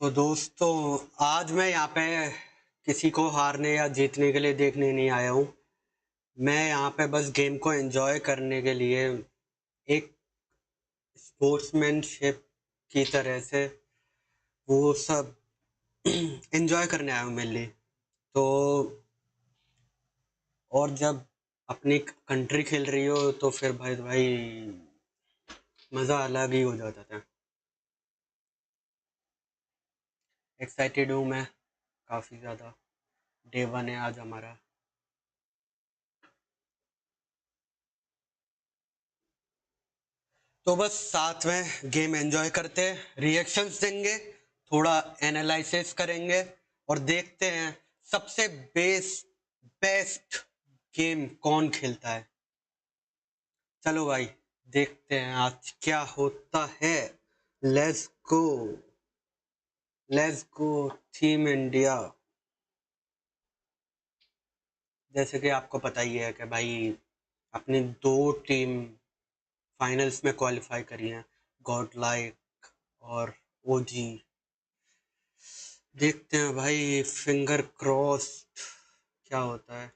तो दोस्तों आज मैं यहाँ पे किसी को हारने या जीतने के लिए देखने नहीं आया हूँ। मैं यहाँ पे बस गेम को एंजॉय करने के लिए एक स्पोर्ट्समैनशिप की तरह से वो सब एंजॉय करने आया हूँ मेनली। तो और जब अपनी कंट्री खेल रही हो तो फिर भाई मज़ा अलग ही हो जाता था। एक्साइटेड हूँ मैं काफ़ी ज़्यादा। डे 1 है आज हमारा। तो बस साथ में गेम एंजॉय करते हैं, रिएक्शंस देंगे, थोड़ा एनालिसिस करेंगे और देखते हैं सबसे बेस्ट गेम कौन खेलता है। चलो भाई देखते हैं आज क्या होता है। Let's go team India. जैसे कि आपको पता ही है कि भाई अपनी 2 टीम फाइनल्स में क्वालिफाई करी हैं, गॉडलाइक और ओजी। देखते हैं भाई, फिंगर क्रॉस्ड क्या होता है।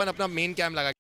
अपना मेन कैम लगा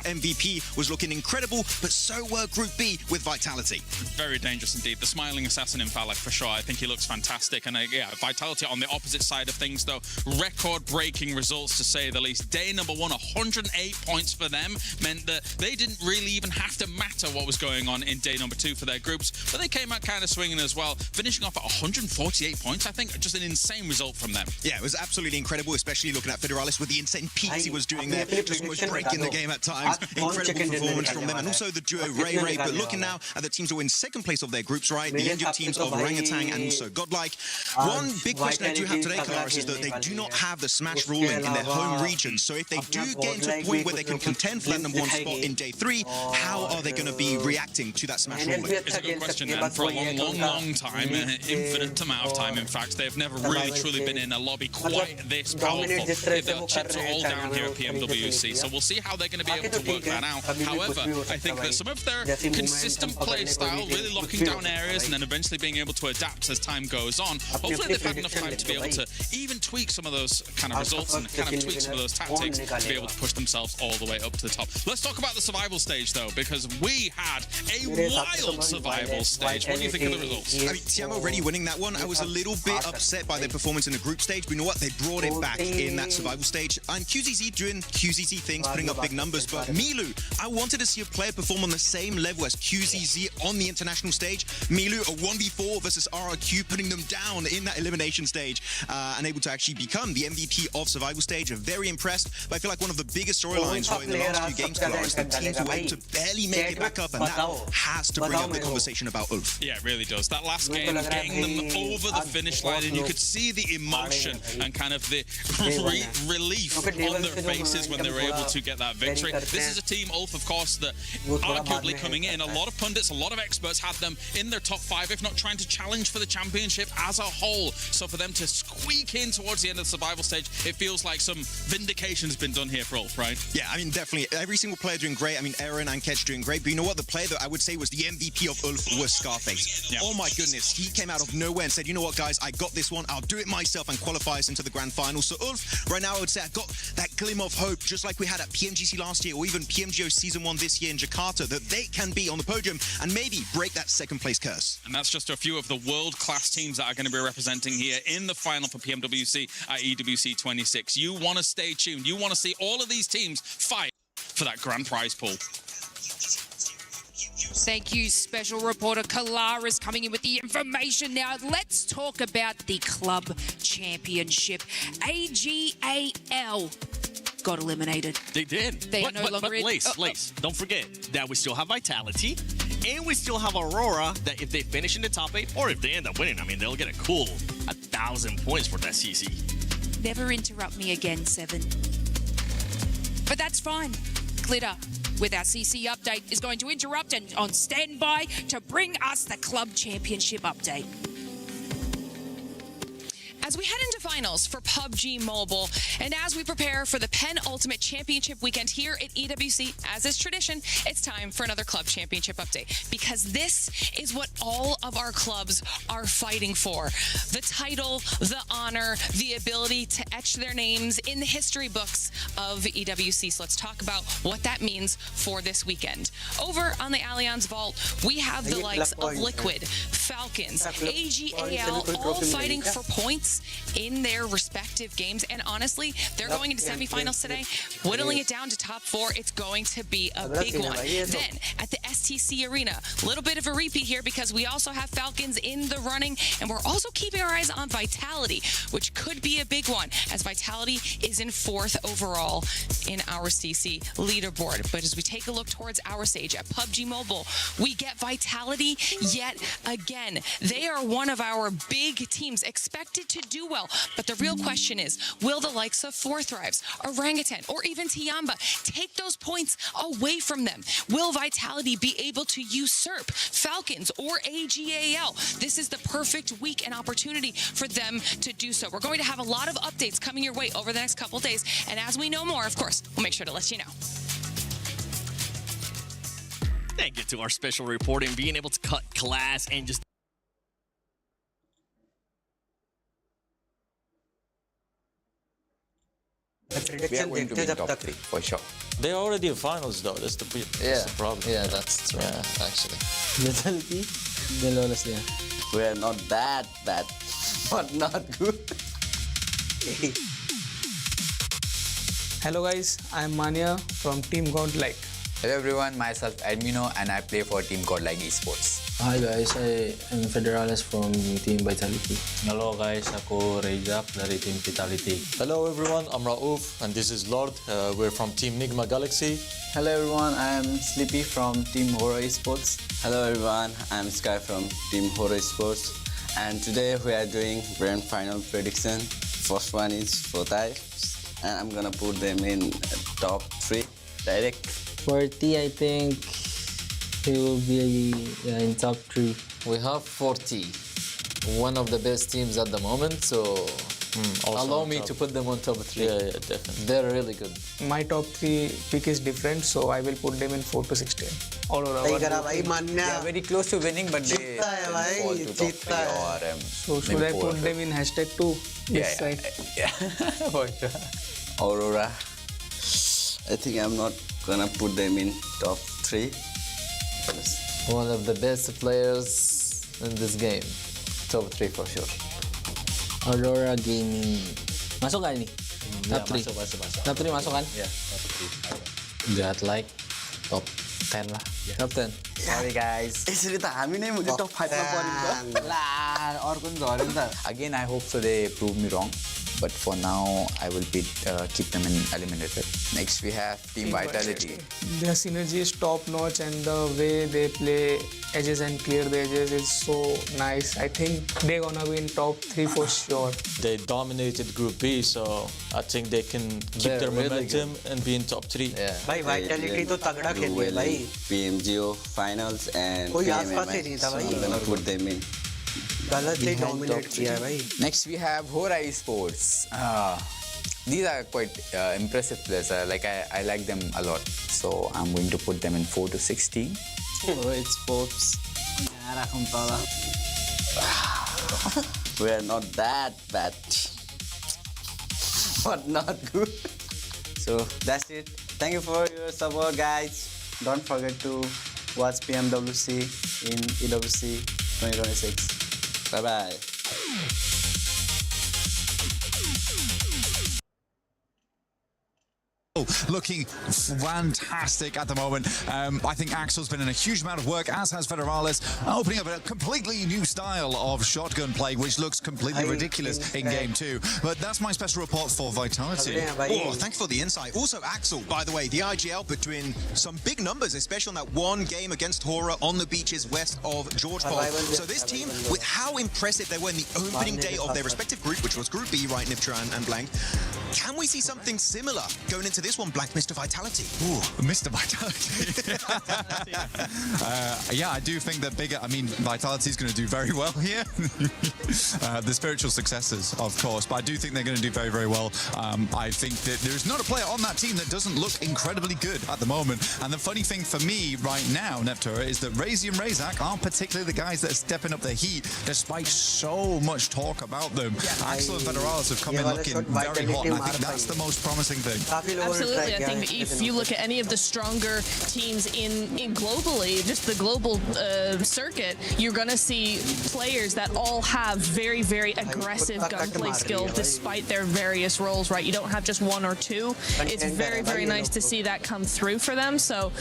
MVP was looking incredible, but so were Group B with Vitality. Very dangerous indeed. The smiling assassin in Falak for sure. I think he looks fantastic. And yeah, Vitality on the opposite side of things though. Record-breaking results to say the least. Day number 1, 108 points for them. Meant that they didn't really even have to matter what was going on in day number 2 for their groups. But they came out kind of swinging as well. Finishing off at 148 points. I think just an insane result from them. Yeah, it was absolutely incredible, especially looking at Federalis with the insane peaks he was doing there. Just almost breaking the game at times. Incredible performance from them, and also the duo Ray. But looking now at the teams who are in second place of their groups, right? The injured teams of Orangutan and also Godlike. One big question I do have today, Kalaris, is that they do not have the Smash ruling in their home region. So if they do get into a point where they can contend for that number 1 spot in day 3, how are they going to be reacting to that Smash ruling? It's a good question, and for a long time, an infinite amount of time, in fact, they've never really truly been in a lobby quite this powerful. The chips are all down here at PMWC, so we'll see how they're going to be able to work that out. However, I think that some of their consistent play style, really locking down areas and then eventually being able to adapt as time goes on, hopefully they've had enough time to be able to even tweak some of those kind of results and kind of tweak some of those tactics to be able to push themselves all the way up to the top. Let's talk about the survival stage though, because we had a wild survival stage. What do you think of the results? I mean, Tiamo already winning that one. I was a little bit upset by their performance in the group stage, but you know what? They brought it back in that survival stage. And QZZ doing QZZ things, putting up big numbers, but Milu, I wanted to see a player perform on the same level as QZZ on the international stage. Milu, a 1v4 versus RRQ, putting them down in that elimination stage and able to actually become the MVP of survival stage. Very impressed. But I feel like one of the biggest storylines in the last 2 games is the teams who were able to barely make it back up, and that has to bring up the conversation about Ulf. Yeah, it really does. That last game, getting them over the finish line, and you could see the emotion and kind of the relief on their faces when they were able to get that victory. This is a team, Ulf, of course, that arguably coming in, a lot of pundits, a lot of experts had them in their top 5, if not trying to challenge for the championship as a whole. So for them to squeak in towards the end of the survival stage, it feels like some vindication has been done here for Ulf, right? Yeah, I mean, definitely. Every single player doing great. I mean, Aaron and Ketch doing great. But you know what? The player that I would say was the MVP of Ulf was Scarface. Yeah. Oh my goodness. He came out of nowhere and said, you know what, guys, I got this one. I'll do it myself, and qualify us into the grand final. So Ulf, right now, I would say I got that glimmer of hope, just like we had at PMGC last year, or even PMGO Season 1 this year in Jakarta, that they can be on the podium and maybe break that second place curse. And that's just a few of the world-class teams that are going to be representing here in the final for PMWC at EWC 26. You want to stay tuned. You want to see all of these teams fight for that grand prize pool. Thank you, special reporter Kalara's coming in with the information now. Let's talk about the club championship. AGAL got eliminated. They did. They are no longer in. Lace, don't forget that we still have Vitality and we still have Aurora that if they finish in the top 8 or if they end up winning, I mean, they'll get a cool 1,000 points for that CC. Never interrupt me again, Seven. But that's fine. Glitter, with our CC update, is going to interrupt and on standby to bring us the club championship update. As we head into finals for PUBG Mobile, and as we prepare for the penultimate championship weekend here at EWC, as is tradition, it's time for another club championship update, because this is what all of our clubs are fighting for. The title, the honor, the ability to etch their names in the history books of EWC. So let's talk about what that means for this weekend. Over on the Allianz Vault, we have the likes of Liquid, Falcons, AGAL, all fighting for points in their respective games, and honestly, they're going into semifinals today, whittling it down to top 4. It's going to be a big one. Then at the STC Arena, a little bit of a repeat here because we also have Falcons in the running, and we're also keeping our eyes on Vitality, which could be a big one, as Vitality is in 4th overall in our CC leaderboard. But as we take a look towards our stage at PUBG Mobile, we get Vitality yet again. They are one of our big teams, expected to do well, but the real question is, will the likes of Four Thrives, Orangutan, or even Tiamba take those points away from them? Will Vitality be able to usurp Falcons or AGAL? This is the perfect week and opportunity for them to do so. We're going to have a lot of updates coming your way over the next couple days, and as we know more, of course, we'll make sure to let you know. Thank you to our special reporting, being able to cut class and just We are going to win top 3 for sure. They're already in finals though, that's the problem. Yeah, that's true, actually. Vitality, the lowest there. We're not that bad, but not good. Hello guys, I'm Mania from Team Godlike. Hello everyone, myself Admino and I play for Team Godlike Esports. Hi guys, I am Federales from Team Vitality. Hello guys, ako Rejak dari Team Vitality. Hello everyone, I'm Raouf and this is Lord. We're from Team Nigma Galaxy. Hello everyone, I am Sleepy from Team Horror Esports. Hello everyone, I'm Sky from Team Horror Esports, and today we are doing grand final prediction. First one is for Thais, and I'm gonna put them in top 3 direct. For T, I think he will be in top 3. We have 40, one of the best teams at the moment, so allow me to put them on top 3. Yeah, definitely. They're really good. My top 3 pick is different, so I will put them in 4 to 16. All over. They are very close to winning, but they fall to top 3 or So should I put them in #2? Yeah, for sure. Aurora, I think I'm not gonna put them in top 3. One of the best players in this game. Top 3 for sure. Aurora Gaming. Masuk gak ini? Top 3? Masuk. Top 3 masuk kan? Yeah, top 3. Godlike, top 10 lah. Top 10. Sorry guys. यसरी त हामी नै top 5 मा पर्नु La, अर्को नि झर्यो नि त. Again, I hope so they prove me wrong. But for now, I will keep them in eliminated. Next, we have Team Vitality. Their synergy is top notch, and the way they play edges and clear the edges is so nice. I think they're gonna be in top 3 for sure. They dominated Group B, so I think they can keep their momentum and be in top 3. Yeah. भाई Vitality तो तगड़ा खेल रही है भाई. PMGO finals and कोई आसपास ही नहीं था भाई. I'm gonna put them in. गलत dominate किया है भाई. Next, we have Hora Esports. These are quite impressive players. I like them a lot. So I'm going to put them in 4 to 16. Hora Esports. We're not that bad, but not good. So that's it. Thank you for your support, guys. Don't forget to watch PMWC in EWC 2026. Bye-bye. looking fantastic at the moment. I think Axel's been in a huge amount of work, as has Federalis, opening up a completely new style of shotgun play, which looks completely ridiculous in Game 2. But that's my special report for Vitality. Oh, thank you for the insight. Also, Axel, by the way, the IGL put doing some big numbers, especially on that one game against Horror on the beaches west of George Pol. So this team, with how impressive they were in the opening day of their respective group, which was Group B, right, Niptra and Blank, can we see something similar going into this one, Blank, Mr. Vitality? Ooh, Mr. Vitality. Yeah, I do think that Vitality is going to do very well here. The spiritual successors, of course, but I do think they're going to do very, very well. I think that there's not a player on that team that doesn't look incredibly good at the moment. And the funny thing for me right now, Neptura, is that Razy and Razak aren't particularly the guys that are stepping up their heat, despite so much talk about them. Axel and Federalis have come in looking very hot, and I think that's the most promising thing. Absolutely, I think if you look at any of the stronger teams in globally, just the global circuit, you're going to see players that all have very, very aggressive gunplay skill despite their various roles, right? You don't have just one or two. It's very, very nice to see that come through for them. So,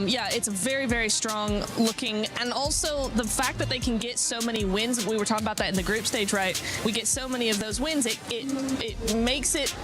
yeah, it's very, very strong looking. And also the fact that they can get so many wins, we were talking about that in the group stage, right? We get so many of those wins, it makes it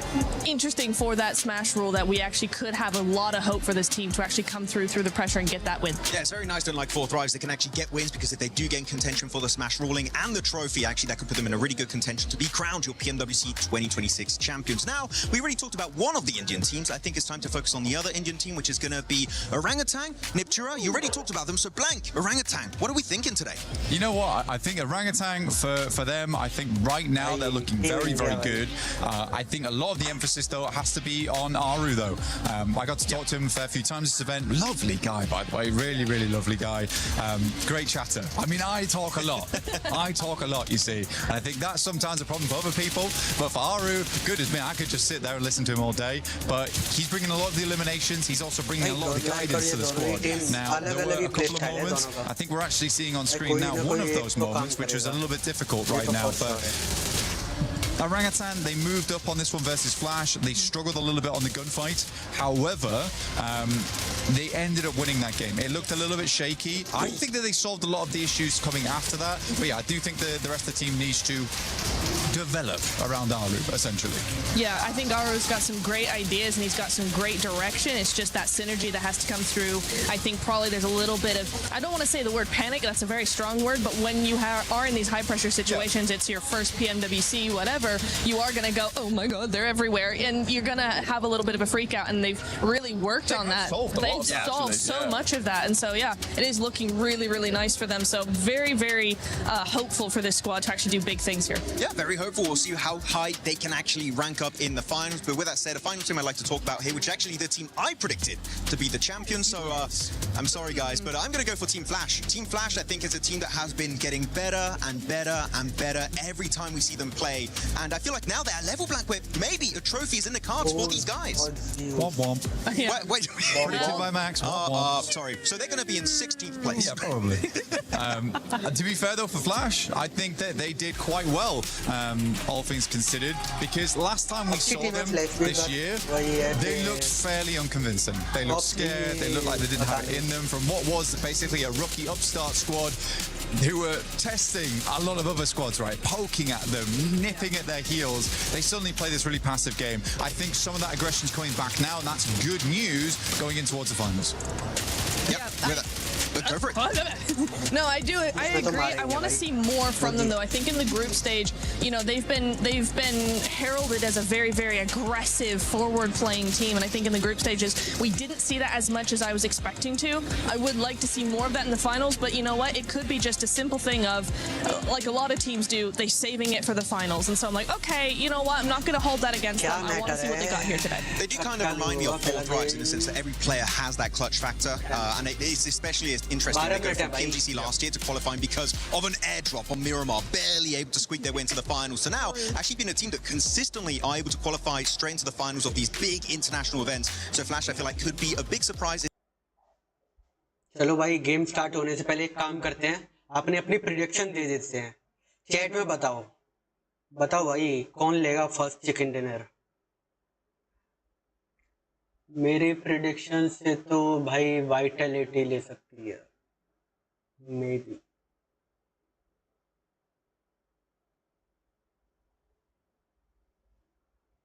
interesting for that Smash rule that we actually could have a lot of hope for this team to actually come through the pressure and get that win. Yeah, it's very nice to like Fourth Rise. They can actually get wins because if they do gain contention for the Smash ruling and the trophy, actually that could put them in a really good contention to be crowned your PMWC 2026 champions. Now, we already talked about one of the Indian teams. I think it's time to focus on the other Indian team, which is going to be Orangutan. Niptura, you already talked about them, so Blank, Orangutan, what are we thinking today? You know what? I think Orangutan, for them, I think right now they're looking very, very good. I think a lot of the emphasis, though, has to be on Aru, though. I got to talk to him a fair few times this event. Lovely guy, by the way. Really, really lovely guy. Great chatter. I mean, I talk a lot. I talk a lot, you see. And I think that's sometimes a problem for other people. But for Aru, good as me. I could just sit there and listen to him all day. But he's bringing a lot of the eliminations. He's also bringing a lot of the guidance to the squad. Now, there were a couple of moments. I think we're actually seeing on screen now one of those moments, which was a little bit difficult right now. But Orangutan, they moved up on this one versus Flash. They struggled a little bit on the gunfight. However, they ended up winning that game. It looked a little bit shaky. I think that they solved a lot of the issues coming after that. But yeah, I do think the rest of the team needs to develop around Aru, essentially. Yeah, I think Aru's got some great ideas and he's got some great direction. It's just that synergy that has to come through. I think probably there's a little bit of, I don't want to say the word panic, that's a very strong word, but when you are in these high pressure situations, it's your first PMWC, whatever, you are going to go, oh my God, they're everywhere. And you're going to have a little bit of a freak out, and they've really worked on that. They've solved so much of that. And so, yeah, it is looking really, really nice for them. So very, very hopeful for this squad to actually do big things here. Yeah, very hopeful. We'll see how high they can actually rank up in the finals. But with that said, a final team I'd like to talk about here, which is actually the team I predicted to be the champion. So I'm sorry, guys, but I'm going to go for Team Flash. Team Flash, I think, is a team that has been getting better and better and better every time we see them play. And I feel like now they're at level, Blank, where maybe a trophy is in the cards for these guys. Womp womp. Yeah. Wait. Predicted by Max. Womp womp. Sorry. So they're going to be in 16th place. Yeah, probably. To be fair, though, for Flash, I think that they did quite well, all things considered, because last time we saw them this year, they looked fairly unconvincing. They looked scared. They looked like they didn't have it in them from what was basically a rookie upstart squad who were testing a lot of other squads, right? Poking at them, nipping at their heels. They suddenly play this really passive game. I think some of that aggression's coming back now, and that's good news going in towards the finals. Yep. Go for it. No, I do. I agree. I want to see more from them, though. I think in the group stage, you know, they've been heralded as a very, very aggressive, forward-playing team, and I think in the group stages we didn't see that as much as I was expecting to. I would like to see more of that in the finals, but you know what? It could be just a simple thing of, like a lot of teams do, they saving it for the finals, and so I'm like, okay, you know what? I'm not going to hold that against them. I want to see what they got here today. They do kind of remind me of Fourth Rise in the sense that every player has that clutch factor, and it's especially interesting they go from MGC last year to qualifying because of an airdrop on Miramar, barely able to squeak their way into the finals. So now, actually being a team that consistently are able to qualify straight into the finals of these big international events. So Flash, I feel like, could be a big surprise. चलो भाई, game start होने से पहले एक काम करते हैं, अपने अपनी प्रेडिक्शन दे देते हैं चैट में। बताओ भाई, कौन लेगा फर्स्ट चिकन डिनर? मेरी प्रिडिक्शन से तो भाई वाइटलिटी ले सकती है, मे बी।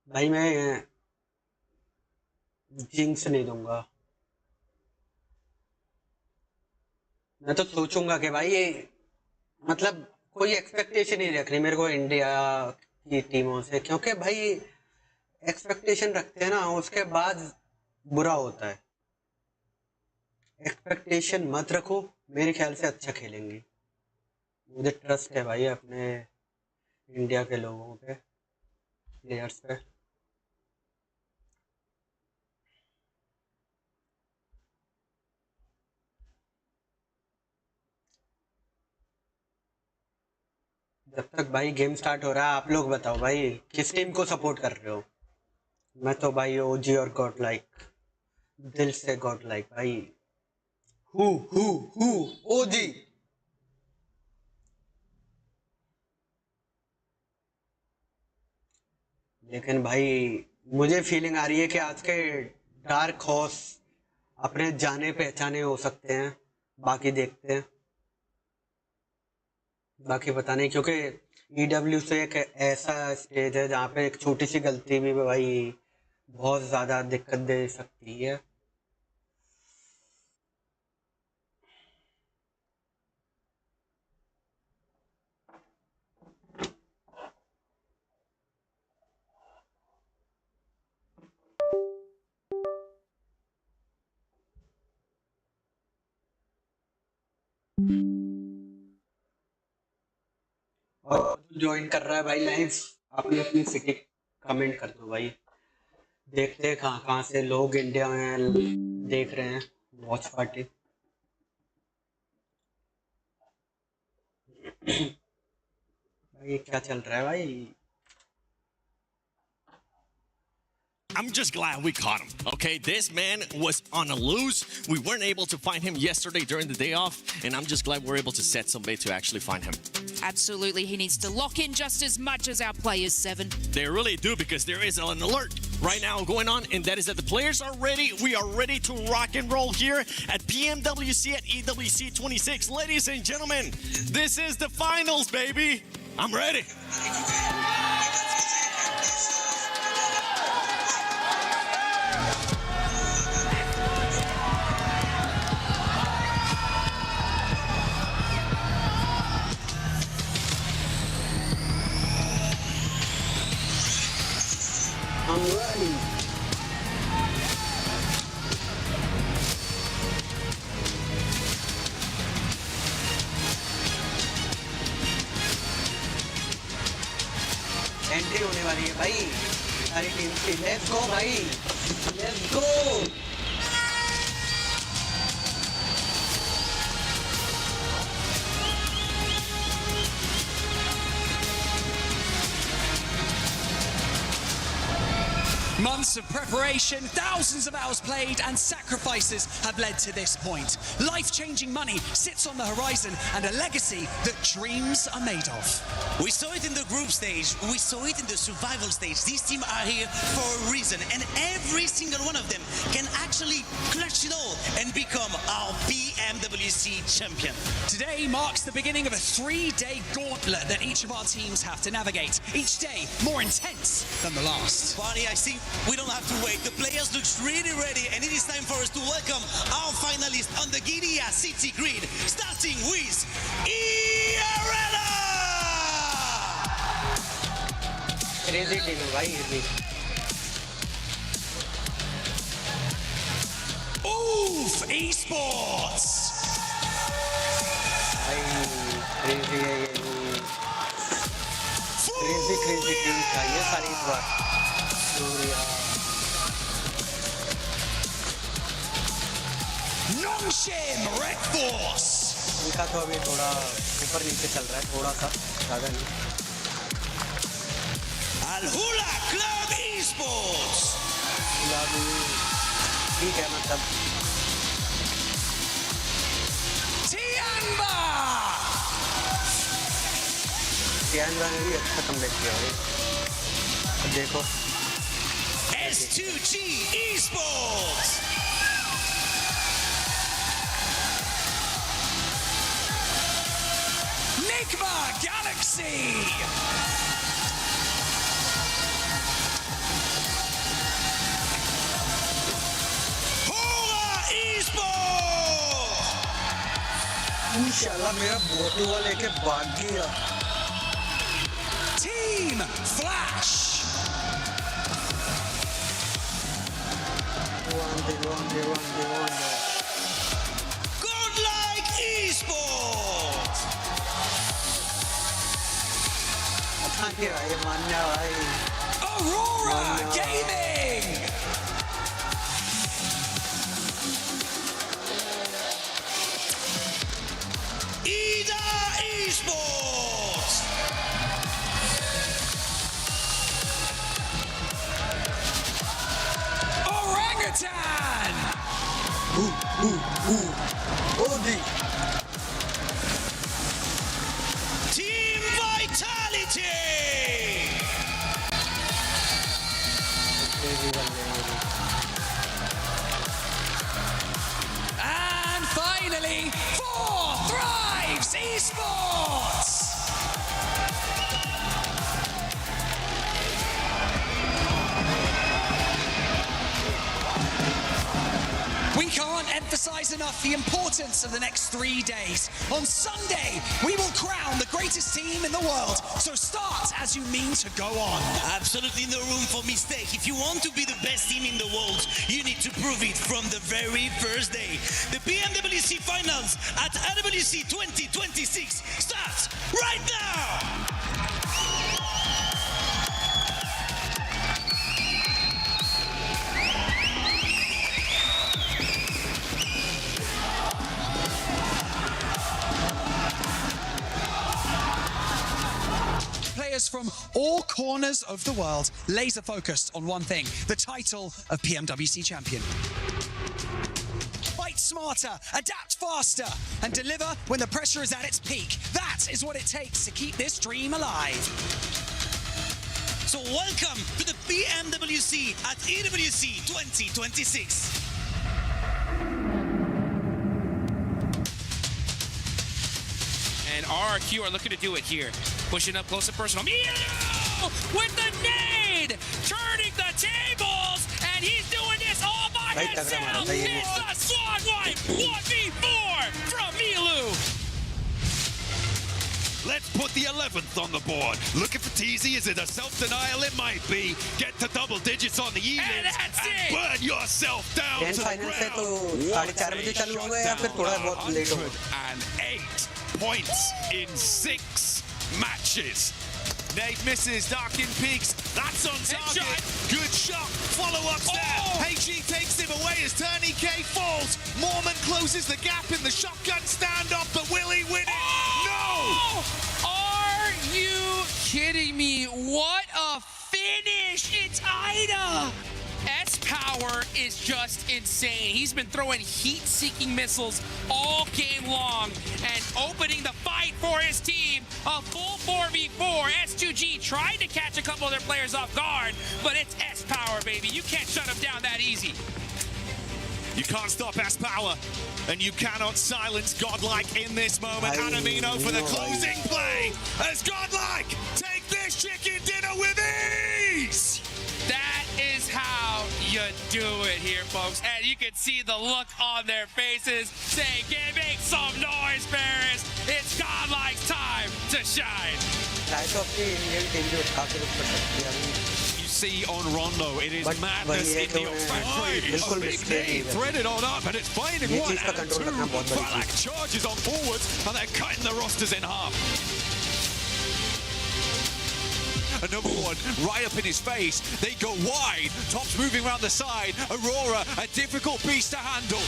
भाई मैं जिंक्स नहीं दूंगा। मैं तो सोचूंगा कि भाई ये मतलब कोई एक्सपेक्टेशन नहीं रखनी मेरे को इंडिया की टीमों से, क्योंकि भाई एक्सपेक्टेशन रखते हैं ना उसके बाद बुरा होता है। एक्सपेक्टेशन मत रखो, मेरे ख्याल से अच्छा खेलेंगे। मुझे ट्रस्ट है भाई अपने इंडिया के लोगों पे, प्लेयर्स पे। जब तक भाई गेम स्टार्ट हो रहा है आप लोग बताओ भाई किस टीम को सपोर्ट कर रहे हो। मैं तो भाई ओजी और गॉड लाइक, दिल से गॉड लाइक भाई। हु ओजी। लेकिन भाई मुझे फीलिंग आ रही है कि आज के डार्क हॉर्स अपने जाने पहचाने हो सकते हैं। बाकी देखते हैं, बाकी पता नहीं, क्योंकि ईडब्ल्यू से एक ऐसा स्टेज है जहाँ पे एक छोटी सी गलती भी भाई बहुत ज़्यादा दिक्कत दे सकती है। और ज्वाइन कर रहा है भाई लाइव, अपनी अपनी सिटी कमेंट कर दो भाई। देखते हैं कहाँ कहाँ से लोग इंडिया में देख रहे हैं वॉच पार्टी। भाई क्या चल रहा है भाई? I'm just glad we caught him, okay? This man was on a loose. We weren't able to find him yesterday during the day off, and I'm just glad we're able to set some bait to actually find him. Absolutely, he needs to lock in just as much as our players, Seven. They really do, because there is an alert right now going on, and that is that the players are ready. We are ready to rock and roll here at PMWC at EWC 26. Ladies and gentlemen, this is the finals, baby. I'm ready. I'm ready. Entry होने वाली है भाई सारी team की। Let's go भाई, let's go. Months of preparation, thousands of hours played, and sacrifices have led to this point. Life-changing money sits on the horizon and a legacy that dreams are made of. We saw it in the group stage, we saw it in the survival stage. These teams are here for a reason, and every single one of them can actually clutch it all and become our PMWC champion. Today marks the beginning of a 3-day gauntlet that each of our teams have to navigate. Each day more intense than the last. Barney, I think we don't have to wait. The players look really ready, and it is time for us to welcome our finalists on the Guinea City grid, starting with Arena! Crazy team है भाई ये भी। Oof! Esports! भाई crazy है ये भी। Crazy team चाहिए सारी इस बार। Nongshim Red Force! इनका तो अभी थोड़ा ऊपर नीचे चल रहा है, थोड़ा सा, ज़्यादा नहीं। Al-Hula Club Esports! ठीक है मतलब। Tianba! तियांबा ने भी अच्छा कमबैक किया भाई। देखो S2G Esports. Nigma Galaxy. इंशाल्लाह मेरा बोटुआ लेके भाग गया. Team Flash. Godlike Esports. Aurora Gaming. Esports. Orangutan. Team Vitality. And finally, 4 Thrives Esports. We can't emphasize enough the importance of the next 3 days. On Sunday, we will crown the greatest team in the world. So start as you mean to go on. Absolutely no room for mistake. If you want to be the best team in the world, you need to prove it from the very first day. The PMWC Finals at AWC 2026 starts right now! Players from all corners of the world laser focused on one thing, the title of PMWC champion. Fight smarter, adapt faster, and deliver when the pressure is at its peak. That is what it takes to keep this dream alive. So welcome to the PMWC at AWC 2026. And RRQ are looking to do it here. Pushing up close and personal. Milu with the nade! Turning the tables! And he's doing this all by himself! It's the Swan Wipe 1v4 from Milu! Let's put the 11th on the board. Looking for TZ, is it a self-denial? It might be. Get to double digits on the elims and burn yourself down to the ground. 108 points in 6 matches. Nate misses, Darkin peaks. That's on target. Good shot. Follow-up there. HG takes him away as Turney K falls. Mormon closes the gap in the shotgun standoff, but will he win it? No! Are you kidding me? What a finish! It's Ida! S-Power is just insane. He's been throwing heat-seeking missiles all game long and opening the fight for his team. A full 4v4. S2G tried to catch a couple of their players off guard, but it's S-Power, baby. You can't shut him down that easy. You can't stop S-Power, and you cannot silence Godlike in this moment. Adamino for the closing play as Godlike take this chicken dinner with ease! That is how you do it here, folks. And you can see the look on their faces saying, make some noise, Paris. It's Godlike's time to shine. You see on Rondo, it is madness in the factory. A big nade threaded on up, and it's finding 1 and 2. Valak charges on forwards, and they're cutting the rosters in half. Another one right up in his face. They go wide. Top's moving around the side. Aurora, a difficult beast to handle.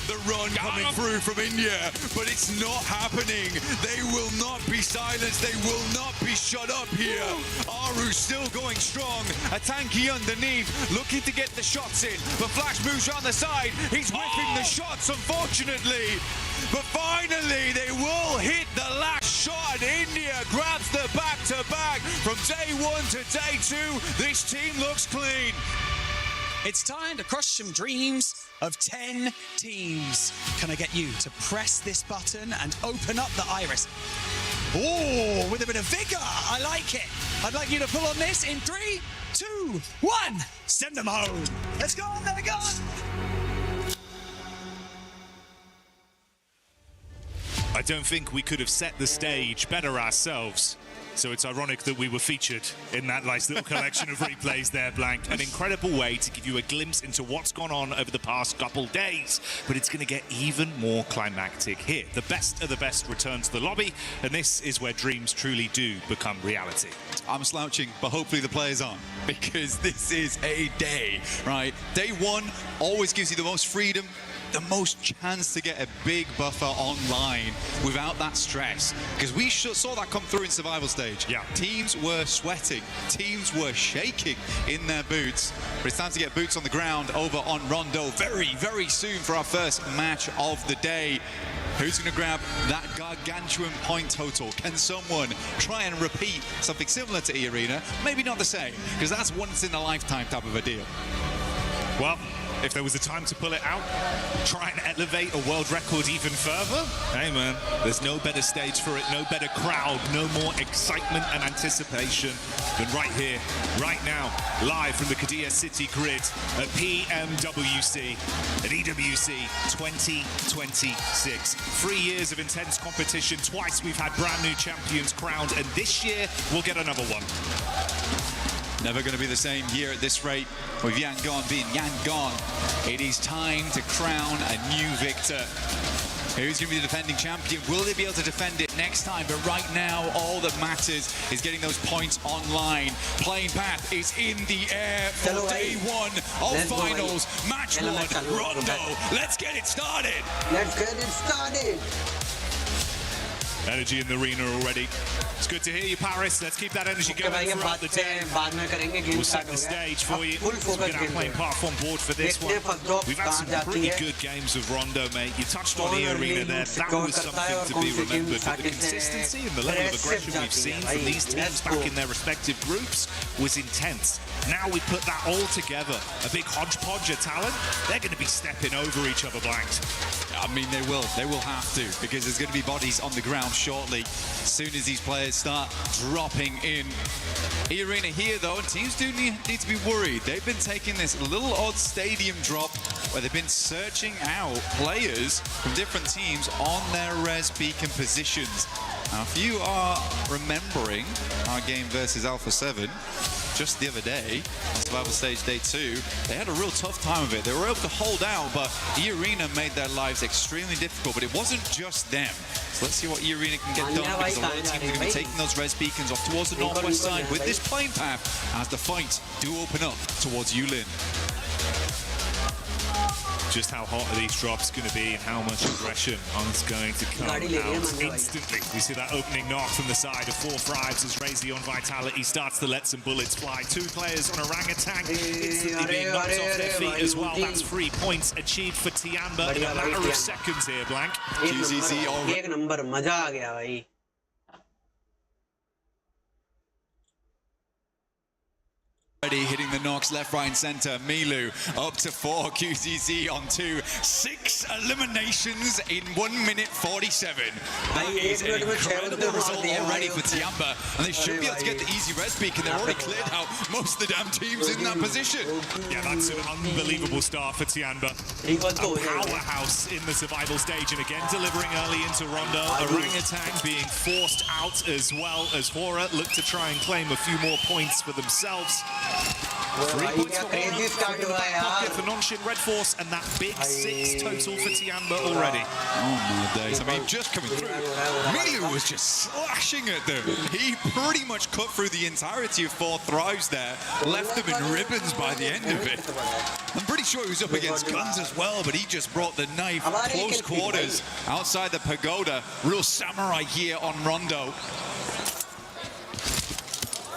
The run coming through from India, but it's not happening. They will not be silenced. They will not be shut up here. Aru still going strong. A tanky underneath, looking to get the shots in, but Flash moves around the side. He's whipping the shots, unfortunately. But finally, they will hit the last shot, and India grabs the back-to-back. From day 1 to day 2, this team looks clean. It's time to crush some dreams of 10 teams. Can I get you to press this button and open up the iris? Oh, with a bit of vigor. I like it. I'd like you to pull on this in 3, 2, 1. Send them home. Let's go. There we go. I don't think we could have set the stage better ourselves. So it's ironic that we were featured in that nice little collection of replays there, Blank. An incredible way to give you a glimpse into what's gone on over the past couple days. But it's going to get even more climactic here. The best of the best return to the lobby, and this is where dreams truly do become reality. I'm slouching, but hopefully the players aren't, because this is a day, right? Day 1 always gives you the most freedom, the most chance to get a big buffer online without that stress, because we saw that come through in survival stage. Yeah, teams were sweating, teams were shaking in their boots, but it's time to get boots on the ground over on Rondo very, very soon for our first match of the day. Who's going to grab that gargantuan point total? Can someone try and repeat something similar to E-Arena? Maybe not the same, because that's once in a lifetime type of a deal. Well, if there was a time to pull it out, try and elevate a world record even further, hey man, there's no better stage for it, no better crowd, no more excitement and anticipation than right here, right now, live from the Qiddiya City grid at PMWC, at EWC 2026. 3 years of intense competition, twice we've had brand new champions crowned, and this year we'll get another one. Never going to be the same here at this rate. With Yangon being Yangon, it is time to crown a new victor. Who's going to be the defending champion? Will they be able to defend it next time? But right now, all that matters is getting those points online. Playing path is in the air for day 1 of finals. Match 1, Rondo. Let's get it started. Let's get it started. Energy in the arena already. It's good to hear you, Paris. Let's keep that energy going throughout the day. We'll set the stage for you. We're going to have playing path on board for this one. We've had some pretty good games of Rondo, mate. You touched on the arena there. That was something to be remembered. But the consistency and the level of aggression we've seen from these teams back in their respective groups was intense. Now we put that all together. A big hodgepodge of talent. They're going to be stepping over each other, Blanks. I mean, they will have to, because there's going to be bodies on the ground shortly, as soon as these players start dropping in. E-Arena here, though, and teams do need to be worried. They've been taking this little odd stadium drop where they've been searching out players from different teams on their res beacon positions. Now, if you are remembering our game versus Alpha 7, just the other day, survival stage day 2, they had a real tough time of it. They were able to hold out, but E-Arena made their lives extremely difficult, but it wasn't just them. So let's see what E-Arena can get done, because a lot of teams are going to be taking those res beacons off towards the northwest side with this plane path as the fights do open up towards Yulin. Just how hot are these drops going to be, and how much aggression is going to come out instantly. You see that opening knock from the side of 4 Thrives as Razy on Vitality starts to let some bullets fly. 2 players on Orangutan instantly being knocked off their feet as well. That's 3 points achieved for Tiamba in a matter of seconds here, Blank. QZZ already. Hitting the knocks left, right, and center. Milu up to 4. QZZ on 2. 6 eliminations in 1 minute 47. That is an incredible result already for Tiamba, and they should be able to get the easy res beacon. They've already cleared out most of the damn teams in that position. Yeah, that's an unbelievable start for Tiamba. A powerhouse in the survival stage, and again delivering early into Rondo. Orangutan being forced out, as well as Hora look to try and claim a few more points for themselves. 3 points for Aura from the back pocket for Nonshin Red Force, and that big 6 total for Tiamba already. Oh my days, I mean, just coming through. Milu was just slashing at them. He pretty much cut through the entirety of 4 Thrives there, left them in ribbons by the end of it. I'm pretty sure he was up against Guns as well, but he just brought the knife close quarters outside the pagoda. Real samurai here on Rondo.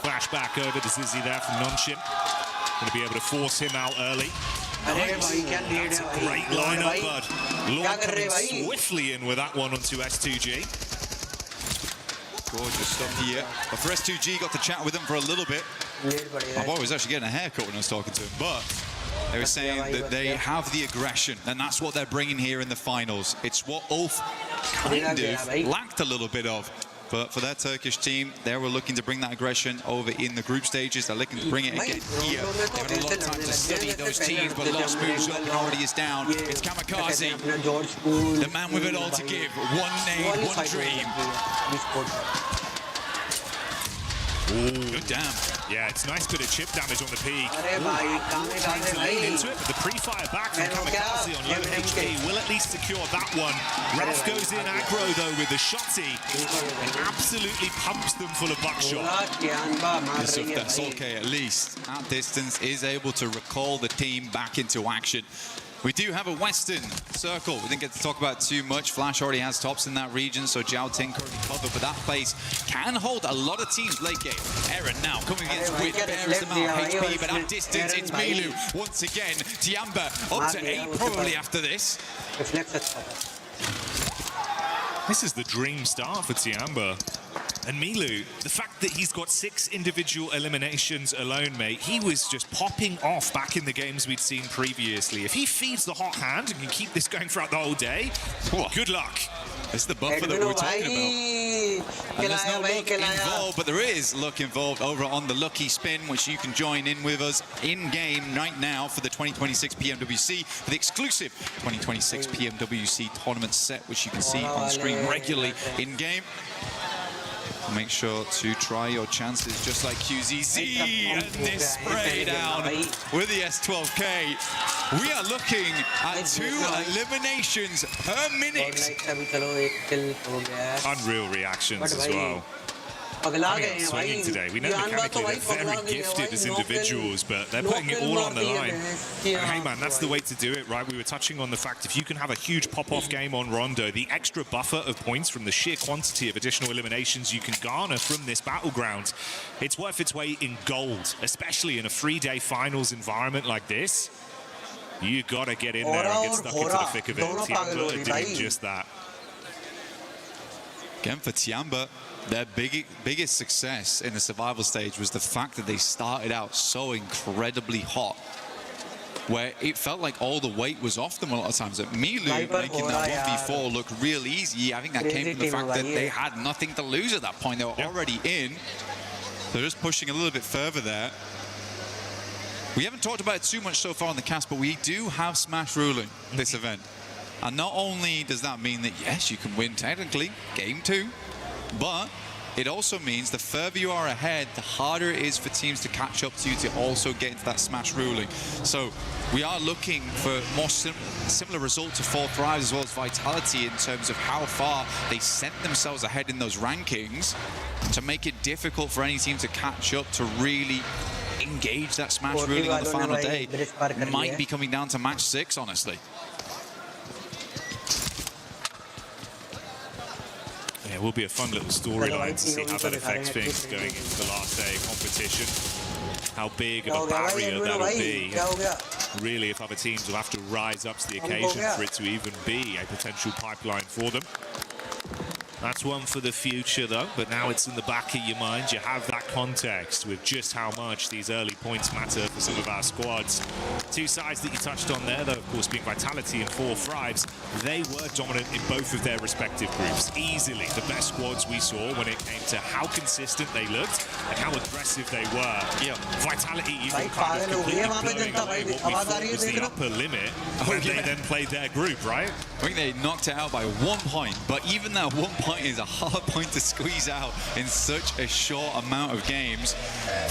Flashback over to Zizzy there from Nonshin. Going to be able to force him out early. That's a great lineup, bud. Lord coming swiftly in with that one onto S2G. Gorgeous stuff here. But for S2G, got to chat with him for a little bit. My boy was actually getting a haircut when I was talking to him, but they were saying that they have the aggression, and that's what they're bringing here in the finals. It's what Ulf kind of lacked a little bit of. But for their Turkish team, they were looking to bring that aggression over in the group stages. They're looking to bring it again here. They've had a lot of time to study those teams, but Lost moves up and already is down. It's Kamikaze, the man with it all to give. One name, one dream. Ooh. Good damn. Yeah, it's nice bit of chip damage on the peak. Trying to lean into it, but the pre-fire back from Kamikaze on low HP will at least secure that one. Ralph goes in aggro, though, with the shotty and absolutely pumps them full of buckshot. That's okay, at least at distance, is able to recall the team back into action. We do have a Western circle. We didn't get to talk about too much. Flash already has tops in that region, so Jiao Ting currently covered, but that place can hold a lot of teams late game. Eren now coming against with bears them out HP, but at distance it's Milu once again. Tiamba up to 8 probably after this. This is the dream start for Tiamba. And Milu, the fact that he's got 6 individual eliminations alone, mate, he was just popping off back in the games we'd seen previously. If he feeds the hot hand and can keep this going throughout the whole day, good luck. It's the buffer that we were talking about. And there's no luck involved, but there is luck involved over on the Lucky Spin, which you can join in with us in-game right now for the 2026 PMWC, for the exclusive 2026 PMWC tournament set, which you can see on screen regularly in-game. Make sure to try your chances just like QZZ and this spray down with the S12K. We are looking at 2 eliminations per minute. Unreal reactions as well. I mean, I'm swinging today. We know mechanically they're very gifted as individuals, but they're putting it all on the line. And hey, man, that's the way to do it, right? We were touching on the fact if you can have a huge pop-off game on Rondo, the extra buffer of points from the sheer quantity of additional eliminations you can garner from this battleground, it's worth its weight in gold, especially in a 3-day finals environment like this. You gotta get in there and get stuck into the thick of it. Tiamba are doing just that. Again, for Tiamba, their biggest success in the survival stage was the fact that they started out so incredibly hot, where it felt like all the weight was off them a lot of times. At Milu making that 1v4 look real easy, I think that came from the fact that they had nothing to lose at that point. They were already in. They're just pushing a little bit further there. We haven't talked about it too much so far on the cast, but we do have Smash ruling this event. And not only does that mean that, yes, you can win technically, game 2, but it also means the further you are ahead, the harder it is for teams to catch up to you to also get into that Smash ruling. So we are looking for more similar results to 4 Thrives as well as Vitality in terms of how far they sent themselves ahead in those rankings to make it difficult for any team to catch up to really engage that Smash ruling on the final day. It might be coming down to match 6, honestly. Yeah, it will be a fun little storyline to see how that affects things going into the last day of competition. How big of a barrier that will be. Really, if other teams will have to rise up to the occasion for it to even be a potential pipeline for them. That's one for the future, though, but now it's in the back of your mind. You have that context with just how much these early points matter for some of our squads. 2 sides that you touched on there, though, of course, being Vitality and 4 Thrives. They were dominant in both of their respective groups. Easily the best squads we saw when it came to how consistent they looked and how aggressive they were. Yeah. Vitality even kind of completely blowing away what we thought was the upper limit when they then played their group, right? I think they knocked it out by 1 point, but even that 1 point point is a hard point to squeeze out in such a short amount of games.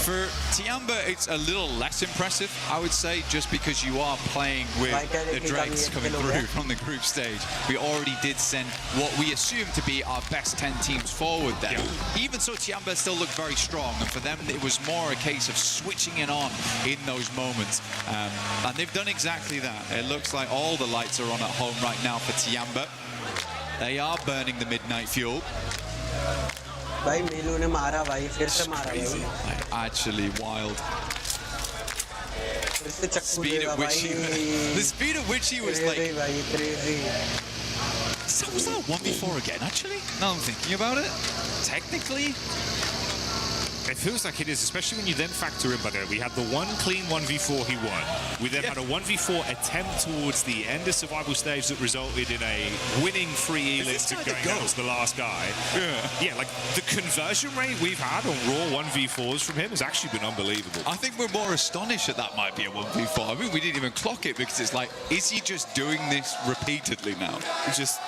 For Tiamba, it's a little less impressive, I would say, just because you are playing with the dregs coming through from the group stage. We already did send what we assume to be our best 10 teams forward there. Even so, Tiamba still looked very strong, and for them, it was more a case of switching it on in those moments. And they've done exactly that. It looks like all the lights are on at home right now for Tiamba. They are burning the midnight fuel. Crazy. Like, actually wild. The speed at which he was like... So was that 1v4 again, actually? Now I'm thinking about it. Technically... It feels like it is, especially when you then factor in, by the way, we had the one clean 1v4 he won. We then had a 1v4 attempt towards the end of survival stage that resulted in a winning free elim to going down to the last guy. Yeah, like the conversion rate we've had on raw 1v4s from him has actually been unbelievable. I think we're more astonished that might be a 1v4. I mean, we didn't even clock it because it's like, is he just doing this repeatedly now? Just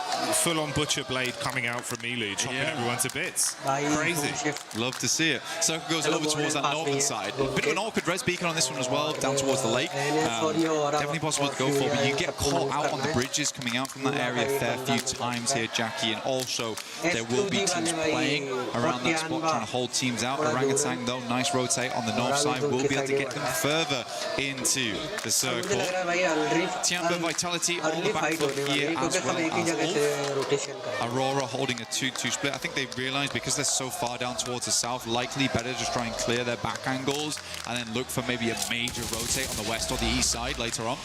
full-on butcher blade coming out from Milu, chopping everyone to bits. Crazy. Love to see it. Circle goes over towards that northern side. Bit of an awkward res beacon on this one as well, down towards the lake. Definitely possible to go for, but you get caught out on the bridges coming out from that area a fair few times here, Jackie, and also there will be teams playing around that spot, trying to hold teams out. Orangutan, though, nice rotate on the north side, will be able to get them further into the circle. Tiamba Vitality on the back foot here as well as Ulf. Aurora holding a 2-2 split. I think they've realized because they're so far down towards the south, likely better just try and clear their back angles and then look for maybe a major rotate on the west or the east side later on.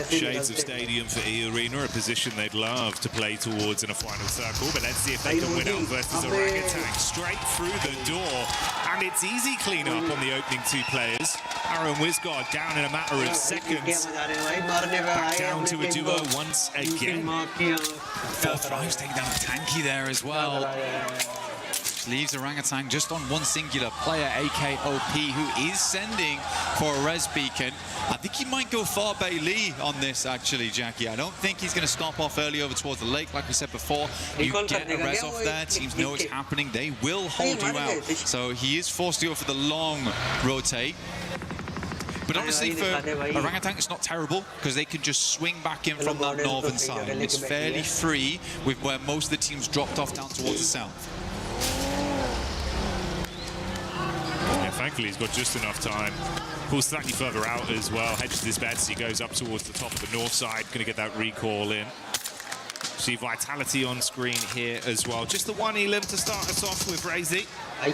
Shades of stadium for E-Arena, a position they'd love to play towards in a final circle, but let's see if they can win out versus Orangutan. Straight through the door, and it's easy cleanup on the opening two players. Aaron Wisgard down in a matter of seconds. Back down to a duo once again. Fourth Thrives taking down Tanky there as well. Leaves Orangutan just on one singular player, AKOP, who is sending for a res beacon. I think he might go far Bailey on this, actually, Jackie. I don't think he's going to stop off early over towards the lake, like we said before. You get a res off there, teams know it's happening, they will hold you out. So he is forced to go for the long rotate. But honestly, for Orangutan, it's not terrible because they can just swing back in from that northern side. It's fairly free with where most of the teams dropped off down towards the south. Yeah, thankfully, he's got just enough time. Pulls slightly further out as well. Hedges his bets. He goes up towards the top of the north side. Going to get that recall in. See Vitality on screen here as well. Just the one elim to start us off with, Razy. I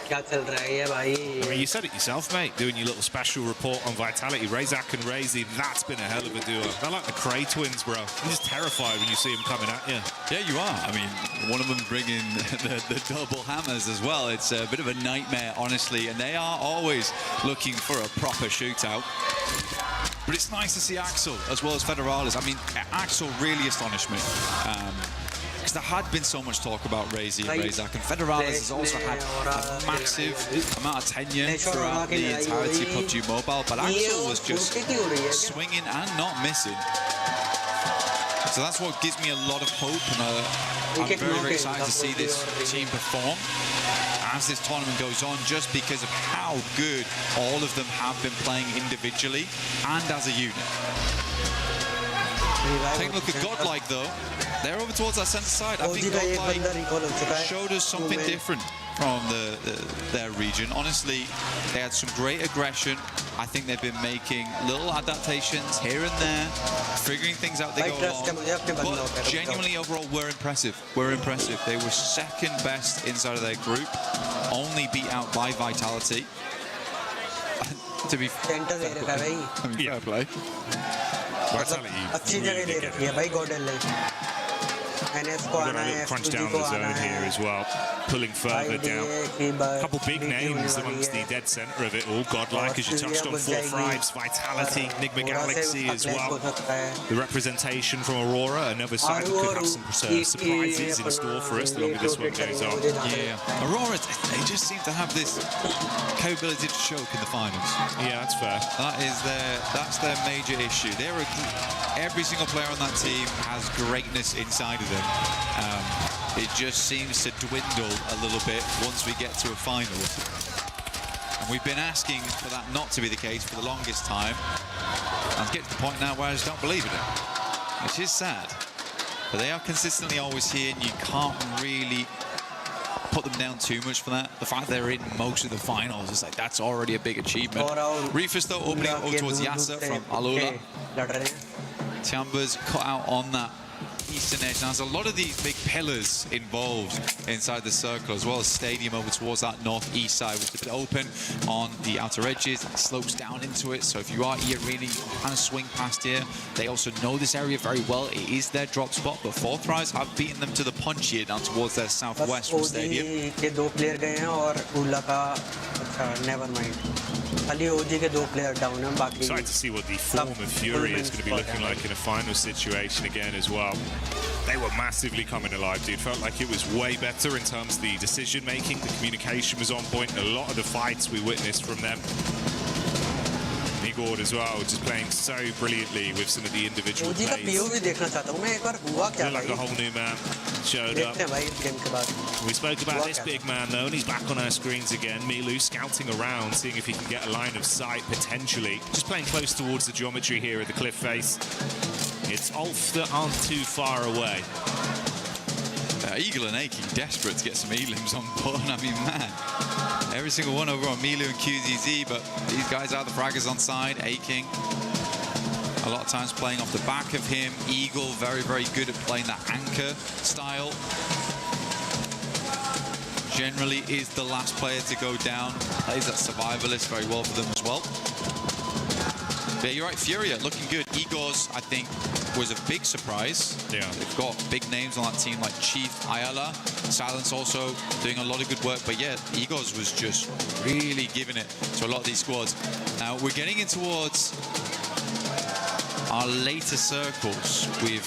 mean, you said it yourself, mate, doing your little special report on Vitality. Razak and Razy, that's been a hell of a duo. They're like the Cray twins, bro. I'm just terrified when you see them coming at you. Yeah, you are. I mean, one of them bringing the double hammers as well. It's a bit of a nightmare, honestly, and they are always looking for a proper shootout. But it's nice to see Axel as well as Federales. I mean, Axel really astonished me. Because there had been so much talk about Razy and Razak, and Federales has also had a massive amount of tenure throughout the entirety of PUBG Mobile, but Axel was just swinging and not missing. So that's what gives me a lot of hope, and I'm very, very excited to see this team perform as this tournament goes on, just because of how good all of them have been playing individually and as a unit. Take a look at Godlike, though. They're over towards that centre side. I think Godlike showed us something different from their region. Honestly, they had some great aggression. I think they've been making little adaptations here and there, figuring things out they go along. But genuinely, overall, we're impressive. We're impressive. They were second best inside of their group, only beat out by Vitality. To be fair play. Vitality really NS We've got a little crunch down the zone here as well, pulling further down. A couple big names amongst the dead center of it all. Godlike, as you touched on, 4 Thrives, Vitality, Enigma Galaxy as well. The representation from Aurora, another side that could have some surprises in store for us the longer this one goes on. Yeah, Aurora, they just seem to have this capability to choke in the finals. Yeah, that's fair. That's their major issue. Every single player on that team has greatness inside of them. It just seems to dwindle a little bit once we get to a final. And we've been asking for that not to be the case for the longest time. And it's getting to the point now where I just don't believe in it, which is sad. But they are consistently always here, and you can't really put them down too much for that. The fact they're in most of the finals is like, that's already a big achievement. Reefus though opening up towards Yasa from Alula. Tiamba's cut out on that eastern edge. Now there's a lot of these big pillars involved inside the circle, as well as stadium over towards that northeast side, which is a bit open on the outer edges. It slopes down into it, so if you are here really, you kind of swing past here. They also know this area very well. It is their drop spot, but 4 Thrives have beaten them to the punch here down towards their southwest from stadium. Never mind. Excited to see what the form of Fury is going to be looking like in a final situation again as well. They were massively coming alive, dude. Felt like it was way better in terms of the decision making. The communication was on point. A lot of the fights we witnessed from them. Igor as well, just playing so brilliantly with some of the individual plays. Looked like a whole new man showed up. We spoke about this big man though, and he's back on our screens again. Milu scouting around, seeing if he can get a line of sight potentially. Just playing close towards the geometry here at the cliff face. It's Ulf that aren't too far away. Eagle and Aching, desperate to get some elims on board. I mean, man, every single one over on Milu and QZZ, but these guys are the fraggers on side. Aching, a lot of times playing off the back of him. Eagle, very, very good at playing that anchor style. Generally is the last player to go down. Plays that survivalist very well for them as well. But you're right, Furia looking good. Igor's, I think, was a big surprise. Yeah. They've got big names on that team like Chief, Ayala. Silence also doing a lot of good work. But yeah, Igor's was just really giving it to a lot of these squads. Now, we're getting in towards our later circles with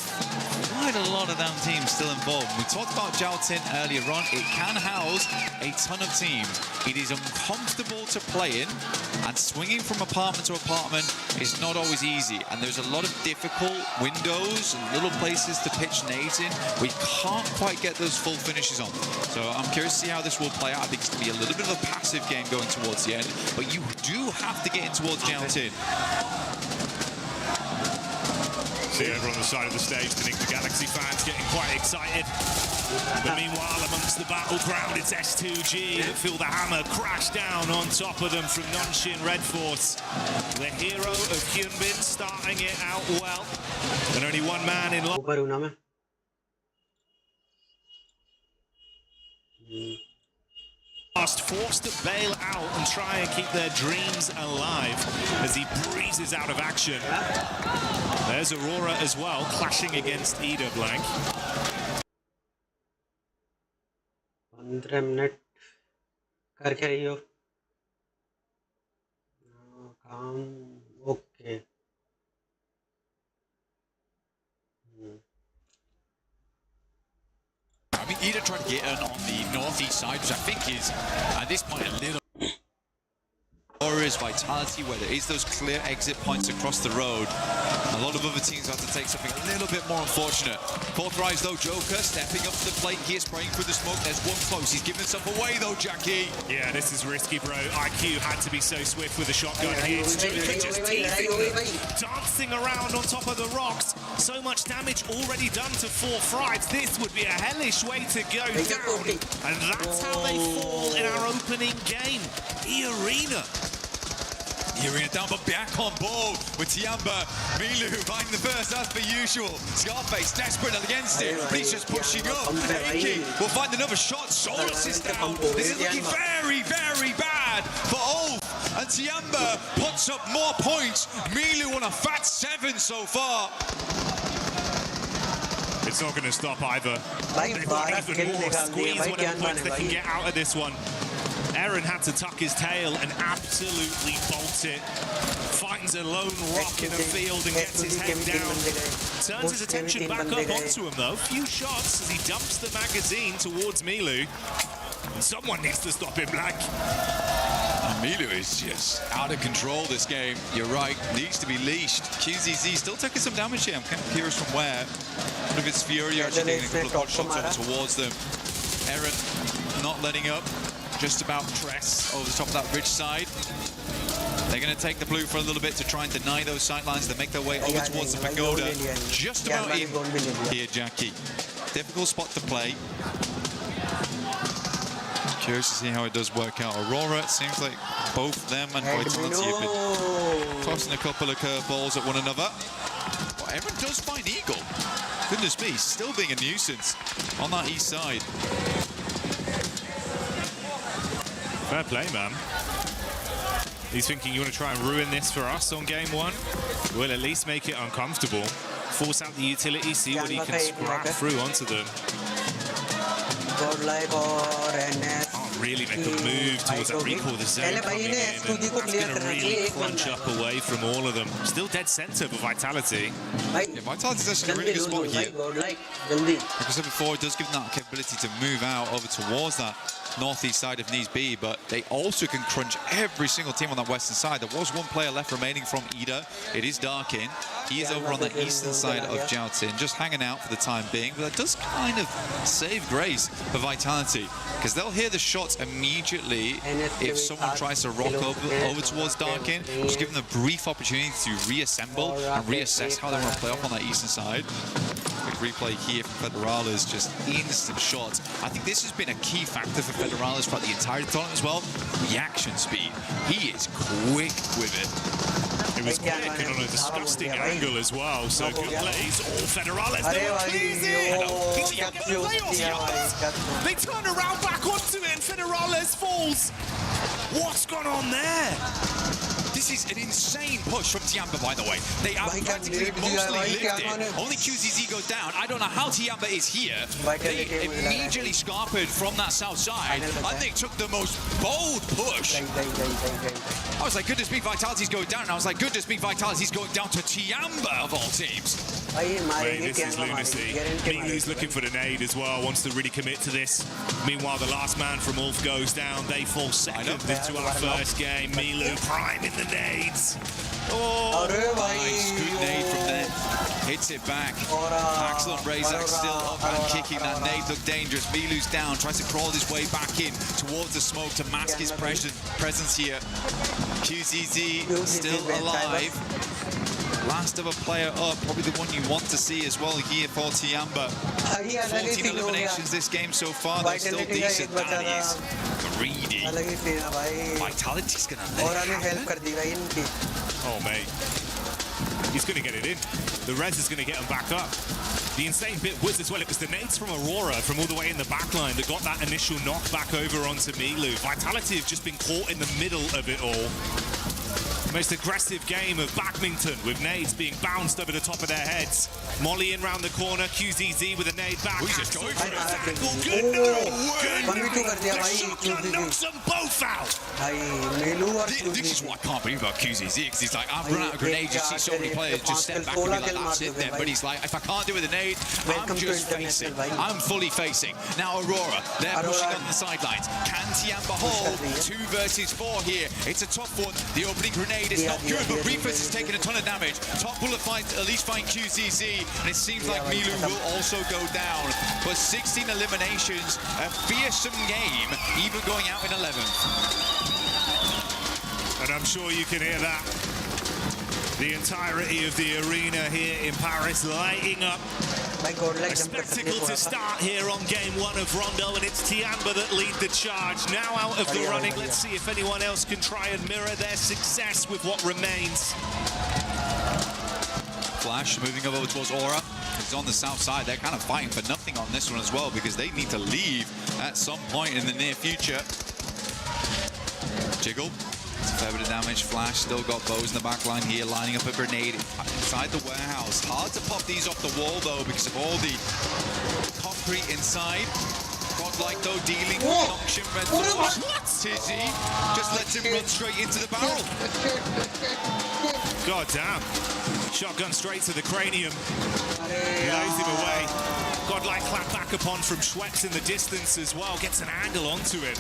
quite a lot of them teams still involved. We talked about Jiaotin earlier on. It can house a ton of teams. It is uncomfortable to play in, and swinging from apartment to apartment is not always easy. And there's a lot of difficult windows and little places to pitch nades in. We can't quite get those full finishes on. So I'm curious to see how this will play out. I think it's going to be a little bit of a passive game going towards the end, but you do have to get in towards Jiaotin. See over on the side of the stage, the Enigma Galaxy fans getting quite excited. But meanwhile, amongst the battleground, it's S2G that feel the hammer crash down on top of them from Nonshin Red Force. The hero of Hyunbin starting it out well. And only one man in line. Forced to bail out and try and keep their dreams alive as he breezes out of action. There's Aurora as well, clashing against Ida Blank. 15 minute करके रही हो काम okay I mean, Ida tried to get in on the northeast side, which I think is, at this point, a little... Aura's Vitality, where there is those clear exit points across the road. A lot of other teams have to take something a little bit more unfortunate. 4 Thrives though, Joker stepping up to the plate here, spraying through the smoke. There's one close. He's giving himself away though, Jackie. Yeah, this is risky, bro. IQ had to be so swift with a shotgun here. Joker just teasing them, dancing around on top of the rocks. So much damage already done to 4 Thrives. This would be a hellish way to go down. And that's how they fall in our opening game. The Arena. The Arena down, but back on board with Tiamba. Milu finding the first, as per usual. Scarface desperate against it, but he's just pushing up. Aki will find another shot. Solus is down. This is looking very, very bad for Ulf. And Tiamba puts up more points. Milu on a fat 7 so far. It's not going to stop either. They've got even more. Squeeze whatever points they can get out of this one. Aaron had to tuck his tail and absolutely bolt it. Finds a lone rock in a field and gets his head down. Turns his attention back up onto him though. Few shots as he dumps the magazine towards Milu. Someone needs to stop him, Black. Milu is just out of control this game. You're right, needs to be leashed. QZZ still taking some damage here. I'm kind of curious from where. One of his Fury actually getting a couple of shots over towards them. Aaron not letting up. Just about press over the top of that ridge side. They're going to take the blue for a little bit to try and deny those sightlines. They make their way over towards the pagoda. Just about in here, Jackie. Difficult spot to play. Curious to see how it does work out. Aurora, it seems like both them and Vitality have been tossing a couple of curveballs at one another. But Aaron does find Eagle. Goodness me, still being a nuisance on that east side. Fair play, man. He's thinking, you want to try and ruin this for us on game one? We'll at least make it uncomfortable. Force out the utility, see what he can scrap through onto them. Godlike Orangutan. Can't really make a move towards that recall. The zone coming in, and that's going to really crunch up away from all of them. Still dead center for Vitality. Yeah, Vitality's actually in a really good spot here. Like I said before, it does give them that capability to move out over towards that northeast side of Knees B, but they also can crunch every single team on that western side. There was one player left remaining from Ida. It is Darkin. He is over on the eastern side of Jiaotin, just hanging out for the time being, but that does kind of save grace for Vitality, because they'll hear the shots immediately if someone tries to rock over towards Darkin. Just give them a brief opportunity to reassemble and reassess how they want to play off on that eastern side. Quick replay here for Federales, just instant shots. I think this has been a key factor for Federales throughout the entire tournament as well. Reaction speed. He is quick with it. It was quick and on a disgusting angle as well, so good plays. All Federales, they were pleasing! They turn around back onto it and Federales falls. What's gone on there? This is an insane push from Tiamba, by the way. They are practically mostly lifted. Only QZZ goes down. I don't know how Tiamba is here. They immediately scarpered from that south side, and they took the most bold push. I was like, goodness me, Vitality's going down. And I was like, goodness me, Vitality's going down to Tiamba, of all teams. Wait, this is lunacy. Milu's looking for the nade as well, wants to really commit to this. Meanwhile, the last man from Ulf goes down. They fall second into our first game. Milu priming the nades. Oh, nice. Good nade from them. Hits it back. Axel and Razak still up and kicking. That nade looked dangerous. Milu's down, tries to crawl his way back in towards the smoke to mask his presence here. QZZ still alive. Last of a player up, probably the one you want to see as well here for Tiamba. 14 eliminations this game so far, they're still decent. That is greedy. Vitality's gonna let it happen. Oh, mate. He's going to get it in. The res is going to get him back up. The insane bit was as well, it was the nades from Aurora from all the way in the backline that got that initial knock back over onto Milu. Vitality have just been caught in the middle of it all. Most aggressive game of badminton with nades being bounced over the top of their heads. Molly in round the corner, QZZ with a nade back. Who's just going for it? Good no! Knocks them both out! This is what I can't believe about QZZ, because he's like, I've run out of grenades. You see so many players just step back and be like, that's it then. But he's like, if I can't do it with a nade, I'm just facing. I'm fully facing. Now Aurora, they're pushing on the sidelines. Can Tiamba hold 2 versus 4 here? It's a tough one. The opening grenade is not good, but Reefers is taking a ton of damage. Top bullet fight, at least find QZZ, and it seems like Milu will also go down. But 16 eliminations, a fearsome game, even going out in 11th. And I'm sure you can hear that. The entirety of the arena here in Paris lighting up. A spectacle to start here on game 1 of Rondo, and it's Tiamba that lead the charge. Now out of the running, let's see if anyone else can try and mirror their success with what remains. Flash moving over towards Aura. He's on the south side. They're kind of fighting for nothing on this one as well, because they need to leave at some point in the near future. Jiggle Fair bit of damage. Flash still got bows in the back line here, lining up a grenade inside the warehouse. Hard to pop these off the wall, though, because of all the concrete inside. Godlike, though, dealing with Noxian Red Force. Tizzy just lets him run straight into the barrel. God damn. Shotgun straight to the cranium. Lays him away. Godlike clapped back upon from Schweppes in the distance as well. Gets an angle onto him.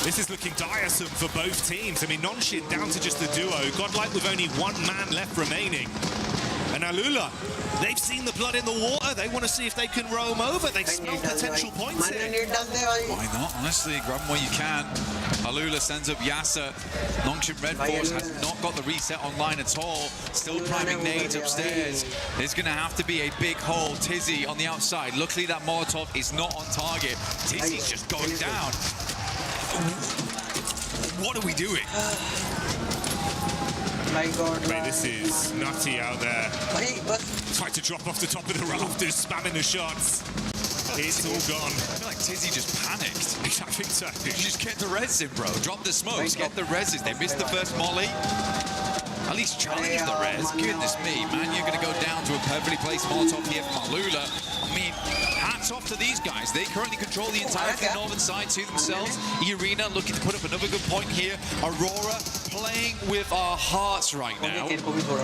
This is looking tiresome for both teams. I mean, Nonshin down to just the duo. Godlike with only one man left remaining. And Alula, they've seen the blood in the water. They want to see if they can roam over. They smell potential points here. Why not? Honestly, grab them where you can. Alula sends up Yasser. Noxian Red Force has not got the reset online at all. Still priming nades upstairs. There's going to have to be a big hole. Tizzy on the outside. Luckily, that Molotov is not on target. Tizzy's just going down. What are we doing? My God. Mate, this is nutty out there. Tried to drop off the top of the rafters, spamming the shots. It's all gone. I feel like Tizzy just panicked. I think so. Just get the res in, bro. Drop the smokes, get the reses. They missed the first molly. At least challenge the res. Goodness me, man, you're going to go down to a perfectly placed Molotov here from Alula. I mean, hats off to these guys. They currently control the entire northern side to themselves. Irina looking to put up another good point here. Aurora playing with our hearts right now.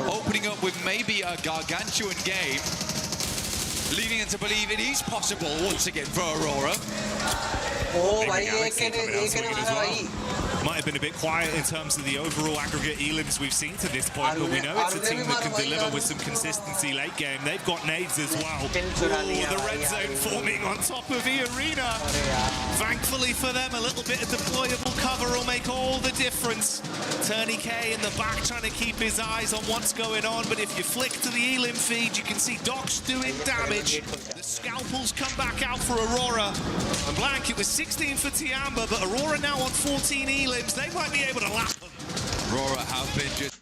Opening up with maybe a gargantuan game. Leading us to believe it is possible once again for Aurora. Might have been a bit quiet in terms of the overall aggregate elims we've seen to this point, but we know it's a team that can deliver with some consistency late game. They've got nades as well. The red zone forming on top of the arena. Thankfully for them, a little bit of deployable cover will make all the difference. Turney K in the back trying to keep his eyes on what's going on, but if you flick to the elim feed, you can see Doc's doing damage. The scalpels come back out for Aurora. And Blank, it was 16 for Tiamba, but Aurora now on 14 elims. They might be able to lap them. Aurora have been just...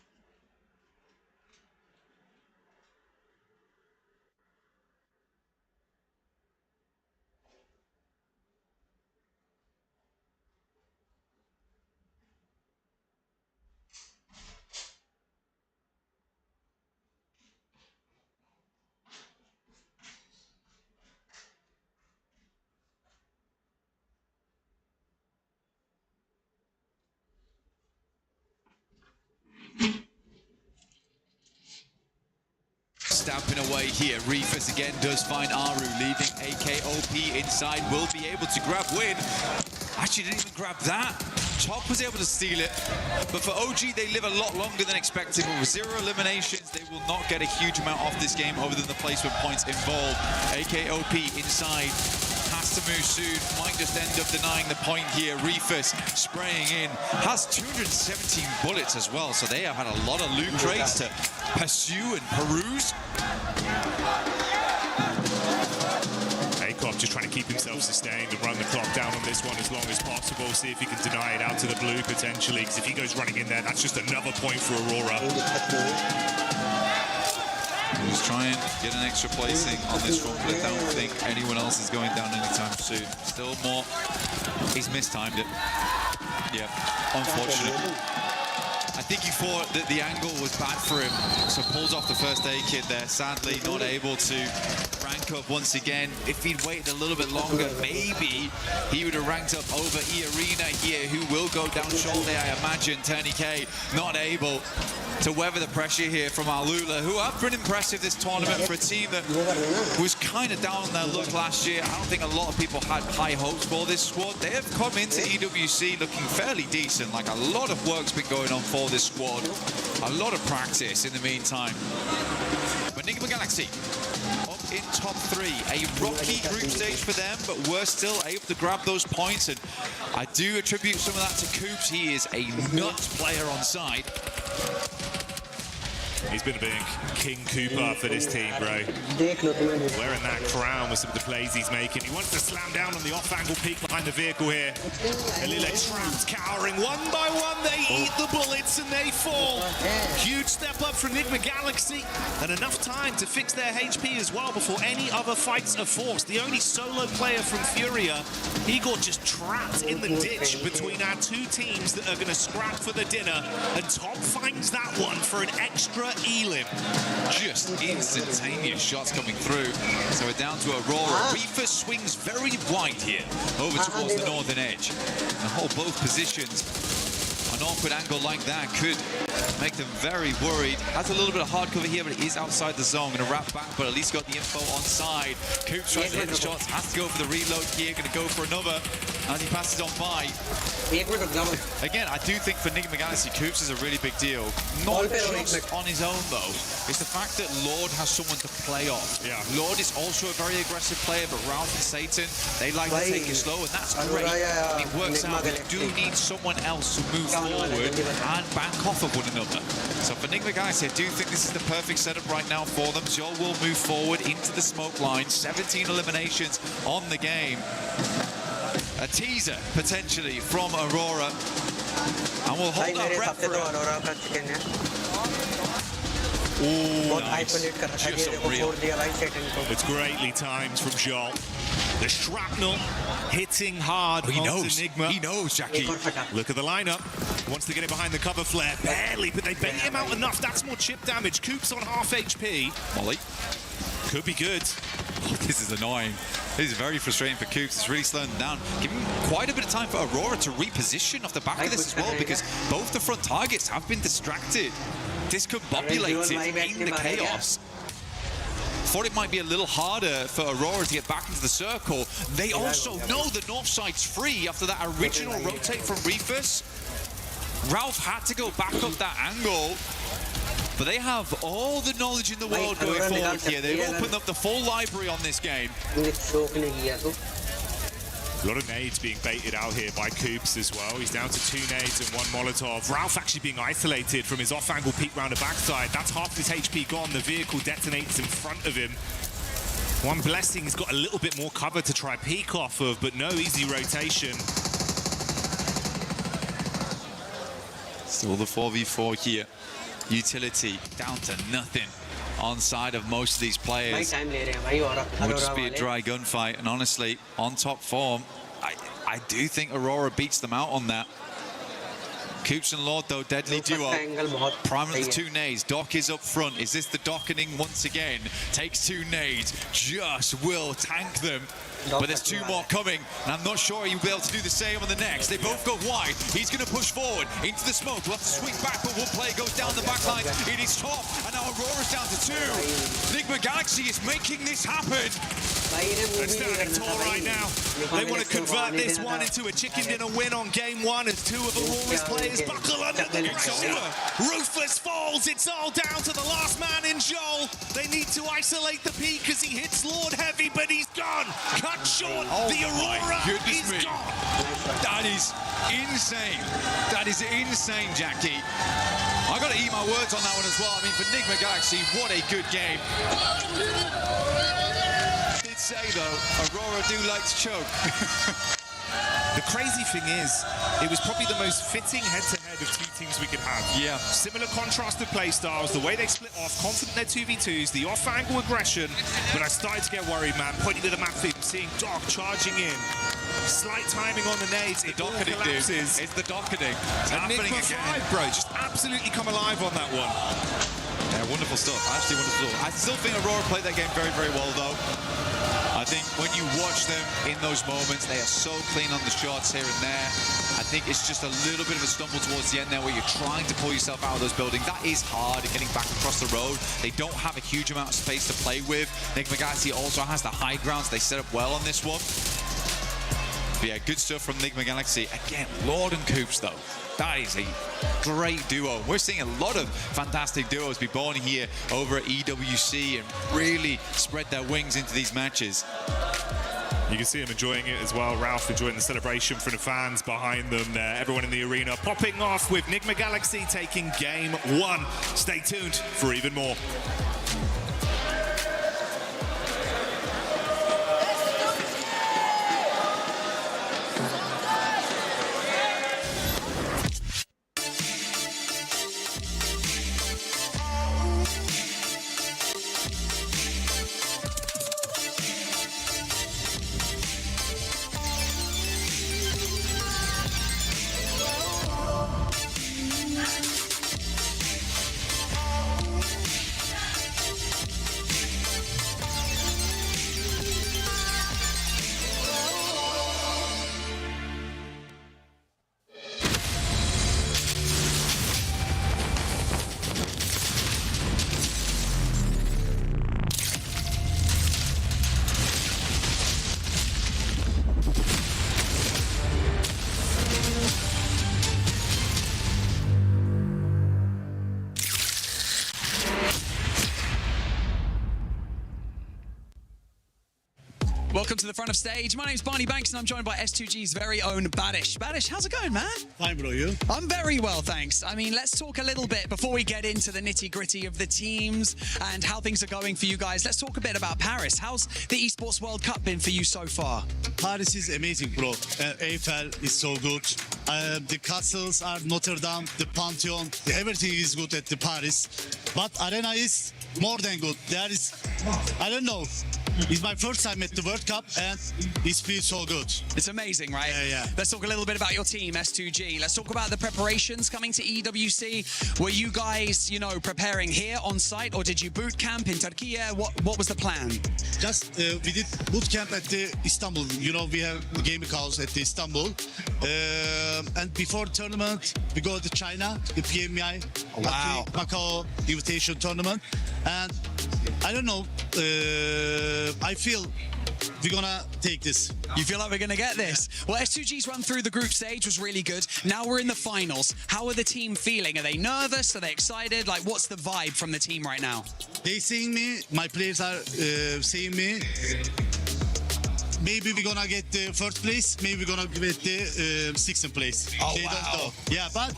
Stamping away here. Reefus again does find Aru, leaving AKOP inside. Will be able to grab win. Actually didn't even grab that. Top was able to steal it. But for OG, they live a lot longer than expected. But with 0 eliminations, they will not get a huge amount off this game other than the placement points involved. AKOP inside. Has to move soon, might just end up denying the point here. Reefus spraying in, has 217 bullets as well, so they have had a lot of loot crates to pursue and peruse. Akop just trying to keep himself sustained and run the clock down on this one as long as possible. See if he can deny it out to the blue potentially, because if he goes running in there, that's just another point for Aurora. Just try and get an extra placing on this one, but I don't think anyone else is going down anytime soon. Still more. He's mistimed it. Yeah, unfortunate. I think he thought that the angle was bad for him, so pulls off the first aid kit there. Sadly, not able to rank up once again. If he'd waited a little bit longer, maybe he would have ranked up over E-Arena here, who will go down shortly, I imagine. Turney K not able to weather the pressure here from Alula, who have been impressive this tournament for a team that was kind of down on their luck last year. I don't think a lot of people had high hopes for this squad. They have come into EWC looking fairly decent, like a lot of work's been going on for this squad. A lot of practice in the meantime. But Enigma Galaxy up in top 3. A rocky group stage for them, but we're still able to grab those points, and I do attribute some of that to Coops. He is a nuts player on side. He's been a big King Cooper for this team, bro. Wearing that crown with some of the plays he's making. He wants to slam down on the off-angle peak behind the vehicle here. Elile trapped, cowering. One by one, they eat the bullets and they fall. Huge step up from Enigma Galaxy, and enough time to fix their HP as well before any other fights are forced. The only solo player from Furia, he got just trapped in the ditch between our two teams that are going to scrap for the dinner, and Top finds that one for an extra elim. Just instantaneous shots coming through. So we're down to Aurora. Reaper swings very wide here, over towards the northern edge. And hold both positions. An awkward angle like that could make them very worried. Has a little bit of hard cover here, but it is outside the zone. Going to wrap back, but at least got the info on side. Coops tries to hit the shots, has to go for the reload here. Going to go for another as he passes on by. Again, I do think for Enigma Galaxy, Coops is a really big deal. Not just on his own, though. It's the fact that Lord has someone to play off. Yeah. Lord is also a very aggressive player, but Ralph and Satan, they like to take it slow, and that's great. It works out. We do need someone else to move forward and back off of one another. So for Enigma Galaxy, I do think this is the perfect setup right now for them. Joel will move forward into the smoke line. 17 eliminations on the game. A teaser, potentially, from Aurora. And we'll hold our breath for it. Ooh, nice. Just unreal. It's greatly timed from Joel. The shrapnel hitting hard. He knows. Enigma. He knows, Jackie. Look at the lineup. Wants to get it behind the cover flare. Barely, but they bait him out enough. That's more chip damage. Coops on half HP. Molly. Could be good. Oh, this is annoying. This is very frustrating for Coops. It's really slowing them down. Giving quite a bit of time for Aurora to reposition off the back of this as well, because both the front targets have been distracted. Discombobulated in the chaos. Thought it might be a little harder for Aurora to get back into the circle. They also know the north side's free after that original rotate from Reefus. Ralph had to go back up that angle. But they have all the knowledge in the world going forward here. They've opened up the full library on this game. A lot of nades being baited out here by Coops as well. He's down to 2 nades and 1 Molotov. Ralph actually being isolated from his off-angle peek round the backside. That's half his HP gone. The vehicle detonates in front of him. One Blessing, he's got a little bit more cover to try peek off of, but no easy rotation. Still the 4v4 here. Utility down to nothing on side of most of these players. It would just be a dry gunfight, and honestly, on top form, I do think Aurora beats them out on that. Coops and Lord, though, deadly duo. Prime with the 2 nades. Doc is up front. Is this the dockening once again? Takes 2 nades. Just will tank them. But there's 2 more coming, and I'm not sure he'll be able to do the same on the next. They both go wide. He's going to push forward into the smoke. We'll have to swing back, but one player goes down the back line. It is Top, and now Aurora's down to 2. Enigma Galaxy is making this happen. They're standing tall right now. They want to convert this one into a chicken dinner win on game 1 as 2 of Aurora's players buckle under the pressure. Ruthless falls. It's all down to the last man in Joel. They need to isolate the peak because he hits Lord heavy, but he's gone. Cut short. The Aurora is gone. That is insane. That is insane, Jackie. I got to eat my words on that one as well. I mean, for Enigma Galaxy, what a good game. Did say though, Aurora do like to choke. The crazy thing is, it was probably the most fitting head-to-head of 2 teams we could have. Yeah. Similar contrasted play styles, the way they split off, confident their 2v2s, the off-angle aggression, but I started to get worried, man. Pointing to the map, seeing Doc charging in. Slight timing on the nades, it docketing, collapses. It's the docketing. It's happening again. Bro, just absolutely come alive on that one. Yeah, wonderful stuff. Actually wonderful stuff. I still think Aurora played that game very, very well, though. I think when you watch them in those moments, they are so clean on the shots here and there. I think it's just a little bit of a stumble towards the end there where you're trying to pull yourself out of those buildings. That is hard, getting back across the road. They don't have a huge amount of space to play with. Enigma Galaxy also has the high ground, so they set up well on this one. But yeah, good stuff from Enigma Galaxy. Again, Lord and Coops, though. That is a great duo. We're seeing a lot of fantastic duos be born here over at EWC and really spread their wings into these matches. You can see him enjoying it as well. Ralph enjoying the celebration from the fans behind them there. Everyone in the arena popping off with Nigma Galaxy taking game 1. Stay tuned for even more. Welcome to the front of stage. My name's Barney Banks and I'm joined by S2G's very own Badish. Badish, how's it going, man? Fine, bro, you? I'm very well, thanks. I mean, let's talk a little bit before we get into the nitty-gritty of the teams and how things are going for you guys. Let's talk a bit about Paris. How's the Esports World Cup been for you so far? Paris is amazing, bro. Eiffel is so good. The castles are Notre Dame, the Pantheon. Everything is good at the Paris. But Arena is more than good. There is, I don't know. It's my first time at the World Cup and it feels so good. It's amazing, right? Yeah. Let's talk a little bit about your team, S2G. Let's talk about the preparations coming to EWC. Were you guys, preparing here on site or did you boot camp in Turkey? What was the plan? Just we did boot camp at the Istanbul. We have a gaming house at the Istanbul. And before tournament, we go to China, the PMI, Macau invitation tournament. And I don't know, I feel we're gonna take this. You feel like we're gonna get this? Yeah. Well, S2G's run through the group stage was really good. Now we're in the finals. How are the team feeling? Are they nervous? Are they excited? Like, what's the vibe from the team right now? They seeing me, my players are seeing me. Maybe we're gonna get the first place, maybe we're gonna get the sixth place. Oh, they don't know. Yeah, but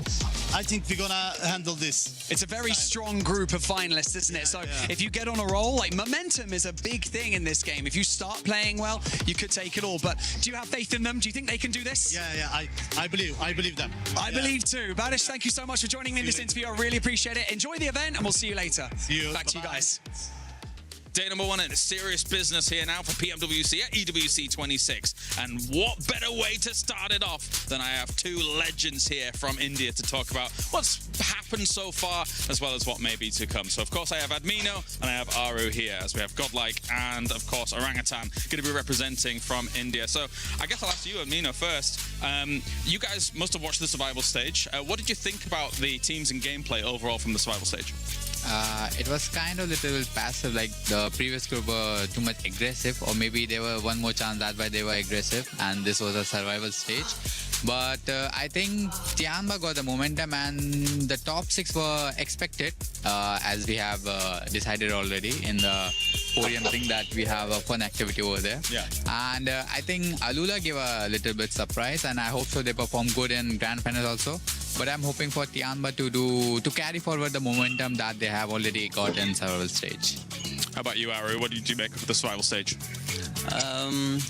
I think we're gonna handle this. It's a very strong group of finalists, isn't it? So if you get on a roll, like momentum is a big thing in this game. If you start playing well, you could take it all. But do you have faith in them? Do you think they can do this? Yeah, I believe them. I believe too. Badish, thank you so much for joining me in this interview. I really appreciate it. Enjoy the event and we'll see you later. See you. Back to you guys. Day number 1 in serious business here now for PMWC at EWC 26. And what better way to start it off than I have 2 legends here from India to talk about what's happened so far as well as what may be to come. So, of course, I have Admino and I have Aru here as we have Godlike and, of course, Orangutan going to be representing from India. So, I guess I'll ask you, Admino, first. You guys must have watched the survival stage. What did you think about the teams and gameplay overall from the survival stage? It was kind of little passive, like the previous group were too much aggressive, or maybe they were one more chance, that's why they were aggressive, and this was a survival stage. But I think Tianba got the momentum and the top 6 were expected, as we have decided already in the podium thing that we have a fun activity over there. Yeah. And I think Alula gave a little bit surprise, and I hope so they perform good in grand finals also. But I'm hoping for Tianba to carry forward the momentum that they have already got in survival stage. How about you, Aru? What did you make of the survival stage?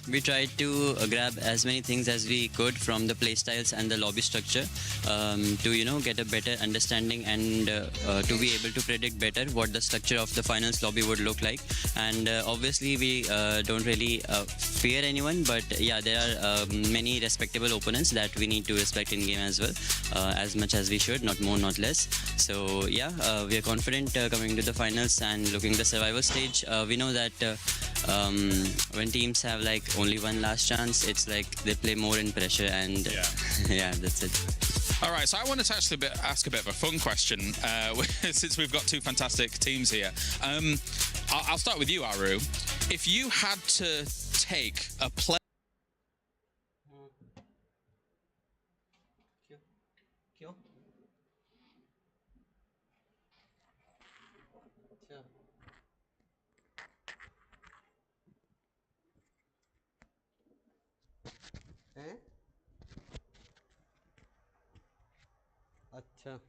We tried to grab as many things as we could from the playstyles and the lobby structure to get a better understanding and to be able to predict better what the structure of the finals lobby would look like. And obviously we don't really fear anyone, but yeah, there are many respectable opponents that we need to respect in game as well, as much as we should, not more, not less. So yeah, we are confident coming to the finals and looking at the survival stage. We know that when teams have like only one last chance, it's like they play more in pressure, and yeah, that's it. All right, so I wanted to actually ask a bit of a fun question since we've got 2 fantastic teams here. I'll start with you, Aru. If you had to take a play... अच्छा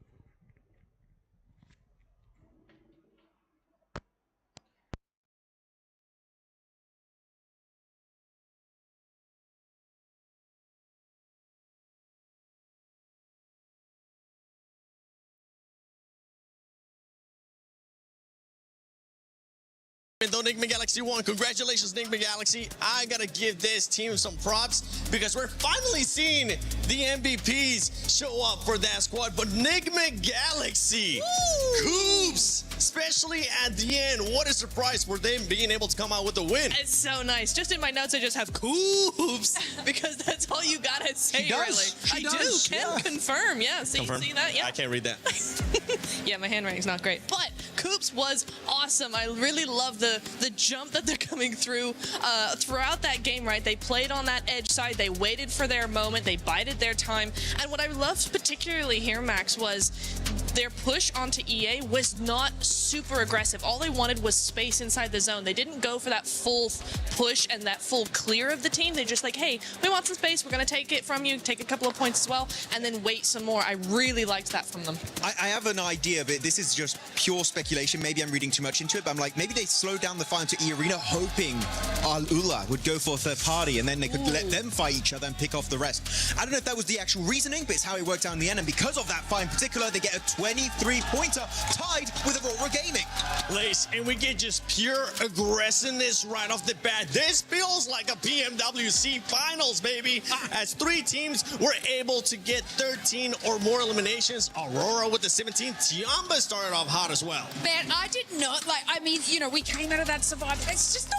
Though Enigma Galaxy won, congratulations Enigma Galaxy. I gotta give this team some props because we're finally seeing the MVPs show up for that squad. But Enigma Galaxy, Coops, especially at the end, what a surprise for them being able to come out with a win. It's so nice. Just in my notes, I just have Coops because that's all you gotta say, She does. really. She I does. do. Can confirm. Yeah. See, Confirm? see that? Yeah. I can't read that. Yeah, my handwriting's not great. But Coops was awesome. I really love the jump that they're coming through throughout that game, right? They played on that edge side. They waited for their moment. They bided their time. And what I loved particularly here, Max, was their push onto EA was not super aggressive. All they wanted was space inside the zone. They didn't go for that full push and that full clear of the team. They're just like, hey, we want some space. We're going to take it from you, take a couple of points as well, and then wait some more. I really liked that from them. I have an idea, but this is just pure speculation. Maybe I'm reading too much into it, but I'm like, maybe they slowed down the fight into E-Arena, hoping Al-Ula would go for a third party, and then they could let them fight each other and pick off the rest. I don't know if that was the actual reasoning, but it's how it worked out in the end, and because of that fight in particular, they get a 23-pointer tied with Aurora Gaming. Lace, and we get just pure aggressiveness right off the bat. This feels like a PMWC finals, baby. As 3 teams were able to get 13 or more eliminations. Aurora with the 17. Tiamba started off hot as well. Man, I did not like, I mean, you know, we came out of that survival. It's just not,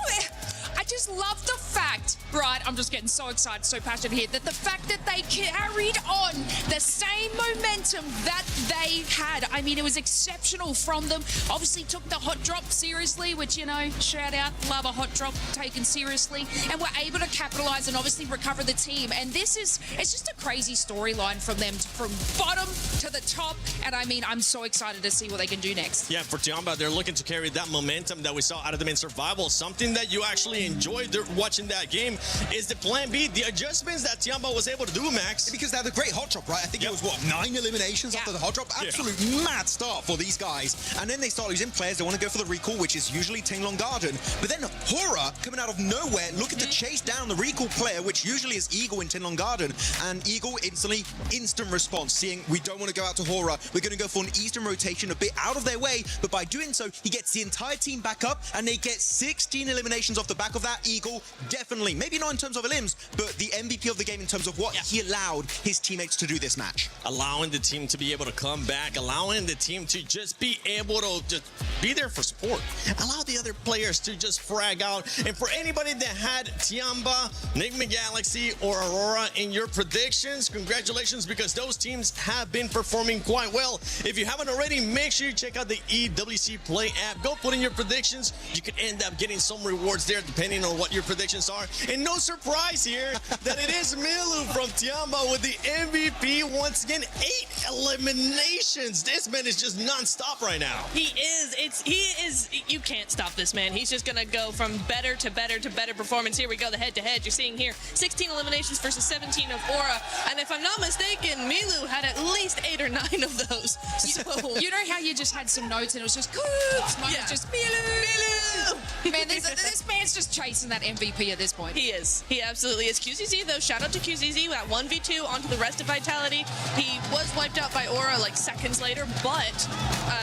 I just love the fact, right? I'm just getting so excited, so passionate here, that the fact that they carried on the same momentum that they had. I mean, it was exceptional from them. Obviously took the hot drop seriously, which, you know, shout out, love a hot drop taken seriously, and were able to capitalize and obviously recover the team. And this is, it's just a crazy storyline from them, from bottom to the top. And I mean, I'm so excited to see what they can do next. Yeah, for Tiamba, they're looking to carry that momentum that we saw out of them in survival. Something that you actually enjoyed watching that game is the plan B, the adjustments that Tiamba was able to do, Max. Because they had a great hot drop, right? I think it was, what, 9 eliminations after the hot drop? Absolute mad start for these guys. And then they start losing players. They want to go for the recall, which is usually Tinglong Garden. But then Hora, coming out of nowhere, looking to chase down the recall player, which usually is Eagle in Tinglong Garden. And Eagle instantly, instant response, seeing we don't want to go out to Hora. We're going to go for an Eastern rotation, a bit out of their way. But by doing so, he gets the entire team back up, and they get 16 eliminations off the back of that. Eagle, definitely, maybe not in terms of elims, but the MVP of the game in terms of what he allowed his teammates to do this match. Allowing the team to be able to come back, allowing the team to just be able to just be there for support. Allow the other players to just frag out. And for anybody that had Tiamba, Enigma Galaxy, or Aurora in your predictions, congratulations, because those teams have been performing quite well. If you haven't already, make sure you check out the EWC Play app. Go put in your predictions. You could end up getting some rewards there depending on what your predictions are. And no surprise here that it is Milu from Tiamba with the MVP once again. 8 eliminations. This man is just non-stop right now. He is, you can't stop this man. He's just gonna go from better to better to better performance. Here we go, the head-to-head. You're seeing here 16 eliminations versus 17 of Aura. And if I'm not mistaken, Milu had at least 8 or 9 of those. So, you know how you just had some notes and it was just Coops, just Milu. Man, this man's just chasing that MVP at this point. He is. He absolutely is. QZZ, though, shout out to QZZ. That 1v2 onto the rest of Vitality. He was wiped out by Aura like seconds later, but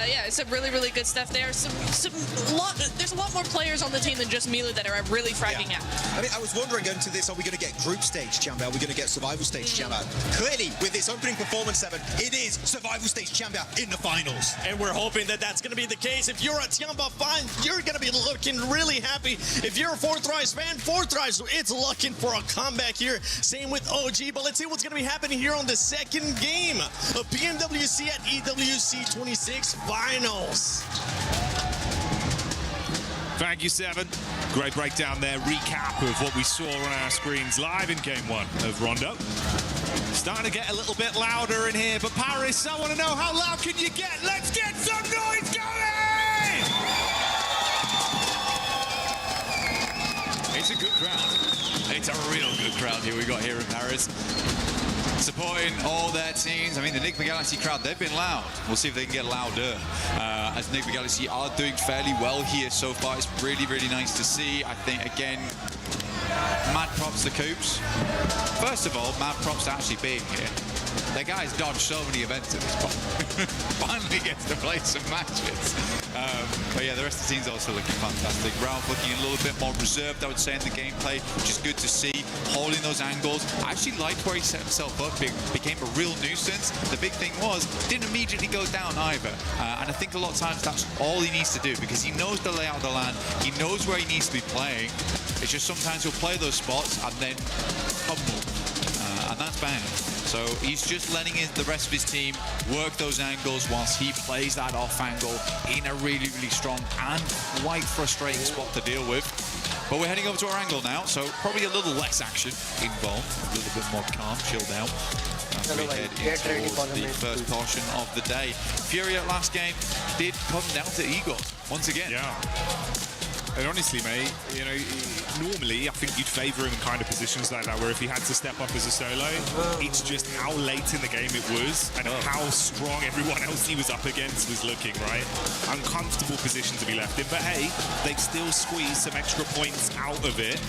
yeah, it's some really, really good stuff there. There's a lot more players on the team than just Milu that are really fragging out. I mean, I was wondering going to this, are we going to get group stage champion? Are we going to get survival stage champion? Clearly, with this opening performance, 7, it is survival stage champion in the finals. And we're hoping that that's going to be the case. If you're a Tiamba fan, you're going to be looking really happy. If you're a Fourth Rise fan, Fourth Rise, it's looking for a comeback here. Same with OG, but let's see what's going to be happening here on the second game of PMWC at EWC 26 Finals. Thank you, 7. Great breakdown there, recap of what we saw on our screens live in Game 1 of Rondo. Starting to get a little bit louder in here, but Paris, I want to know, how loud can you get? Let's get some noise going! It's a good crowd. It's a real good crowd here we got here in Paris. supporting all their teams. I mean, the Enigma Galaxy crowd, they've been loud. We'll see if they can get louder. As Enigma Galaxy are doing fairly well here so far. It's really, really nice to see. I think, again, mad props to Coops. First of all, mad props to actually being here. The guy's dodged so many events at this point. Finally gets to play some matches. But yeah, the rest of the team's also looking fantastic. Ralph looking a little bit more reserved, I would say, in the gameplay, which is good to see. Holding those angles. I actually liked where he set himself up. Became a real nuisance. The big thing was, didn't immediately go down either. And I think a lot of times that's all he needs to do, because he knows the layout of the land. He knows where he needs to be playing. It's just sometimes he'll play those spots and then humble. And that's bad. So he's just letting the rest of his team work those angles whilst he plays that off angle in a really, really strong and quite frustrating spot to deal with. But we're heading over to our angle now, so probably a little less action involved, a little bit more calm, chilled out as we head in towards the first portion of the day. Fury at last game did come down to Igor once again. Yeah. And honestly, mate, you know, normally I think you'd favour him in kind of positions like that, where if he had to step up as a solo, it's just how late in the game it was and how strong everyone else he was up against was looking, right? Uncomfortable position to be left in, but hey, they still squeeze some extra points out of it.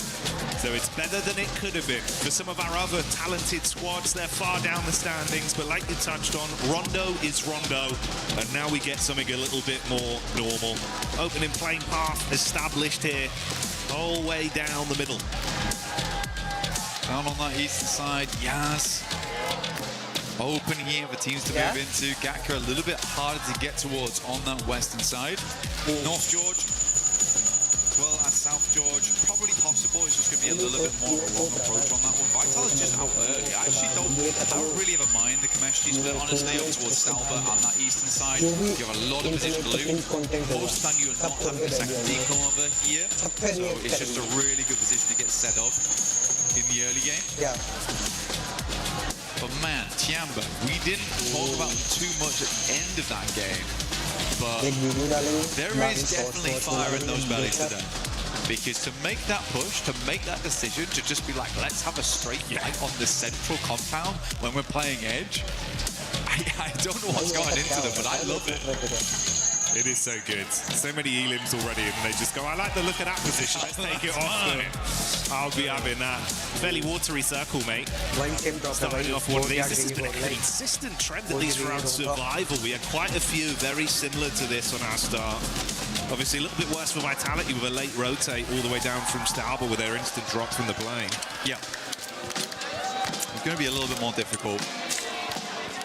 So it's better than it could have been. For some of our other talented squads, they're far down the standings, but like you touched on, Rondo is Rondo, and now we get something a little bit more normal. Opening playing path established here, whole way down the middle. Down on that eastern side, Yaz. Open here for teams to move into. Gatka a little bit harder to get towards on that western side. North George, well as South George, probably possible. It's just going to be a little bit more of a long approach on that one. Vital is just out early. I actually don't really ever mind the Kameshti split, honestly, up towards Stalba on that eastern side. You have a lot of position to loot. Most of the time you're not having a second team come over here. So it's just a really good position to get set up in the early game. Yeah. But man, Tiamba, we didn't talk about too much at the end of that game. But there is definitely fire in those bellies today. Because to make that push, to make that decision, to just be like, let's have a straight fight on the central compound when we're playing Edge, I don't know what's going into them, but I love it. It is so good. So many elims already, and they just go, I like the look of that position. Let's take it off. I'll be having that. Fairly watery circle, mate. Starting off one of these. This has been a consistent trend, at least throughout Survival. We had quite a few very similar to this on our start. Obviously, a little bit worse for Vitality with a late rotate all the way down from Stalba with their instant drop from the plane. Yeah. It's going to be a little bit more difficult.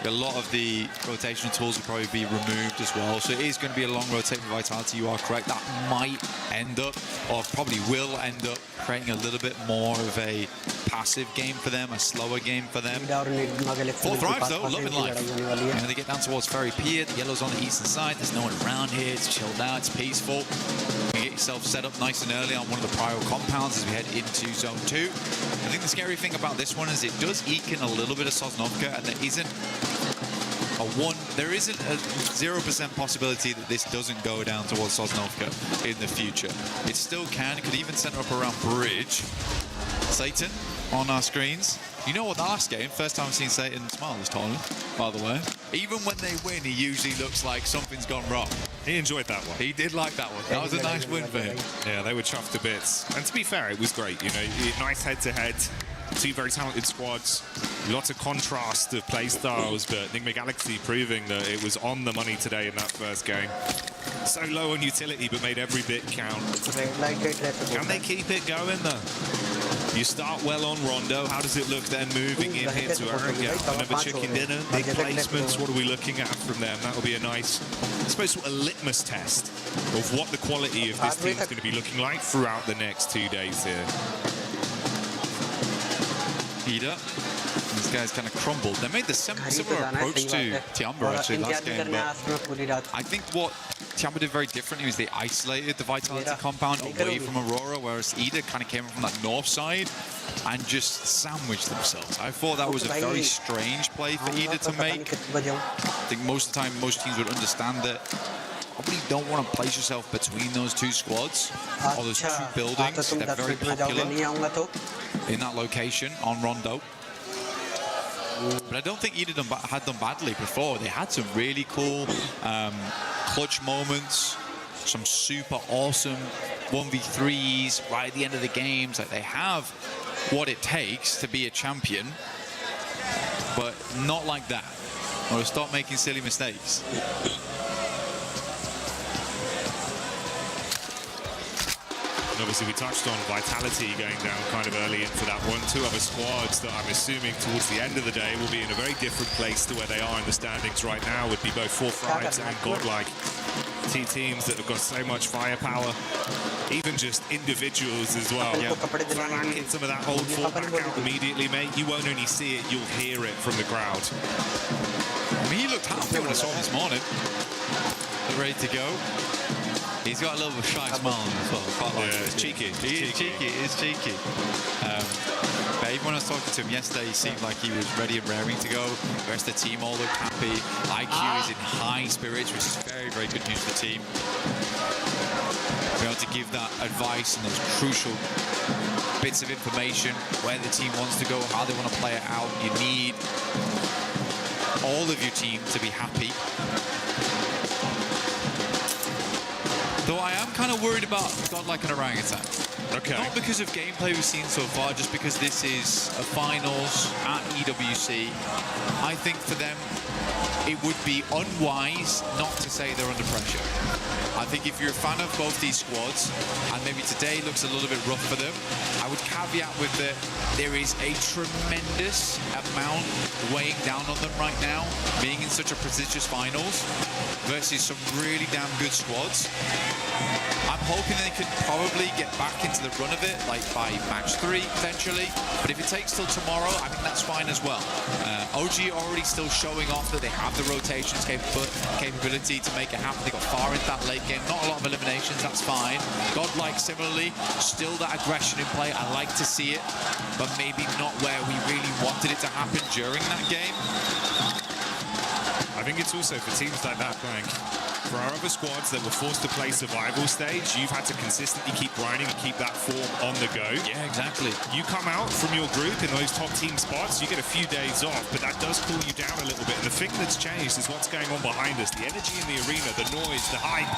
A lot of the rotational tools will probably be removed as well. So it is going to be a long rotate for Vitality, you are correct. That might end up, or probably will end up, creating a little bit more of a passive game for them, a slower game for them. Full thrives though, loving life. And they get down towards Ferry Pier, the yellow's on the eastern side, there's no one around here, it's chilled out, it's peaceful. You get yourself set up nice and early on one of the prior compounds as we head into Zone 2. I think the scary thing about this one is it does eke in a little bit of Sosnovka, and there isn't a 0% possibility that this doesn't go down towards Sosnovka in the future. It still can. It could even center up around Bridge. Satan on our screens. You know what, the last game, first time I've seen Satan smile this tournament, by the way. Even when they win, he usually looks like something's gone wrong. He enjoyed that one. He did like that one. That was a nice win for him. Yeah, they were chuffed to bits. And to be fair, it was great. You know, nice head-to-head. Two very talented squads, lots of contrast of play styles, but Enigma Galaxy proving that it was on the money today in that first game. So low on utility, but made every bit count. Can they keep it going though? You start well on Rondo. How does it look then moving in here to Eranga? Another chicken dinner, big placements. What are we looking at from them? That'll be a nice, I suppose, a litmus test of what the quality of this team is going to be looking like throughout the next 2 days here. Ida. These guys kind of crumbled. They made the similar approach to Tiamba actually last game, but I think what Tiamba did very differently was they isolated the Vitality compound away from Aurora, whereas Ida kind of came from that north side and just sandwiched themselves. I thought that was a very strange play for Ida to make. I think most of the time most teams would understand that probably don't want to place yourself between those two squads or those two buildings. They're very popular in that location on Rondo. But I don't think Eden had done badly before. They had some really cool clutch moments, some super awesome 1v3s right at the end of the games. Like, they have what it takes to be a champion, but not like that. Or stop making silly mistakes. And obviously we touched on Vitality going down kind of early into that one. Two other squads that I'm assuming towards the end of the day will be in a very different place to where they are in the standings right now, would be both Forthright and Godlike. Two teams that have got so much firepower, even just individuals as well. Yeah. Valak hit some of that old fort back out immediately, mate. You won't only see it, you'll hear it from the crowd. I mean, he looked happy when I saw him this morning. Ready to go. He's got a little bit of a shy smile on him as well. Quite like it's cheeky. He is cheeky. It is cheeky. But even when I was talking to him yesterday, he seemed like he was ready and raring to go. The rest of the team all looked happy. IQ is in high spirits, which is very, very good news for the team. Be able to give that advice and those crucial bits of information, where the team wants to go, how they want to play it out. You need all of your team to be happy. Though I am kind of worried about Godlike and Orangutan. Okay. Not because of gameplay we've seen so far, just because this is a finals at EWC. I think for them, it would be unwise not to say they're under pressure. I think if you're a fan of both these squads, and maybe today looks a little bit rough for them, I would caveat with that there is a tremendous amount weighing down on them right now, being in such a prestigious finals versus some really damn good squads. I'm hoping they could probably get back into the run of it, like by match 3 potentially. But if it takes till tomorrow, I think that's fine as well. OG already still showing off that they have the rotations capability to make it happen. They got far into that late game. Not a lot of eliminations, that's fine. Godlike similarly, still that aggression in play. I like to see it, but maybe not where we really wanted it to happen during that game. I think it's also for teams like that, Blank. For our other squads that were forced to play survival stage, you've had to consistently keep grinding and keep that form on the go. Yeah, exactly. You come out from your group in those top team spots, you get a few days off, but that does cool you down a little bit. And the thing that's changed is what's going on behind us. The energy in the arena, the noise, the hype.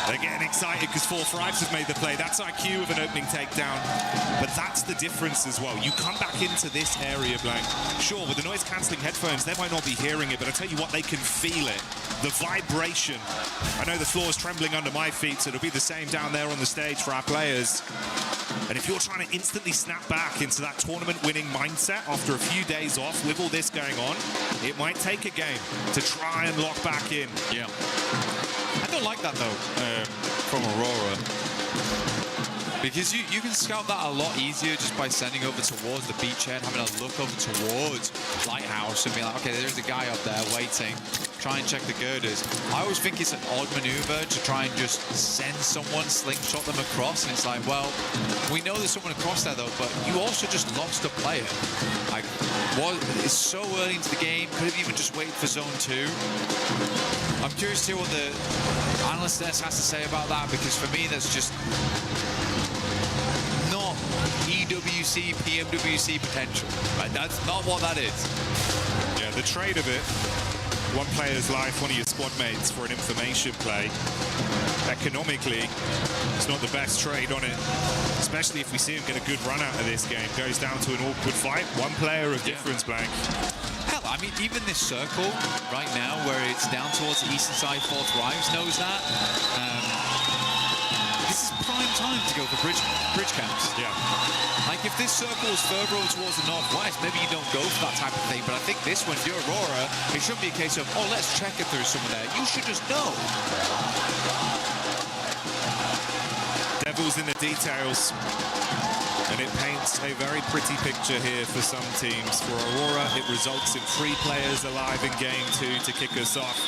They're getting excited because Forthright has made the play. That's IQ with an opening takedown. But that's the difference as well. You come back into this area, Blank. Sure, with the noise-cancelling headphones, they might not be hearing it, but I tell you what, they can feel it. The vibration. I know the floor is trembling under my feet, so it'll be the same down there on the stage for our players. And if you're trying to instantly snap back into that tournament-winning mindset after a few days off with all this going on, it might take a game to try and lock back in. Yeah. I don't like that, though, from Aurora. Because you can scout that a lot easier just by sending over towards the beachhead, having a look over towards Lighthouse and being like, okay, there's a guy up there waiting. Try and check the girders. I always think it's an odd maneuver to try and just send someone, slingshot them across, and it's like, well, we know there's someone across there though, but you also just lost a player. Like, it's so early into the game, could have even just waited for zone 2. I'm curious to hear what the analyst desk has to say about that, because for me, that's just not EWC, PMWC potential. Right? That's not what that is. Yeah, the trade of it. One player's life, one of your squad mates for an information play. Economically, it's not the best trade on it, especially if we see him get a good run out of this game. Goes down to an awkward fight. One player of difference, Blank. Hell, I mean, even this circle right now, where it's down towards the eastern side, Forthright knows that. This is prime time to go for bridge camps. Yeah. Like, if this circle is further over towards the northwest, maybe you don't go for that type of thing. But I think this one, if you're Aurora, it shouldn't be a case of, oh, let's check if there's someone there. You should just know. Devil's in the details. And it paints a very pretty picture here for some teams. For Aurora, it results in 3 players alive in game 2 to kick us off.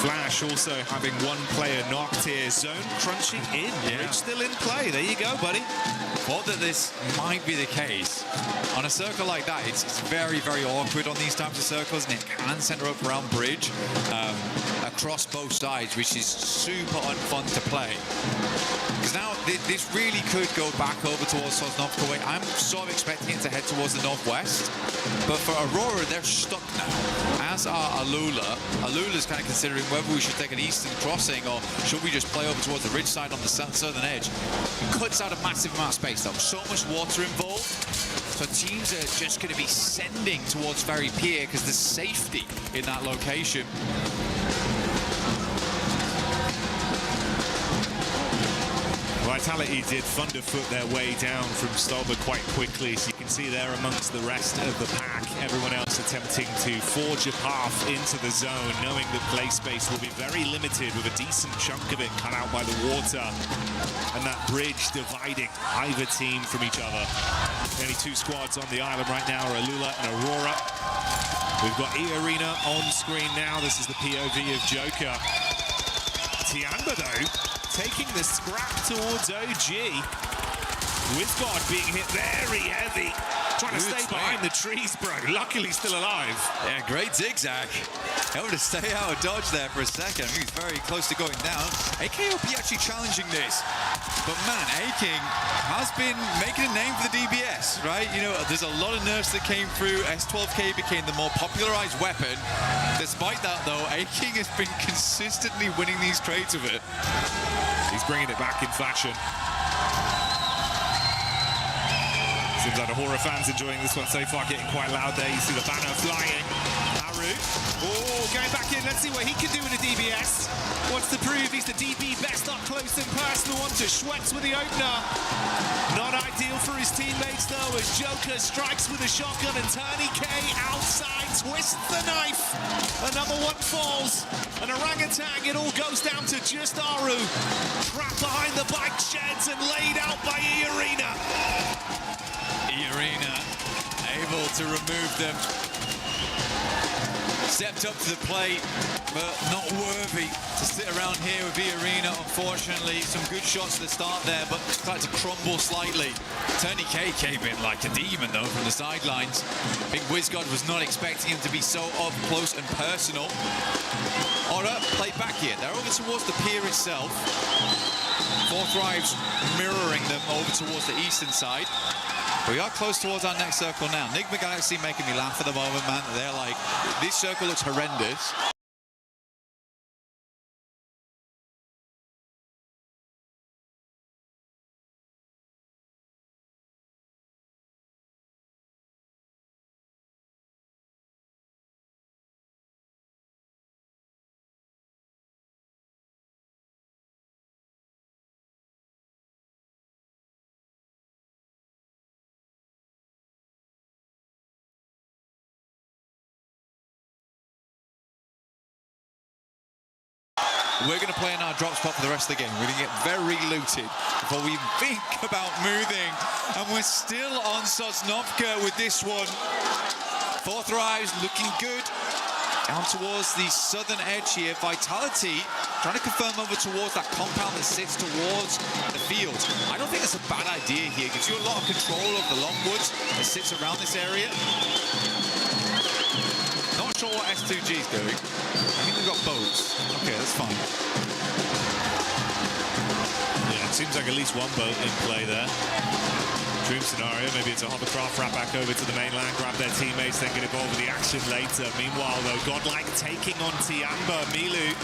Flash also having 1 player knocked here. Zone crunching in. Yeah. Bridge still in play. There you go, buddy. Thought that this might be the case. On a circle like that, it's very, very awkward on these types of circles, and it can center up around bridge across both sides, which is super unfun to play. Because now this really could go back over towards Sosnovka way. I'm sort of expecting it to head towards the northwest, but for Aurora, they're stuck now, as are Alula. Alula's kind of considering whether we should take an eastern crossing or should we just play over towards the ridge side on the southern edge. It cuts out a massive amount of space, though. So much water involved. So teams are just going to be sending towards Ferry Pier because there's safety in that location. Vitality did thunderfoot their way down from Stolberg quite quickly, so you can see there amongst the rest of the pack, everyone else attempting to forge a path into the zone, knowing that play space will be very limited with a decent chunk of it cut out by the water and that bridge dividing either team from each other. The only two squads on the island right now are Alula and Aurora. We've got E-Arena on screen now. This is the POV of Joker. Tiamba, though, taking the scrap towards OG. Wizgod being hit very heavy. Trying to stay behind the trees, bro. Luckily still alive. Yeah, great zigzag. Able to stay out of dodge there for a second. He's very close to going down. AKOP actually challenging this. But man, A-King has been making a name for the DBS, right? You know, there's a lot of nerfs that came through. S12K became the more popularized weapon. Despite that, though, A-King has been consistently winning these trades with it. He's bringing it back in fashion. Seems like the horror fans enjoying this one so far, getting quite loud there. You see the banner flying. Haru, oh, going back in. Let's see what he can do with a DBS. Wants to prove he's the DB best up close and personal. On to Schweitz with the opener. Not ideal for his teammates though, as Joker strikes with a shotgun and Turney K outside twists the knife. Another one falls. An orangutan, it all goes down to just Aru. Trapped behind the bike sheds and laid out by E-Arena. E-Arena able to remove them. Stepped up to the plate, but not worthy to sit around here with E-Arena, unfortunately. Some good shots at the start there, but started to crumble slightly. Turney K came in like a demon, though, from the sidelines. I think Wizgod was not expecting him to be so up close and personal. Aura played back here. They're over towards the pier itself. Fourth Rives mirroring them over towards the eastern side. We are close towards our next circle now. Nigma Galaxy making me laugh at the moment, man. They're like, this circle looks horrendous. We're going to play in our drop spot for the rest of the game. We're going to get very looted before we even think about moving. And we're still on Sosnovka with this one. Fourth Rise looking good. Down towards the southern edge here. Vitality trying to confirm over towards that compound that sits towards the field. I don't think that's a bad idea here. Gives you a lot of control of the Longwoods that sits around this area. Not sure what S2G is doing. I think they've got boats. Okay, that's fine. Yeah, it seems like at least one boat in play there. Dream scenario, maybe it's a hovercraft wrap back over to the mainland, grab their teammates, then get involved with the action later. Meanwhile, though, Godlike taking on Tiamba. Milu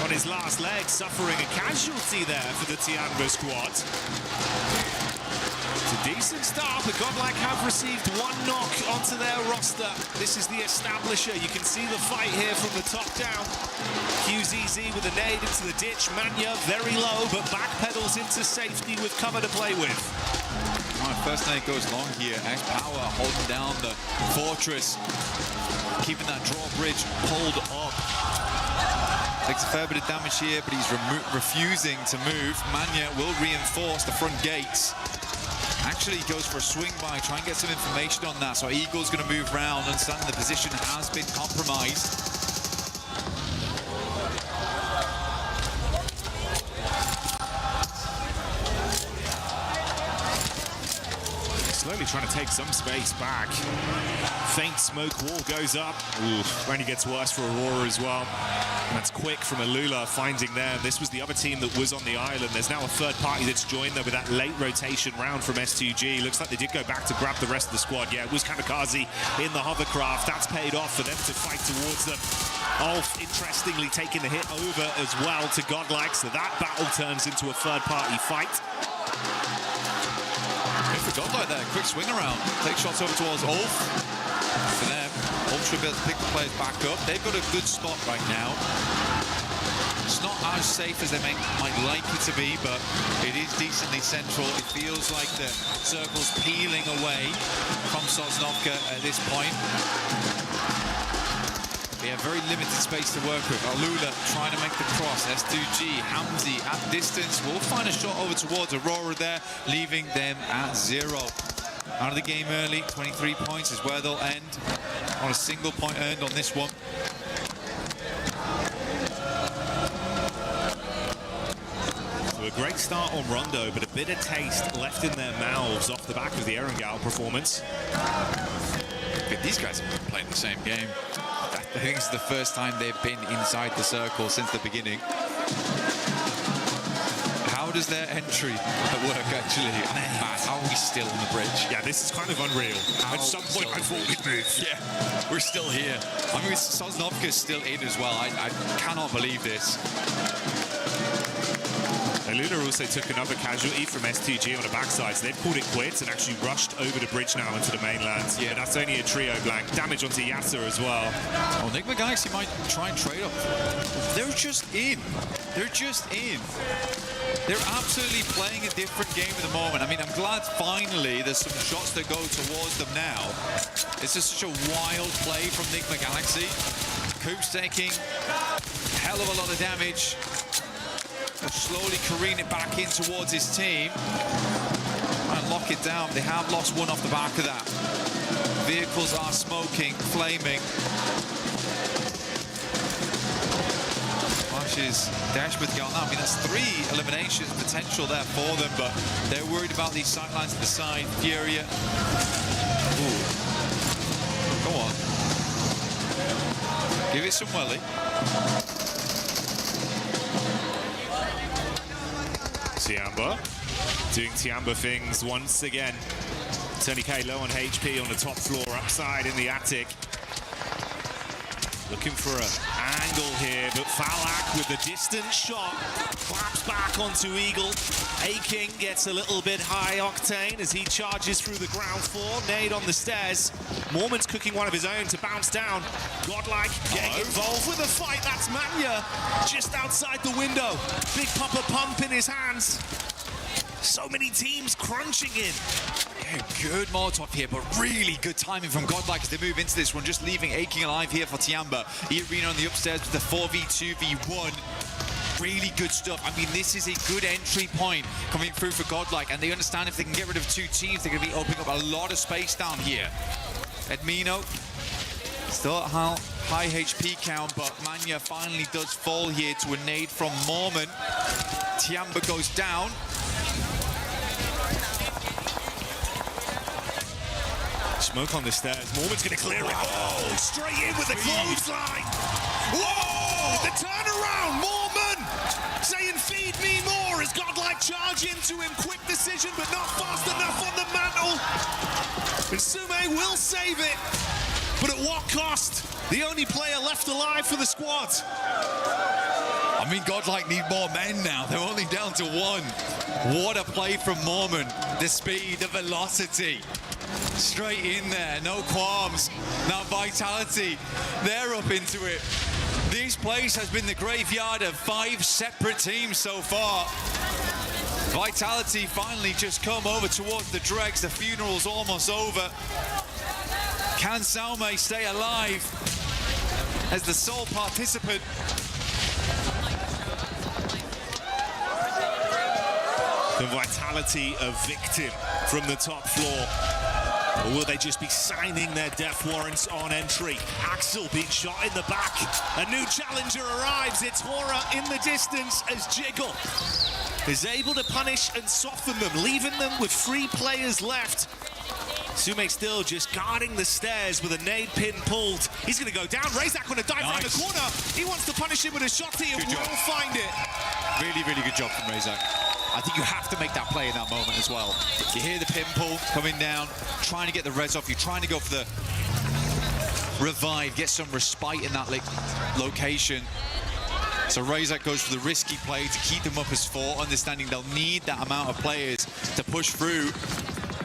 on his last leg, suffering a casualty there for the Tiamba squad. It's a decent start, but Godlike have received one knock onto their roster. This is the establisher. You can see the fight here from the top down. QZZ with a nade into the ditch. Manya very low, but backpedals into safety with cover to play with. Right, first nade goes long here. X-Power holding down the fortress, keeping that drawbridge pulled up. Takes a fair bit of damage here, but he's refusing to move. Manya will reinforce the front gates. Actually, he goes for a swing by, try and get some information on that. So Eagle's going to move round, understanding the position has been compromised. Slowly really trying to take some space back. Faint smoke wall goes up. Ooh, only gets worse for Aurora as well. And that's quick from Alula finding them. This was the other team that was on the island. There's now a third party that's joined them with that late rotation round from S2G. Looks like they did go back to grab the rest of the squad. Yeah, it was Kamikaze in the hovercraft. That's paid off for them to fight towards them. Ulf, interestingly, taking the hit over as well to Godlike, so that battle turns into a third-party fight. Good for Godlike there, quick swing around. Take shots over towards Ulf. For them, Ulf should be able to pick the players back up. They've got a good spot right now. It's not as safe as they might like it to be, but it is decently central. It feels like the circle's peeling away from Sosnovka at this point. They have very limited space to work with. Alula trying to make the cross. S2G, Hamzi at distance. Will find a shot over towards Aurora there, leaving them at 0. Out of the game early, 23 points is where they'll end. On a single point earned on this one. So a great start on Rondo, but a bitter taste left in their mouths off the back of the Erangel performance. These guys have been playing the same game. I think it's the first time they've been inside the circle since the beginning. How does their entry work, actually? How are we still on the bridge? Yeah, this is kind of unreal. At some point, I thought we'd move. Yeah, we're still here. I mean, Sosnovka's still in as well. I cannot believe this. Alula also took another casualty from S2G on the backside, so they've called it quits and actually rushed over the bridge now into the mainland. Yeah, that's only a trio blank. Damage onto Yasser as well. Oh, Enigma Galaxy might try and trade up. They're just in. They're just in. They're absolutely playing a different game at the moment. I mean, I'm glad finally there's some shots that go towards them now. It's just such a wild play from Enigma Galaxy. Coop's taking a hell of a lot of damage. Slowly careen it back in towards his team. And lock it down. They have lost one off the back of that. Vehicles are smoking, flaming. Flashes Dashwood going out. I mean, that's 3 eliminations potential there for them, but they're worried about these sidelines to the side. Furia. Ooh. Go on. Give it some welly. Tiamba doing Tiamba things once again. Tony K low on HP on the top floor, upside in the attic. Looking for an angle here, but Falak with the distant shot claps back onto Eagle. Aking gets a little bit high octane as he charges through the ground floor. Nade on the stairs. Mormon's cooking one of his own to bounce down. Godlike getting involved with the fight. That's Manya just outside the window. Big Papa Pump in his hands. So many teams crunching in. Yeah, good Molotov here, but really good timing from Godlike as they move into this one, just leaving Aking alive here for Tiamba. Irina on the upstairs with the 4v2v1. Really good stuff. I mean, this is a good entry point coming through for Godlike, and they understand if they can get rid of 2 teams, they're going to be opening up a lot of space down here. Edmino still at high HP count, but Manya finally does fall here to a nade from Mormon. Tiamba goes down. Smoke on the stairs. Mormon's going to clear it. Oh, straight in with the clothesline. Whoa! The turnaround. Mormon saying, "Feed me more," as Godlike charge into him. Quick decision, but not fast enough on the mantle. And Sume will save it. But at what cost? The only player left alive for the squad. I mean, Godlike need more men now. They're only down to 1. What a play from Mormon. The speed, the velocity. Straight in there, no qualms. Now Vitality, they're up into it. This place has been the graveyard of 5 separate teams so far. Vitality finally just come over towards the dregs. The funeral's almost over. Can Salme stay alive as the sole participant? The Vitality a victim from the top floor. Or will they just be signing their death warrants on entry? Axel being shot in the back. A new challenger arrives. It's Hora in the distance as Jiggle is able to punish and soften them, leaving them with 3 players left. Sume still just guarding the stairs with a nade pin pulled. He's going to go down. Razak on a dive around the corner. He wants to punish him with a shot here. Will find it. Really, really good job from Razak. I think you have to make that play in that moment as well. You hear the pin pull coming down, trying to get the res off. You're trying to go for the revive, get some respite in that location. So Razak goes for the risky play to keep them up as 4, understanding they'll need that amount of players to push through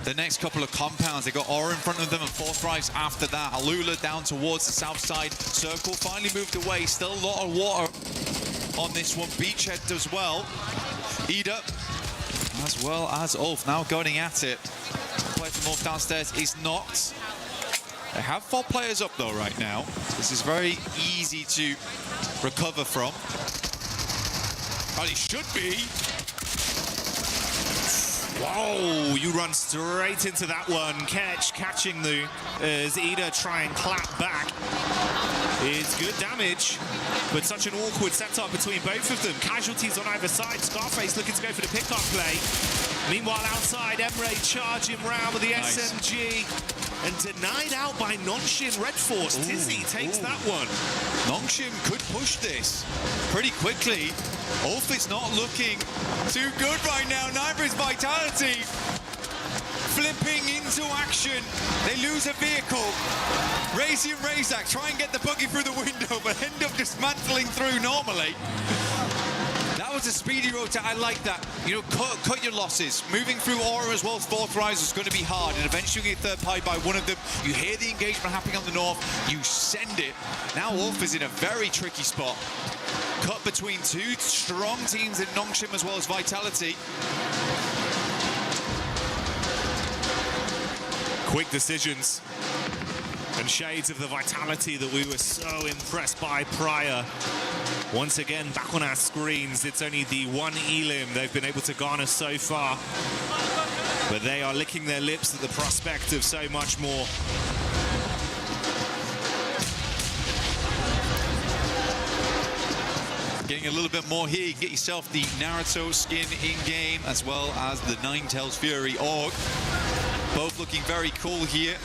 the next couple of compounds. They got Aura in front of them and 4 thrives after that. Alula down towards the south side. Circle finally moved away. Still a lot of water on this one. Beachhead as well. Ida, as well as Ulf, now going at it. Play from Ulf downstairs is knocked. They have 4 players up though right now. This is very easy to recover from. Well, it should be. Whoa, you run straight into that one. Catching the as Ida try and clap back. It's good damage, but such an awkward setup between both of them. Casualties on either side. Scarface looking to go for the pickup play. Meanwhile, outside, Emre charging round with the SMG. And denied out by Nongshim Red Force. Tizzy takes that one. Nongshim could push this pretty quickly. Ulf is not looking too good right now. Neither is Vitality. Flipping into action. They lose a vehicle. Razy and Razak try and get the buggy through the window, but end up dismantling through normally. That was a speedy rotate. I like that. You know, cut your losses. Moving through Aura as well as 4th Rise is going to be hard, and eventually you get third party by one of them. You hear the engagement happening on the north. You send it. Now Ulf is in a very tricky spot. Cut between 2 strong teams in Nongshim as well as Vitality. Quick decisions and shades of the Vitality that we were so impressed by prior. Once again, back on our screens, it's only the 1 elim they've been able to garner so far. But they are licking their lips at the prospect of so much more. Getting a little bit more here, you get yourself the Naruto skin in-game, as well as the Ninetales Fury Org. Both looking very cool here.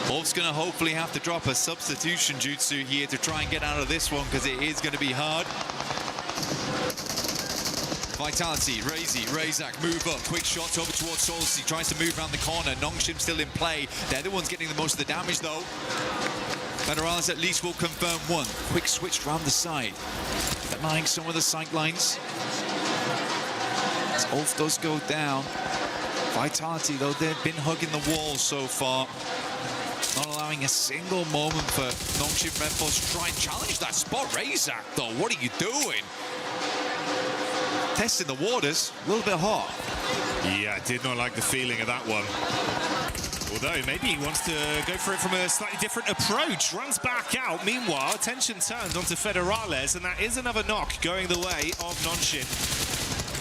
Ulf's going to hopefully have to drop a substitution jutsu here to try and get out of this one, because it is going to be hard. Vitality, Razy, Razak move up. Quick shots over towards Solus. He tries to move around the corner. Nongshim still in play. They're the ones getting the most of the damage, though. Federales at least will confirm one. Quick switch around the side. Denying some of the sight lines. As Ulf does go down. Vitality, though, they've been hugging the walls so far. Not allowing a single moment for Nongshim Red Force to try and challenge that spot. Razak, though, what are you doing? Testing the waters, a little bit hot. Yeah, I did not like the feeling of that one. Although maybe he wants to go for it from a slightly different approach. Runs back out. Meanwhile, attention turns onto Federales, and that is another knock going the way of Nongshim.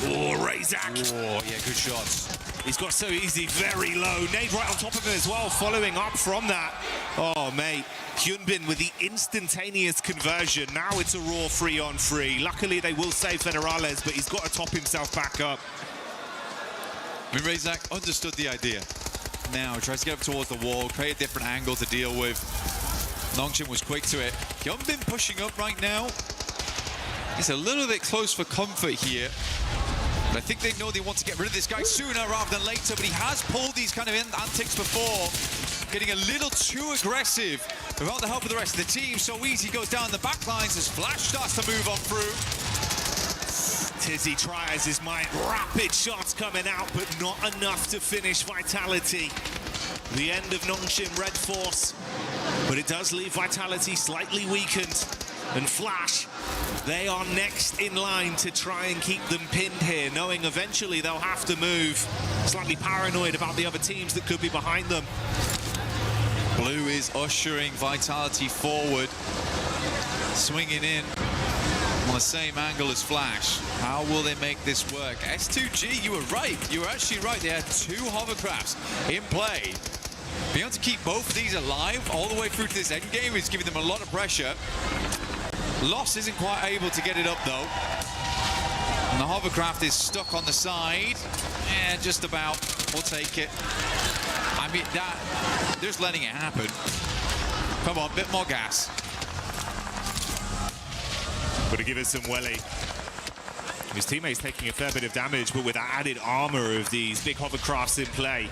Oh, Razak. Oh, yeah, good shots. He's got so easy, very low. Nade right on top of him as well, following up from that. Oh, mate. Hyunbin with the instantaneous conversion. Now it's a raw 3-on-3. Luckily, they will save Federales, but he's got to top himself back up. I mean, Razak understood the idea. Now tries to get up towards the wall, create a different angle to deal with. Nongshim was quick to it. Hyunbin pushing up right now. He's a little bit close for comfort here. But I think they know they want to get rid of this guy sooner rather than later, but he has pulled these kind of antics before, getting a little too aggressive without the help of the rest of the team. So easy goes down the back lines as Flash starts to move on through. Tizzy tries his might. Rapid shots coming out, but not enough to finish Vitality. The end of Nongshim Red Force, but it does leave Vitality slightly weakened. And Flash, they are next in line to try and keep them pinned here, knowing eventually they'll have to move. Slightly paranoid about the other teams that could be behind them. Blue is ushering Vitality forward, swinging in on the same angle as Flash. How will they make this work? S2G, you were right. You were actually right. They had 2 hovercrafts in play. Being able to keep both of these alive all the way through to this endgame is giving them a lot of pressure. Loss isn't quite able to get it up, though. And the hovercraft is stuck on the side. Yeah, just about. We'll take it. I mean, they're just letting it happen. Come on, bit more gas. Got to give it some welly. His teammate's taking a fair bit of damage, but with that added armor of these big hovercrafts in play,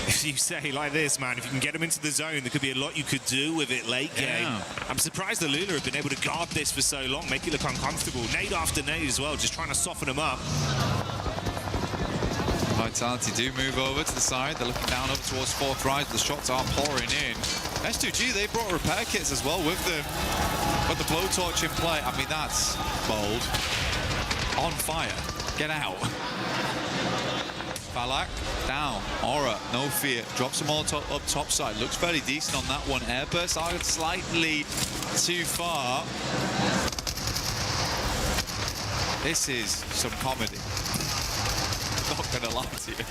if you say like this, man, if you can get him into the zone, there could be a lot you could do with it late game. I'm surprised the Lula have been able to guard this for so long, make it look uncomfortable. Nade after nade as well, just trying to soften them up. Vitality do move over to the side. They're looking down over towards fourth rise, but the shots are pouring in. S2G, they brought repair kits as well with them. But the blowtorch in play, I mean, that's bold. On fire. Get out. Falak down. Aura, no fear. Drops them all up top side. Looks very decent on that one. Airburst are slightly too far. This is some comedy. Not gonna lie to you.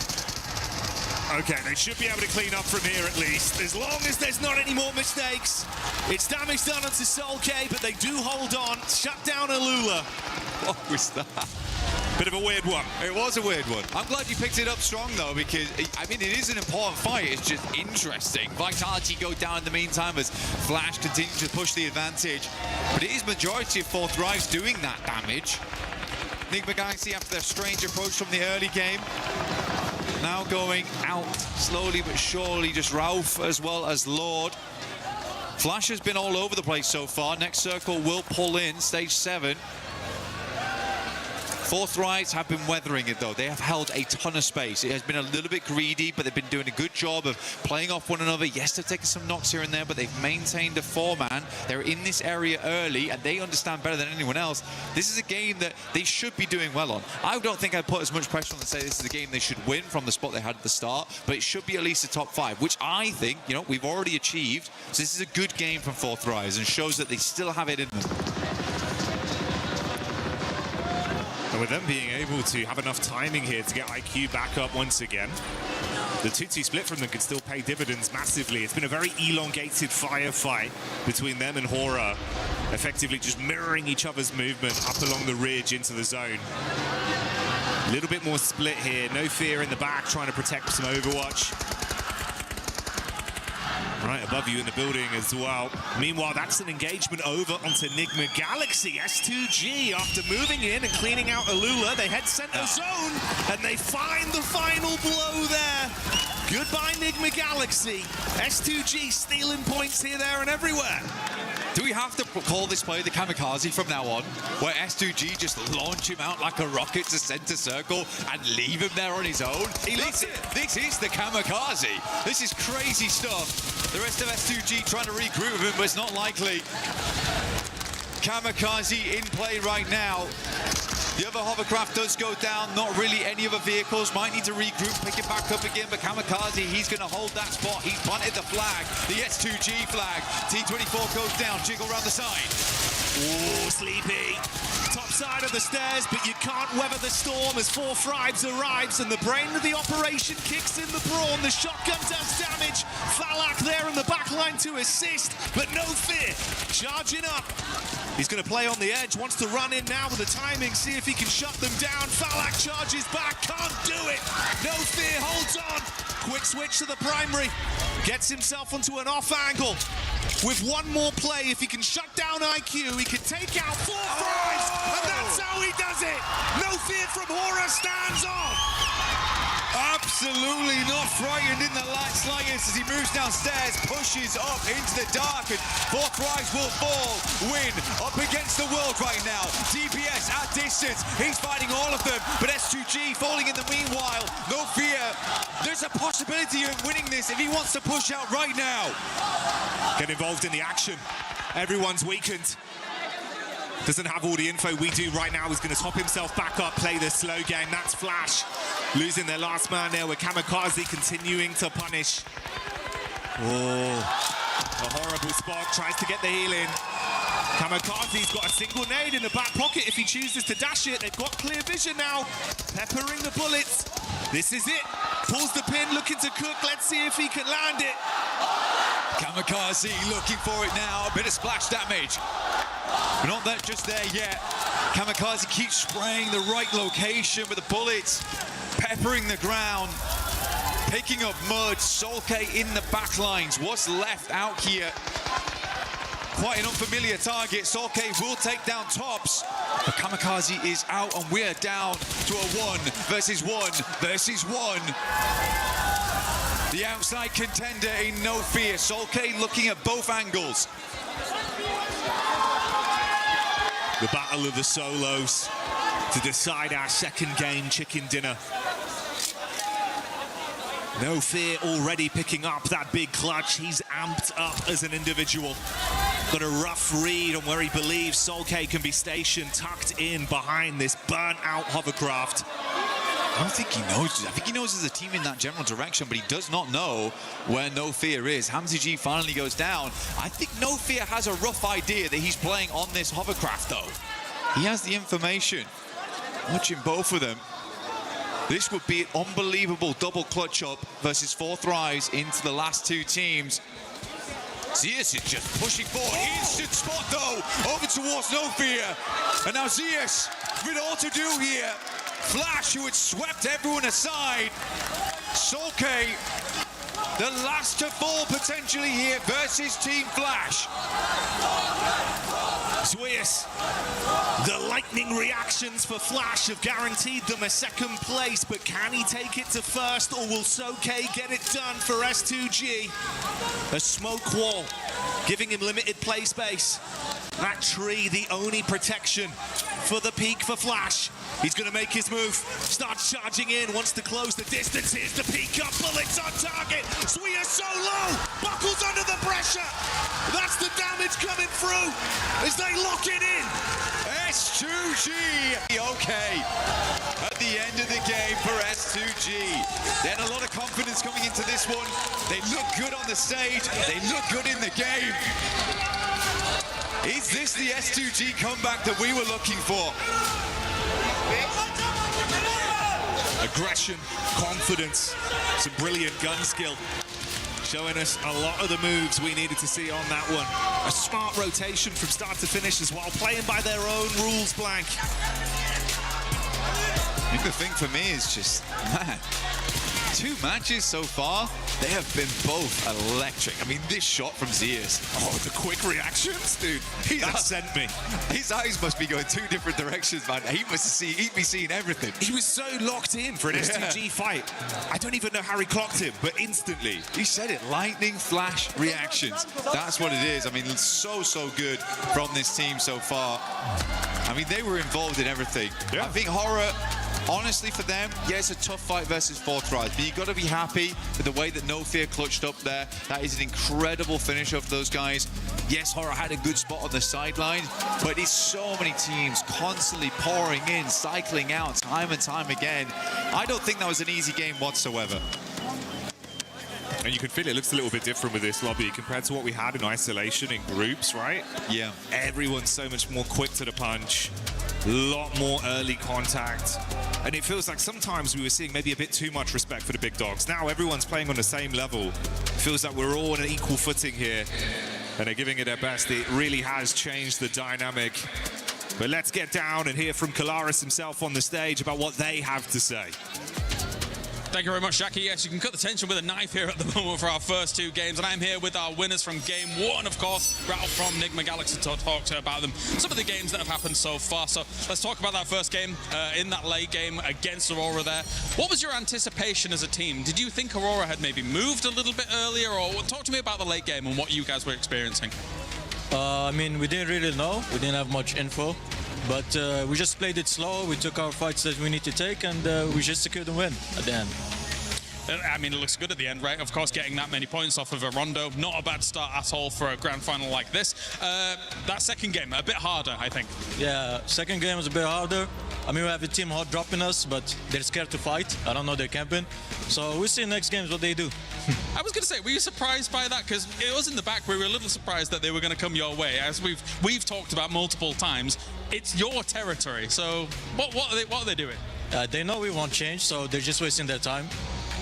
Okay, they should be able to clean up from here at least. As long as there's not any more mistakes. It's damage done onto Soul K, but they do hold on. Shut down Alula. What was that? Bit of a weird one. It was a weird one. I'm glad you picked it up strong, though, because, I mean, it is an important fight. It's just interesting. Vitality go down in the meantime as Flash continues to push the advantage. But it is majority of fourth rise doing that damage. Enigma Galaxy, after their strange approach from the early game, now going out slowly but surely. Just Rauf as well as Lord. Flash has been all over the place so far. Next circle will pull in stage 7. Fourth Rise have been weathering it, though. They have held a ton of space. It has been a little bit greedy, but they've been doing a good job of playing off one another. Yes, they've taken some knocks here and there, but they've maintained a 4-man. They're in this area early, and they understand better than anyone else. This is a game that they should be doing well on. I don't think I'd put as much pressure on to say this is a game they should win from the spot they had at the start, but it should be at least a top 5, which I think, you know, we've already achieved. So this is a good game from Fourth Rise and shows that they still have it in them. And with them being able to have enough timing here to get IQ back up once again, the 2-2 split from them could still pay dividends massively. It's been a very elongated firefight between them and Hora, effectively just mirroring each other's movement up along the ridge into the zone. A little bit more split here. No fear in the back, trying to protect some Overwatch. Right above you in the building as well. Meanwhile, that's an engagement over onto Enigma Galaxy. S2G, after moving in and cleaning out Alula, they head center zone, and they find the final blow there. Goodbye, Enigma Galaxy. S2G stealing points here, there, and everywhere. Do we have to call this play the kamikaze from now on, where S2G just launch him out like a rocket to center circle and leave him there on his own? This is the kamikaze. This is crazy stuff. The rest of S2G trying to regroup with him, but it's not likely. Kamikaze in play right now. The other hovercraft does go down, not really any other vehicles. Might need to regroup, pick it back up again, but Kamikaze, he's going to hold that spot. He's planted the flag, the S2G flag. T24 goes down, jiggle around the side. Ooh, Sleepy. Top side of the stairs, but you can't weather the storm as Fourth Rise arrives, and the brain of the operation kicks in the brawn. The shotgun does damage. Falak there in the back line to assist, but no fear. Charging up. He's going to play on the edge, wants to run in now with the timing, see if he can shut them down. Falak charges back, can't do it. No fear, holds on. Quick switch to the primary. Gets himself onto an off angle. With one more play, if he can shut down IQ, he can take out Fourth Rise, and that's how he does it. No fear from Hora, stands on. Absolutely not frightened in the slightest as he moves downstairs, pushes up into the dark, and Fourth Rise will fall. Win up against the world right now. DPS at distance, he's fighting all of them, but S2G falling in the meanwhile. No fear. There's a possibility of winning this if he wants to push out right now. Get involved in the action. Everyone's weakened. Doesn't have all the info we do right now. He's going to top himself back up, play the slow game. That's Flash losing their last man there, with Kamikaze continuing to punish. Oh, a horrible spot. Tries to get the heal in. Kamikaze's got a single nade in the back pocket if he chooses to dash it. They've got clear vision now. Peppering the bullets. This is it. Pulls the pin, looking to cook. Let's see if he can land it. Kamikaze looking for it now. A bit of splash damage. We're not just there yet. Kamikaze keeps spraying the right location with the bullets, peppering the ground, picking up mud. Solke in the back lines. What's left out here? Quite an unfamiliar target. Solke will take down tops, but Kamikaze is out, and we're down to a 1 versus 1 versus 1. The outside contender in No Fear. Solke looking at both angles. The battle of the solos to decide our second game chicken dinner. No Fear already picking up that big clutch. He's amped up as an individual. Got a rough read on where he believes Solke can be stationed, tucked in behind this burnt-out hovercraft. I don't think he knows. I think he knows there's a team in that general direction, but he does not know where No Fear is. Hamzy G finally goes down. I think No Fear has a rough idea that he's playing on this hovercraft, though. He has the information. Watching both of them. This would be an unbelievable double clutch up versus 4 thrives into the last 2 teams. Zeus is just pushing forward. Instant spot, though, over towards No Fear. And now Zeus with all to do here. Flash, who had swept everyone aside. Solke, the last to fall potentially here versus Team Flash. Zeus, the lightning reactions for Flash have guaranteed them a second place, but can he take it to first, or will Solke get it done for S2G? A smoke wall, giving him limited play space. That tree, the only protection for the peak for Flash. He's going to make his move, starts charging in, wants to close the distance. Here's the peak up, bullets on target. Suya so low, buckles under the pressure. That's the damage coming through as they lock it in. S2G, okay, at the end of the game for S2G. Then a lot of confidence coming into this one. They look good on the stage, they look good in the game. Is this the S2G comeback that we were looking for? Aggression, confidence, some brilliant gun skill. Showing us a lot of the moves we needed to see on that one. A smart rotation from start to finish as well, playing by their own rules, Blank. I think the thing for me is just, man, 2 matches so far, they have been both electric. I mean, this shot from Zeus. Oh, the quick reactions, dude. That sent me. His eyes must be going 2 different directions, man. He'd be seeing everything. He was so locked in for an S2G fight. I don't even know how he clocked him, but instantly. He said it, lightning flash reactions. That's what it is. I mean, it's so good from this team so far. I mean, they were involved in everything. Yeah. I think Horror, honestly, for them, yeah, it's a tough fight versus 4 tries, but you've got to be happy with the way that No Fear clutched up there. That is an incredible finish of those guys. Yes, Horror had a good spot on the sideline, but it's so many teams constantly pouring in, cycling out time and time again. I don't think that was an easy game whatsoever. And you can feel it looks a little bit different with this lobby compared to what we had in isolation in groups, right? Yeah. Everyone's so much more quick to the punch. A lot more early contact. And it feels like sometimes we were seeing maybe a bit too much respect for the big dogs. Now everyone's playing on the same level. It feels like we're all on an equal footing here. And they're giving it their best. It really has changed the dynamic. But let's get down and hear from Kalaris himself on the stage about what they have to say. Thank you very much, Jackie. Yes, you can cut the tension with a knife here at the moment for our first 2 games. And I'm here with our winners from Game 1, of course, Ralph from Nigma Galaxy, to talk to about them. Some of the games that have happened so far. So let's talk about that first game, in that late game against Aurora there. What was your anticipation as a team? Did you think Aurora had maybe moved a little bit earlier? Or talk to me about the late game and what you guys were experiencing. I mean, we didn't really know. We didn't have much info. But we just played it slow. We took our fights that we need to take, and we just secured the win at the end. I mean, it looks good at the end, right? Of course, getting that many points off of a Rondo. Not a bad start at all for a grand final like this. That second game, a bit harder, I think. Yeah, second game was a bit harder. I mean, we have a team hot dropping us, but they're scared to fight. I don't know, they're camping. So we'll see next games what they do. I was going to say, were you surprised by that? Because it was in the back. We were a little surprised that they were going to come your way. As we've talked about multiple times, it's your territory. So what are they doing? They know we won't change, so they're just wasting their time.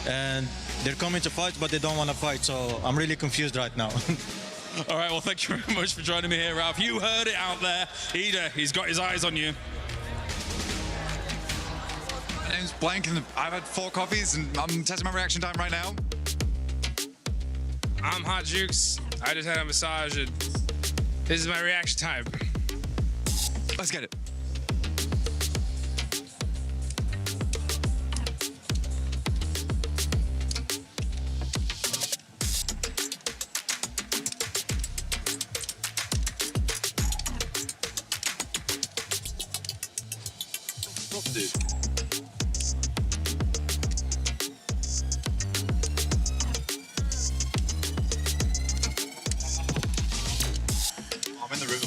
And they're coming to fight, but they don't want to fight. So I'm really confused right now. All right, well, thank you very much for joining me here, Ralph. You heard it out there. He's got his eyes on you. brain's blank and I've had 4 coffees and I'm testing my reaction time right now. I'm Hot Jukes. I just had a massage and this is my reaction time. Let's get it. I'm in the room.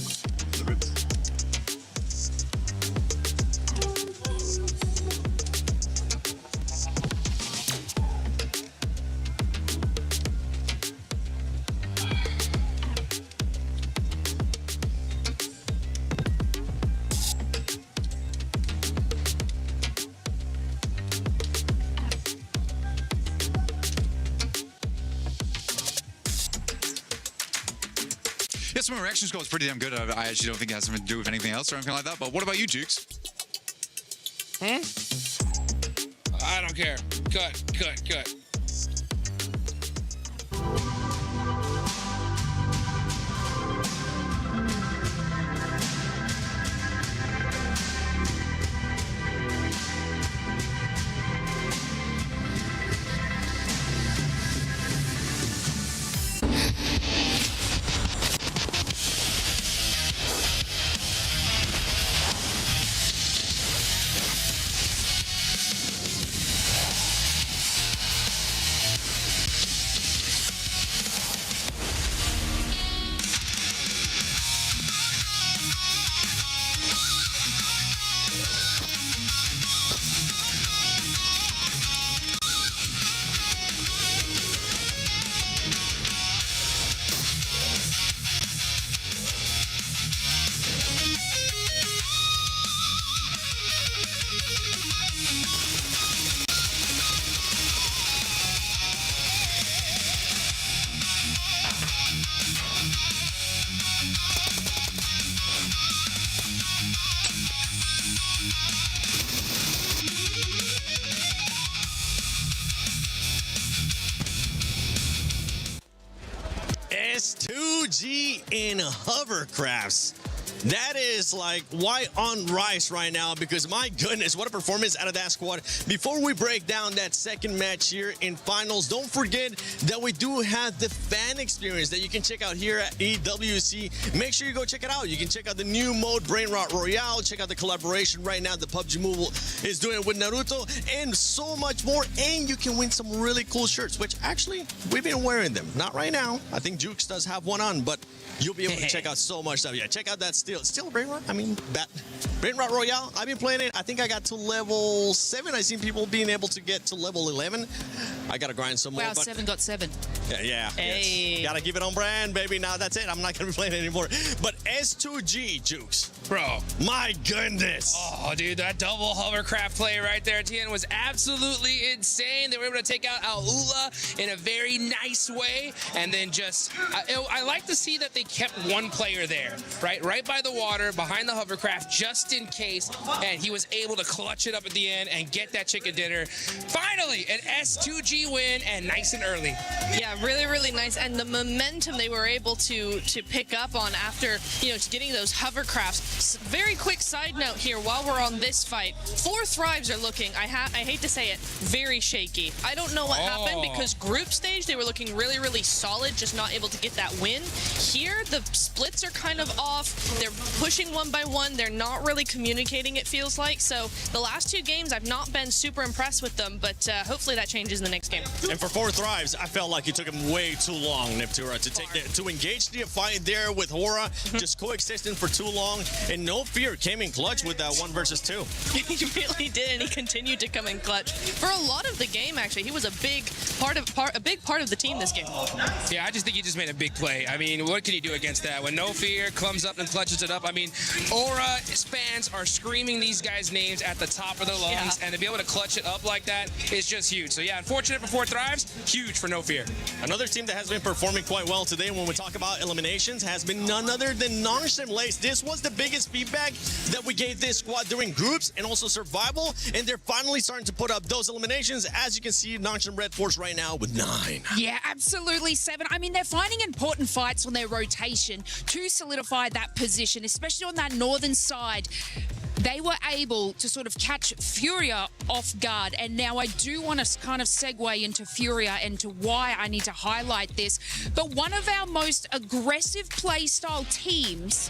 Yeah, so my reaction score is pretty damn good. I actually don't think it has something to do with anything else or anything like that. But what about you, Jukes? I don't care. Cut. S2G in hovercrafts. That is like white on rice right now because my goodness, what a performance out of that squad. Before we break down that second match here in finals, don't forget that we do have the fan experience that you can check out here at EWC. Make sure you go check it out. You can check out the new mode, Brain Rot Royale. Check out the collaboration right now that PUBG Mobile is doing with Naruto and so much more. And you can win some really cool shirts, which actually we've been wearing them. Not right now. I think Jukes does have one on, but you'll be able to check out so much stuff. Yeah, check out that still Brain Rot. I mean, Brain Rot Royale. I've been playing it. I think I got to level 7. I've seen people being able to get to level 11. I gotta grind some more. Wow, 7.7. Yeah. Hey. Yes. Gotta keep it on brand, baby. Now that's it. I'm not gonna be playing it anymore. But S2G, Jukes. Bro. My goodness. Oh, dude, that double hovercraft play right there at the end was absolutely insane. They were able to take out Aula in a very nice way. And then just, I like to see that they kept one player there, right by the water, behind the hovercraft, just in case. And he was able to clutch it up at the end and get that chicken dinner. Finally, an S2G win, and nice and early. Yeah, really nice. And the momentum they were able to pick up on after, getting those hovercrafts. Very quick side note here, while we're on this fight, 4 Thrives are looking, I hate to say it, very shaky. I don't know what happened because group stage, they were looking really solid, just not able to get that win. Here, the splits are kind of off. They're pushing one by one. They're not really communicating, it feels like. So the last 2 games, I've not been super impressed with them, but hopefully that changes in the next game. And for 4 Thrives, I felt like it took him way too long, Neptura, to engage the fight there with Hora, just coexisting for too long. And No Fear came in clutch with that 1 versus 2. He really did, and he continued to come in clutch for a lot of the game. Actually, he was a big part of the team this game. Yeah, I just think he just made a big play. I mean, what can you do against that? When No Fear comes up and clutches opens it up. I mean, Aura fans are screaming these guys' names at the top of their lungs, and to be able to clutch it up like that is just huge. So yeah, unfortunate for Four Thrives, huge for No Fear. Another team that has been performing quite well today when we talk about eliminations has been none other than Nongshim Lace. This was the biggest feedback that we gave this squad during groups and also survival, and they're finally starting to put up those eliminations. As you can see, Nongshim Red Force right now with 9. Yeah, absolutely, 7. I mean, they're finding important fights on their rotation to solidify that position, especially on that northern side. They were able to sort of catch Furia off guard. And now I do want to kind of segue into Furia and to why I need to highlight this. But one of our most aggressive playstyle teams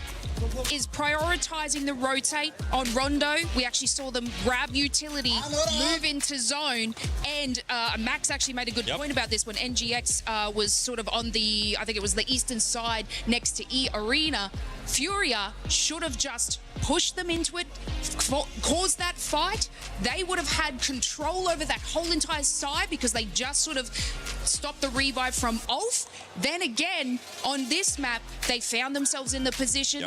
is prioritizing the rotate on Rondo. We actually saw them grab utility, move into zone, and Max actually made a good point about this when NGX was sort of on the, I think it was the eastern side next to E Arena. Furia should have just pushed them into it, caused that fight. They would have had control over that whole entire side because they just sort of stopped the revive from Ulf. Then again, on this map, they found themselves in the position,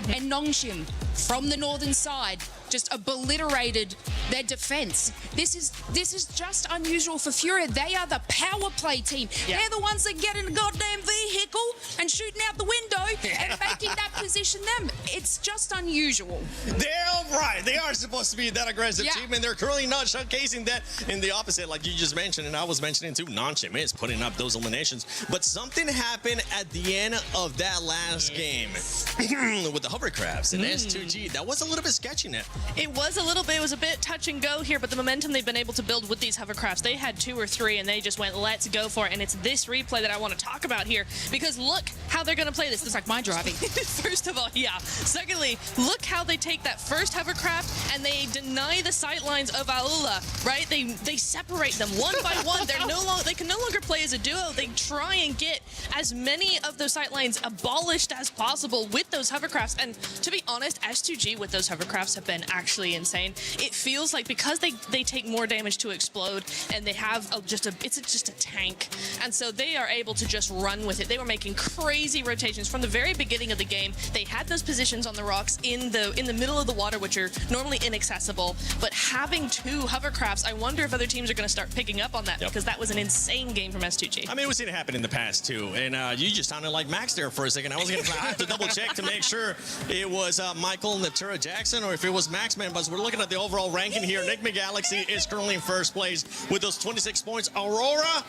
and Nongshim from the northern side just obliterated their defense. This is just unusual for Furia. They are the power play team. They're the ones that get in a goddamn vehicle and shooting out the window and making that position them. It's just unusual. They're right. They are supposed to be that aggressive team, and they're currently not showcasing that. In the opposite, like you just mentioned, and I was mentioning too, Nongshim is putting up those eliminations. But something happened at the end of that last game with the hovercrafts and S2G. That was a little bit sketchy now. It was a little bit. It was a bit touch and go here, but the momentum they've been able to build with these hovercrafts, they had 2 or 3, and they just went, let's go for it. And it's this replay that I want to talk about here, because look how they're going to play this. It's like my driving. First of all, Secondly, look how they take that first hovercraft and they deny the sightlines of Aula, right? They separate them one by one. They can no longer play as a duo. They try and get as many of those sightlines abolished as possible with those hovercrafts. And to be honest, S2G with those hovercrafts have been actually insane. It feels like because they take more damage to explode, and they have just a tank, and so they are able to just run with it. They were making crazy rotations from the very beginning of the game. They had those positions on the rocks in the middle of the water, which are normally inaccessible, but having 2 hovercrafts, I wonder if other teams are going to start picking up on that, because that was an insane game from S2G. I mean, we've seen it happen in the past too, and you just sounded like Max there for a second. I was going to have to double check to make sure it was Michael Natura Jackson or if it was Max, man. But we're looking at the overall ranking here. Enigma Galaxy is currently in first place with those 26 points. Aurora,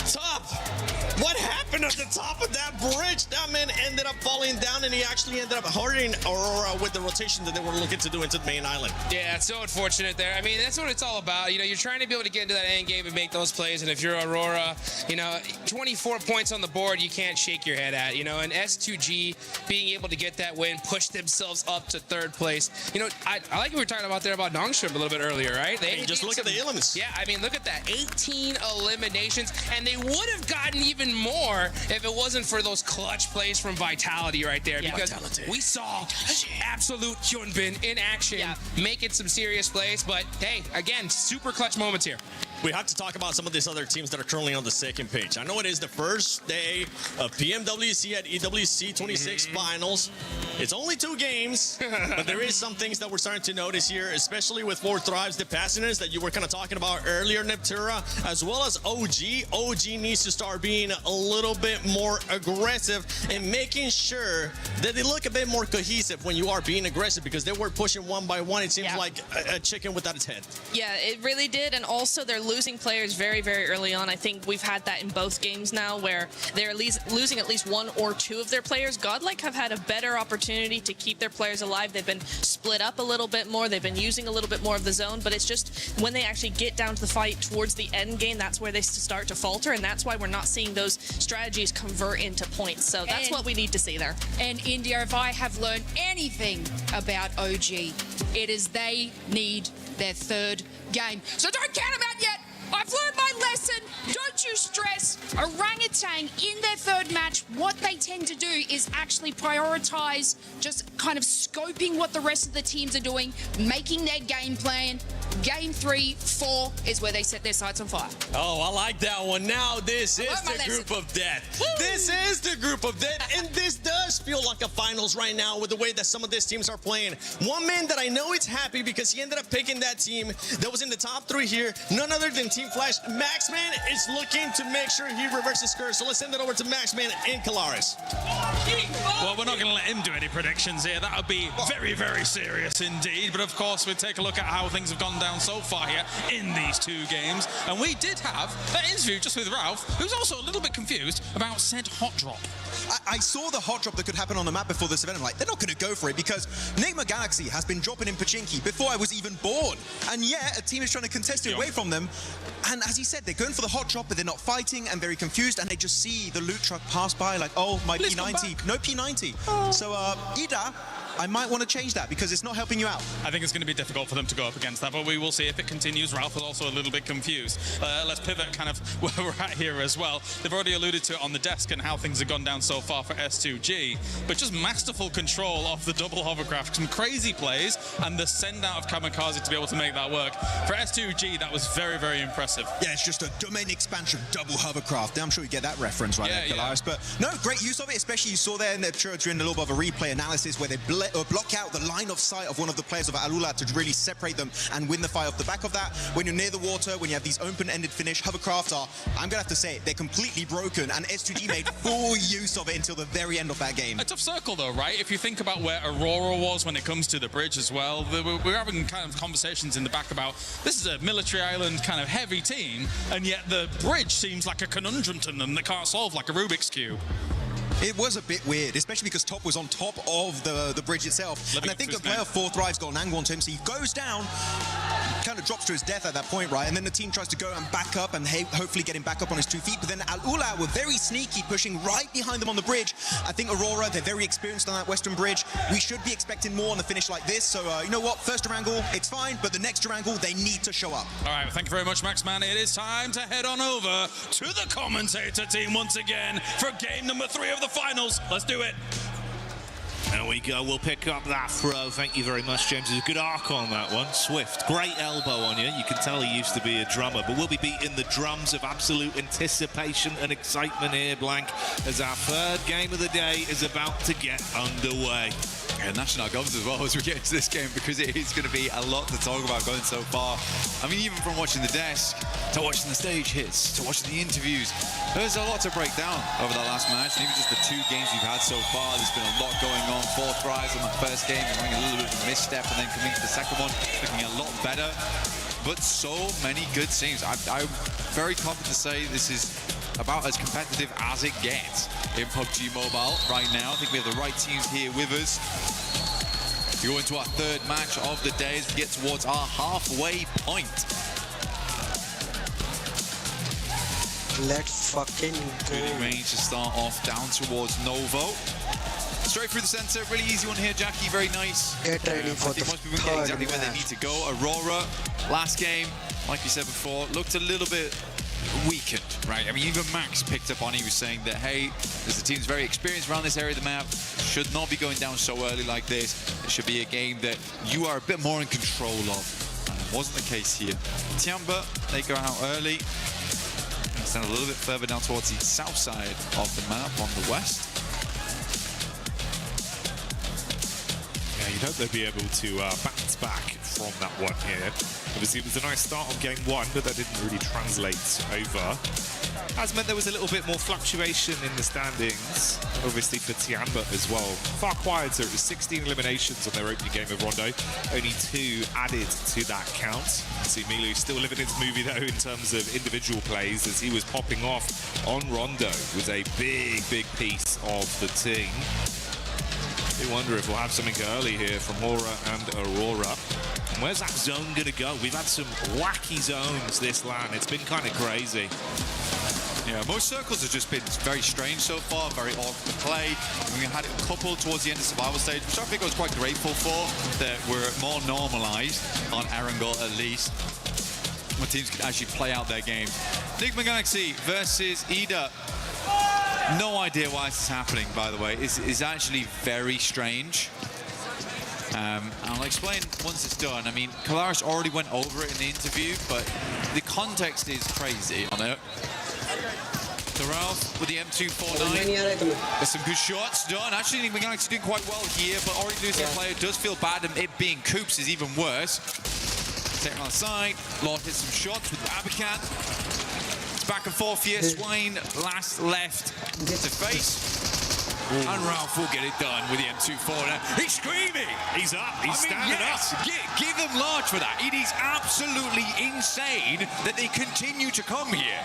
top. What happened at the top of that bridge? That man ended up falling down, and he actually ended up hurting Aurora with the rotation that they were looking to do into the main island. Yeah, it's so unfortunate there. I mean, that's what it's all about. You know, you're trying to be able to get into that end game and make those plays, and if you're Aurora, 24 points on the board, you can't shake your head at. And S2G being able to get that win, push themselves up to 3rd place. I like what we were talking about there about Nongshim a little bit earlier, right? They just look at the elements. Yeah, I mean, look at that. 18 eliminations, and they would have gotten even more if it wasn't for those clutch plays from Vitality right there. Because we saw absolute Hyunbin in action making some serious plays. But hey, again, super clutch moments here. We have to talk about some of these other teams that are currently on the second page. I know it is the first day of PMWC at EWC 26 Finals. It's only 2 games, but there is some things that we're starting to notice here, especially with Four Thrives, the Passengers that you were kind of talking about earlier, Neptura, as well as OG. OG needs to start being a little bit more aggressive and making sure that they look a bit more cohesive when you are being aggressive, because they were pushing one by one. It seems like a chicken without its head. Yeah, it really did. And also they're losing players very, very early on. I think we've had that in both games now, where they're losing at least 1 or 2 of their players. Godlike have had a better opportunity to keep their players alive. They've been split up a little bit more. They've been using a little bit more of the zone, but it's just when they actually get down to the fight towards the end game, that's where they start to falter, and that's why we're not seeing those strategies convert into points. So that's what we need to see there. And India, if I have learned anything about OG, it is they need their 3rd game. So don't count them out yet. I've learned my lesson. Don't you stress. Orangutan in their 3rd match, what they tend to do is actually prioritize just kind of scoping what the rest of the teams are doing, making their game plan, Game 3, 4 is where they set their sights on fire. Oh, I like that one. Now this is my the lesson. group of death. This is the group of death, and this does feel like a finals right now with the way that some of these teams are playing. One man that I know is happy because he ended up picking that team that was in the top 3 here, none other than Team Flash. Maxman is looking to make sure he reverses curse. So let's send it over to Maxman and Kalaris. Well, we're not going to let him do any predictions here. That would be very, very serious indeed. But of course, we take a look at how things have gone down so far here in these 2 games. And we did have an interview just with Ralph, who's also a little bit confused about said hot drop. I saw the hot drop that could happen on the map before this event. I'm like, they're not going to go for it because Nigma Galaxy has been dropping in Pachinki before I was even born. And yet, a team is trying to contest it away from them. And as he said, they're going for the hot drop, but they're not fighting and very confused. And they just see the loot truck pass by like, oh, my P90. No P90. Oh. So, Ida, I might want to change that because it's not helping you out. I think it's going to be difficult for them to go up against that, but we will see if it continues. Ralph is also a little bit confused. Let's pivot kind of where we're at here as well. They've already alluded to it on the desk and how things have gone down so far for S2G, but just masterful control of the double hovercraft. Some crazy plays and the send out of Kamikaze to be able to make that work. For S2G, that was very, very impressive. Yeah, it's just a domain expansion double hovercraft. I'm sure you get that reference right there, Kalaris. But no, great use of it, especially you saw there in the during a little bit of a replay analysis where they block out the line of sight of one of the players of Alula to really separate them and win the fight off the back of that. When you're near the water, when you have these open-ended finish, hovercrafts are, I'm going to have to say it, they're completely broken, and S2G made full use of it until the very end of that game. A tough circle though, right? If you think about where Aurora was when it comes to the bridge as well, we're having kind of conversations in the back about this is a military island kind of heavy team, and yet the bridge seems like a conundrum to them that can't solve like a Rubik's Cube. It was a bit weird, especially because Top was on top of the bridge itself. And I think the player 4 Thrive's got an angle onto him, so he goes down, kind of drops to his death at that point, right? And then the team tries to go and back up and hopefully get him back up on his 2 feet. But then Al-Ula were very sneaky, pushing right behind them on the bridge. I think Aurora, they're very experienced on that western bridge. We should be expecting more on the finish like this. So, you know what? First Durangle, it's fine. But the next Durangle, they need to show up. All right, well, thank you very much, Maxman. It is time to head on over to the commentator team once again for game number 3 of the finals. Let's do it. There we go. We'll pick up that throw. Thank you very much, James. There's a good arc on that one. Swift. Great elbow on you. You can tell he used to be a drummer, but we'll be beating the drums of absolute anticipation and excitement here, Blank, as our 3rd game of the day is about to get underway. Yeah, national gods as well as we get into this game, because it is going to be a lot to talk about going so far. I mean, even from watching the desk to watching the stage hits to watching the interviews, there's a lot to break down over the last match, and even just the 2 games we've had so far. There's been a lot going on. 4 tries on that first game, having a little bit of a misstep, and then coming to the second one, looking a lot better. But so many good teams. I'm very confident to say this is about as competitive as it gets in PUBG Mobile right now. I think we have the right teams here with us. We go into our 3rd match of the day as we get towards our halfway point. Let's fucking go. Good range to start off down towards Novo. Straight through the center, really easy one here, Jackie, very nice. Get ready for I think most people get exactly where they need to go. Aurora, last game, like you said before, looked a little bit weakened, right? I mean, even Max picked up on it. He was saying that, hey, as the team's very experienced around this area of the map, should not be going down so early like this. It should be a game that you are a bit more in control of. And it wasn't the case here. Tiamba, they go out early. Stand a little bit further down towards the south side of the map on the west. Yeah, you'd hope they'd be able to bounce back from that one here. Obviously, it was a nice start on game 1, but that didn't really translate over. Has meant there was a little bit more fluctuation in the standings, obviously for Tiamba as well. Far quieter, it was 16 eliminations on their opening game of Rondo, only 2 added to that count. See Milu still living his movie though in terms of individual plays, as he was popping off on Rondo, was a big piece of the team. I wonder if we'll have something early here from Hora and Aurora. And where's that zone gonna go? We've had some wacky zones this LAN. It's been kind of crazy. Yeah, most circles have just been very strange so far, very odd to play. We had a couple towards the end of survival stage, which I think I was quite grateful for, that were more normalized on Erangel at least, where teams could actually play out their games. Nigma Galaxy versus Ida. No idea why this is happening, by the way. It's actually very strange. I'll explain once it's done. I mean, Kalaris already went over it in the interview, but the context is crazy on it. So Ralph with the M249. There's some good shots done. Actually, Nick McGalaxy doing quite well here, but already losing a player does feel bad, and it being Coops is even worse. Taking on the side. Lord hits some shots with Abacan. It's back and forth here. Swain last left to face. And Ralph will get it done with the M249. He's screaming. He's up. He's standing up. Give them large for that. It is absolutely insane that they continue to come here.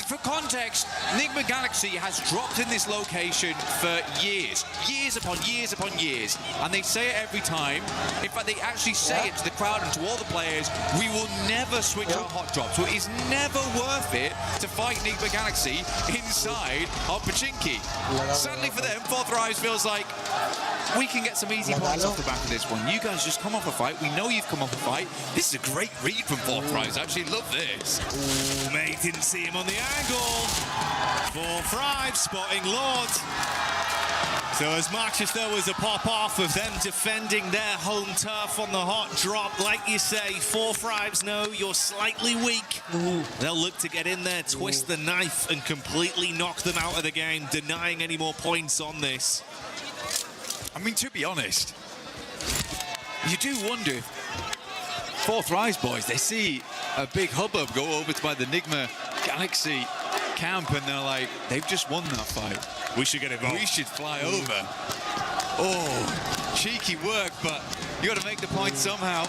For context, Nick McGalaxy has dropped in this location for years. Years upon years upon years. And they say it every time. In fact, they actually say it to the crowd and to all the players. We will never switch our hot drops. So it is never worth it to fight Nick McGalaxy inside our Pachinki. Sadly for them, Fourth Rise feels like we can get some easy points off the back of this one. You guys just come off a fight. We know you've come off a fight. This is a great read from Fourth Rise. I actually love this. Ooh, mate, didn't see him on the angle. Fourth Rise spotting Lord. So as much as there was a pop-off of them defending their home turf on the hot drop, like you say, Fourth Rise know you're slightly weak. They'll look to get in there, twist the knife, and completely knock them out of the game, denying any more points on this. I mean, to be honest, you do wonder if Fourth Rise boys, they see a big hubbub go over to by the Nigma Galaxy camp, and they're like, they've just won that fight. We should get involved. We should fly over. Oh, cheeky work, but you got to make the point somehow.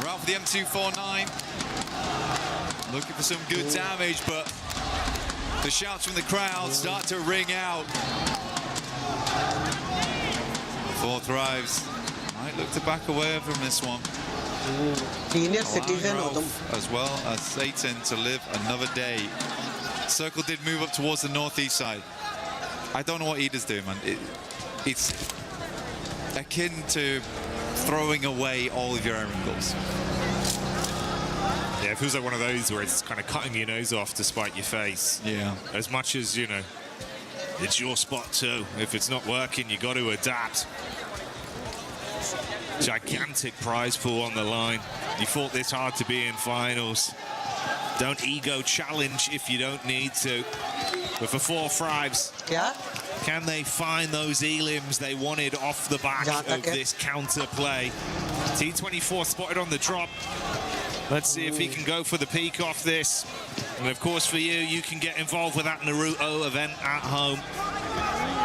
Ralph the M249 looking for some good damage, but the shouts from the crowd start to ring out. Fourth Rise might look to back away from this one. Senior citizen as well as Satan to live another day. Circle did move up towards the northeast side. I don't know what Ida's doing, man. It's akin to throwing away all of your angles. Yeah, it feels like one of those where it's kind of cutting your nose off to spite your face. Yeah. As much as, you know, it's your spot too. If it's not working, you got to adapt. Gigantic prize pool on the line. You fought this hard to be in finals. Don't ego challenge if you don't need to. But for Fourth Rise, can they find those elims they wanted off the back of this counter play? T24 spotted on the drop. Let's see if he can go for the peak off this. And of course for you, you can get involved with that Naruto event at home.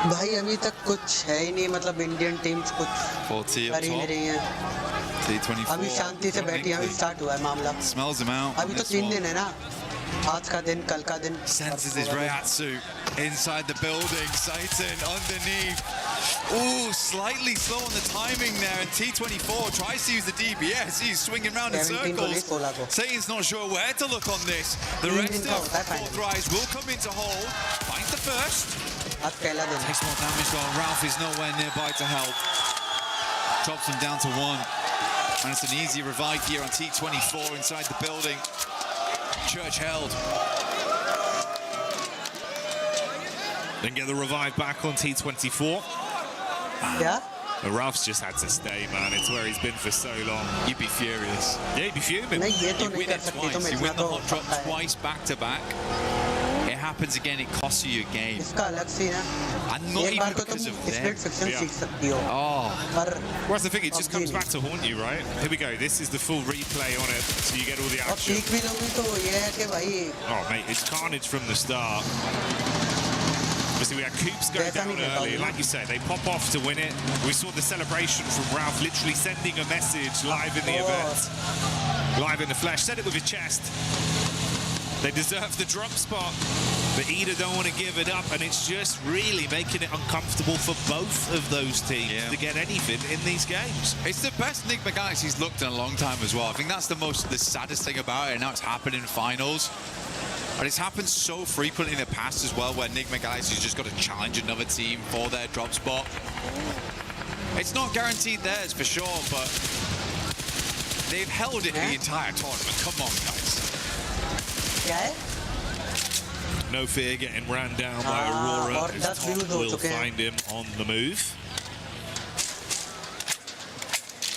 भाई अभी तक कुछ है ही नहीं मतलब Indian teams कुछ 40 कर ही नहीं रही हैं T24 अभी शांति से बैठी अभी स्टार्ट हुआ है मामला smells him out अभी तो 3 दिन है ना आज का दिन कल का दिन senses his Reiatsu inside the building. Satan underneath. Ooh, slightly slow on the timing there, and T24 tries to use the DBS. He's swinging around in circles. Satan's not sure where to look on this. The rest of Fourth Rise will come into hold. Finds the first. Takes more damage though. Ralph is nowhere nearby to help. Drops him down to 1. And it's an easy revive here on T24 inside the building. Church held. Then get the revive back on T24. Yeah. But Ralph's just had to stay, man. It's where he's been for so long. You'd be furious. Yeah, you'd be fuming. You win it twice. You win the hot drop twice back to back. It happens again, it costs you a game. And not even because of them. Well, that's the thing, it just comes back to haunt you, right? Here we go, this is the full replay on it, so you get all the action. Oh, mate, it's carnage from the start. Obviously, we had Coops go down early. Like you say, they pop off to win it. We saw the celebration from Ralph literally sending a message live in the event. Live in the flesh. Said it with his chest. They deserve the drop spot, but Ida don't want to give it up, and it's just really making it uncomfortable for both of those teams to get anything in these games. It's the best Nick McGalaxy's looked in a long time as well. I think that's the saddest thing about it, and now it's happened in finals. And it's happened so frequently in the past as well, where Nick McGalaxy's just got to challenge another team for their drop spot. It's not guaranteed theirs for sure, but they've held it the entire tournament. Come on, guys. No fear getting ran down by Aurora. Top will find him on the move.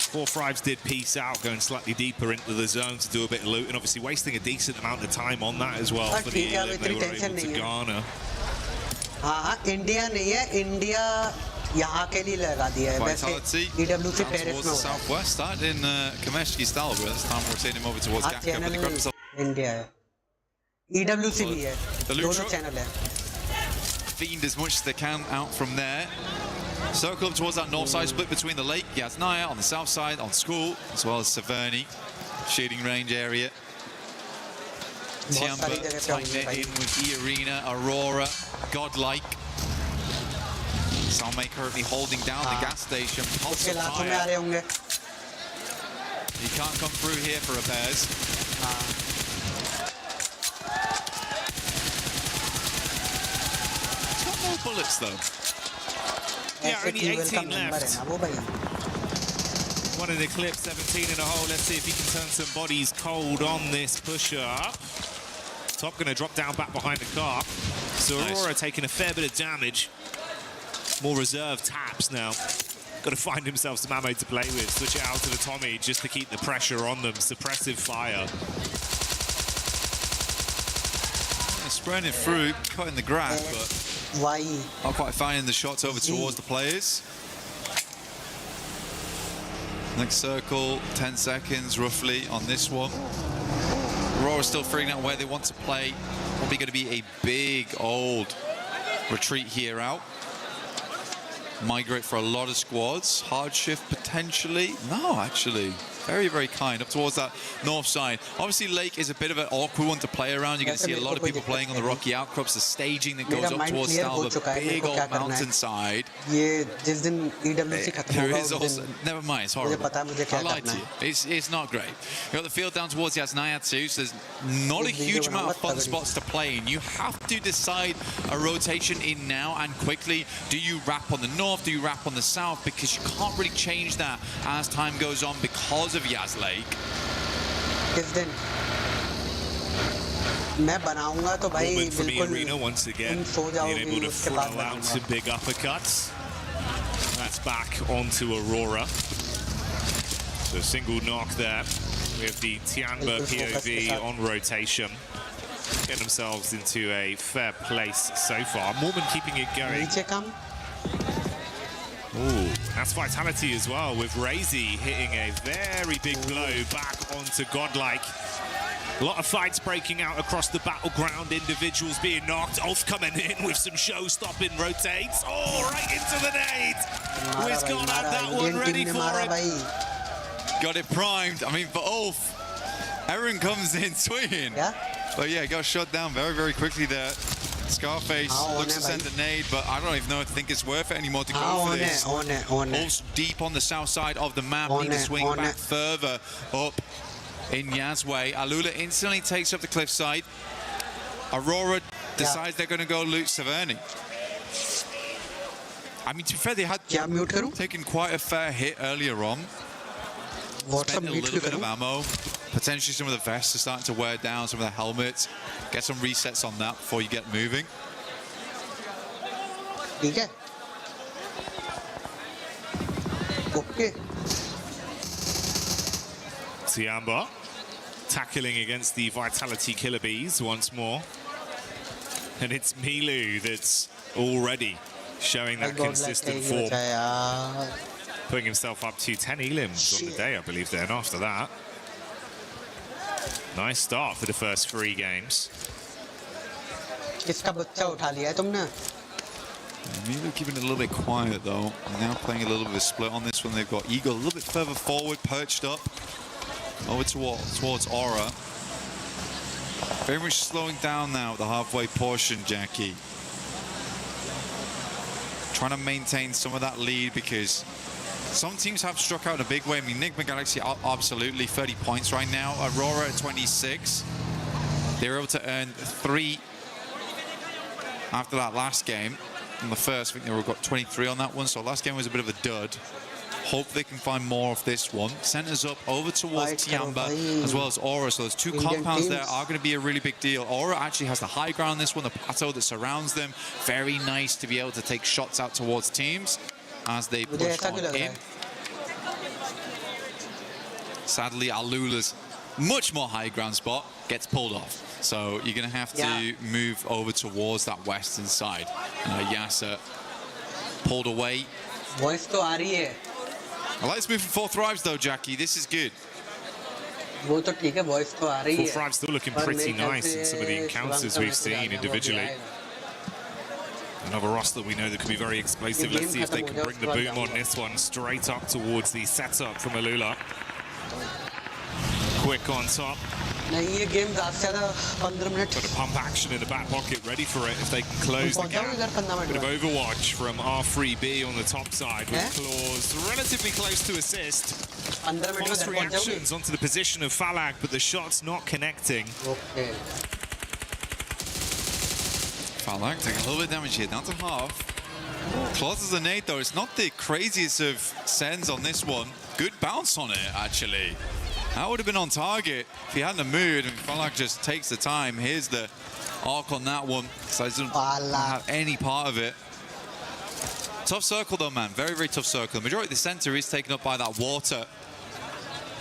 4-5s did piece out, going slightly deeper into the zone to do a bit of loot, and obviously wasting a decent amount of time on that as well for the Elim. They were able to garner. India नहीं है, India यहाँ के लिए लगा दिया है. Vitality EWC down Paris towards the southwest, started in Kameshki style, but this time we're seeing him over towards Gakka. But the grab himself. India है. EWC भी है. The loot दोनों truck चैनल है. fiend as much as they can out from there. Circle up towards that north side, split between the lake, Yasnaya on the south side, on School, as well as Severny, shading range area. Tiamba tighten it in with E-Arena, Aurora, Godlike. Salme currently holding down the gas station. Pulse of fire. He can't come through here for repairs. 12 bullets though. Yeah, only 18 left. One in the clip, 17 in a hole. Let's see if he can turn some bodies cold on this push-up. Top going to drop down back behind the car. So Aurora taking a fair bit of damage. More reserve taps now. Got to find himself some ammo to play with. Switch it out to the Tommy just to keep the pressure on them. Suppressive fire. Spreading through, cutting the grass, but not quite finding the shots over towards the players. Next circle, 10 seconds roughly on this one. Aurora still figuring out where they want to play. Probably going to be a big old retreat here out. Migrate for a lot of squads. Hard shift potentially. No, actually. Very, very kind. Up towards that north side. Obviously, Lake is a bit of an awkward one to play around. You're going to see a lot of people playing on the rocky outcrops. The staging that goes up towards the big old mountainside. There is also... Never mind, it's horrible. I lied to you. It's not great. You've got the field down towards Yasnaya too, so there's not a huge amount of fun spots to play in. You have to decide a rotation in now and quickly. Do you wrap on the north? Do you wrap on the south? Because you can't really change that as time goes on because of Yas Lake. Woman from the arena once again, being able to throw out some big uppercuts. That's back onto Aurora. So single knock there with the Tianba POV on rotation. Getting themselves into a fair place so far. Mormon keeping it going. Ooh, that's Vitality as well, with Razy hitting a very big blow back onto Godlike. A lot of fights breaking out across the battleground, individuals being knocked. Ulf coming in with some show-stopping rotates. Oh, right into the nade. Wiz got that one ready for it. Got it primed. I mean, for Ulf, Aaron comes in swinging. Yeah? But yeah, got shot down very, very quickly there. Scarface looks to send a nade, but I don't even know if I think it's worth it anymore to go for this. Ulf's deep on the south side of the map. Need to swing back further up in Yazway. Alula instantly takes up the cliffside. Aurora decides they're going to go loot Severny. I mean, to be fair, they had taken quite a fair hit earlier on. Spent a little bit of ammo. Potentially some of the vests are starting to wear down, some of the helmets. Get some resets on that before you get moving. Okay. Tiamba tackling against the Vitality Killer Bees once more. And it's Milu that's already showing that consistent form. Putting himself up to 10 elims on the day, I believe, then after that. Nice start for the first 3 games. Milu keeping it a little bit quiet though. Now playing a little bit of a split on this one. They've got Eagle a little bit further forward, perched up. Over towards Aura. Very much slowing down now at the halfway portion, Jackie. Trying to maintain some of that lead because some teams have struck out in a big way. I mean, Enigma Galaxy absolutely 30 points right now. Aurora at 26. They were able to earn 3 after that last game. In the first, I think they got 23 on that one. So last game was a bit of a dud. Hope they can find more of this one. Centers up over towards Tiamba as well as Aura. So those 2 compounds there are going to be a really big deal. Aura actually has the high ground on this one, the plateau that surrounds them. Very nice to be able to take shots out towards teams as they push on in. Sadly, Alula's much more high ground spot gets pulled off. So you're going to have to move over towards that western side. Yasser pulled away. Voice to aa rahi hai. I like this move from 4 Thrives though, Jackie. This is good. वो तो ठीक है, voice तो आ रही है. 4 Thrives still looking pretty nice in some of the encounters we've seen individually. Another roster we know that could be very explosive. Let's see if they can bring the boom on this one straight up towards the setup from Alula. Quick on top. नहीं ये game ज़्यादा से ज़्यादा 15 minute. Got a pump action in the back pocket, ready for it if they can close the gap. Bit of Overwatch from R3B on the top side with claws relatively close to assist. Fast reactions onto the position of Falag, but the shot's not connecting. Okay. Falag taking a little bit of damage here, down to half. Claws as a nade though, it's not the craziest of sends on this one. Good bounce on it, actually. That would have been on target if he hadn't moved, and Falag just takes the time. Here's the arc on that one, so he doesn't have any part of it. Tough circle though, man. Very, very tough circle. The majority of the center is taken up by that water.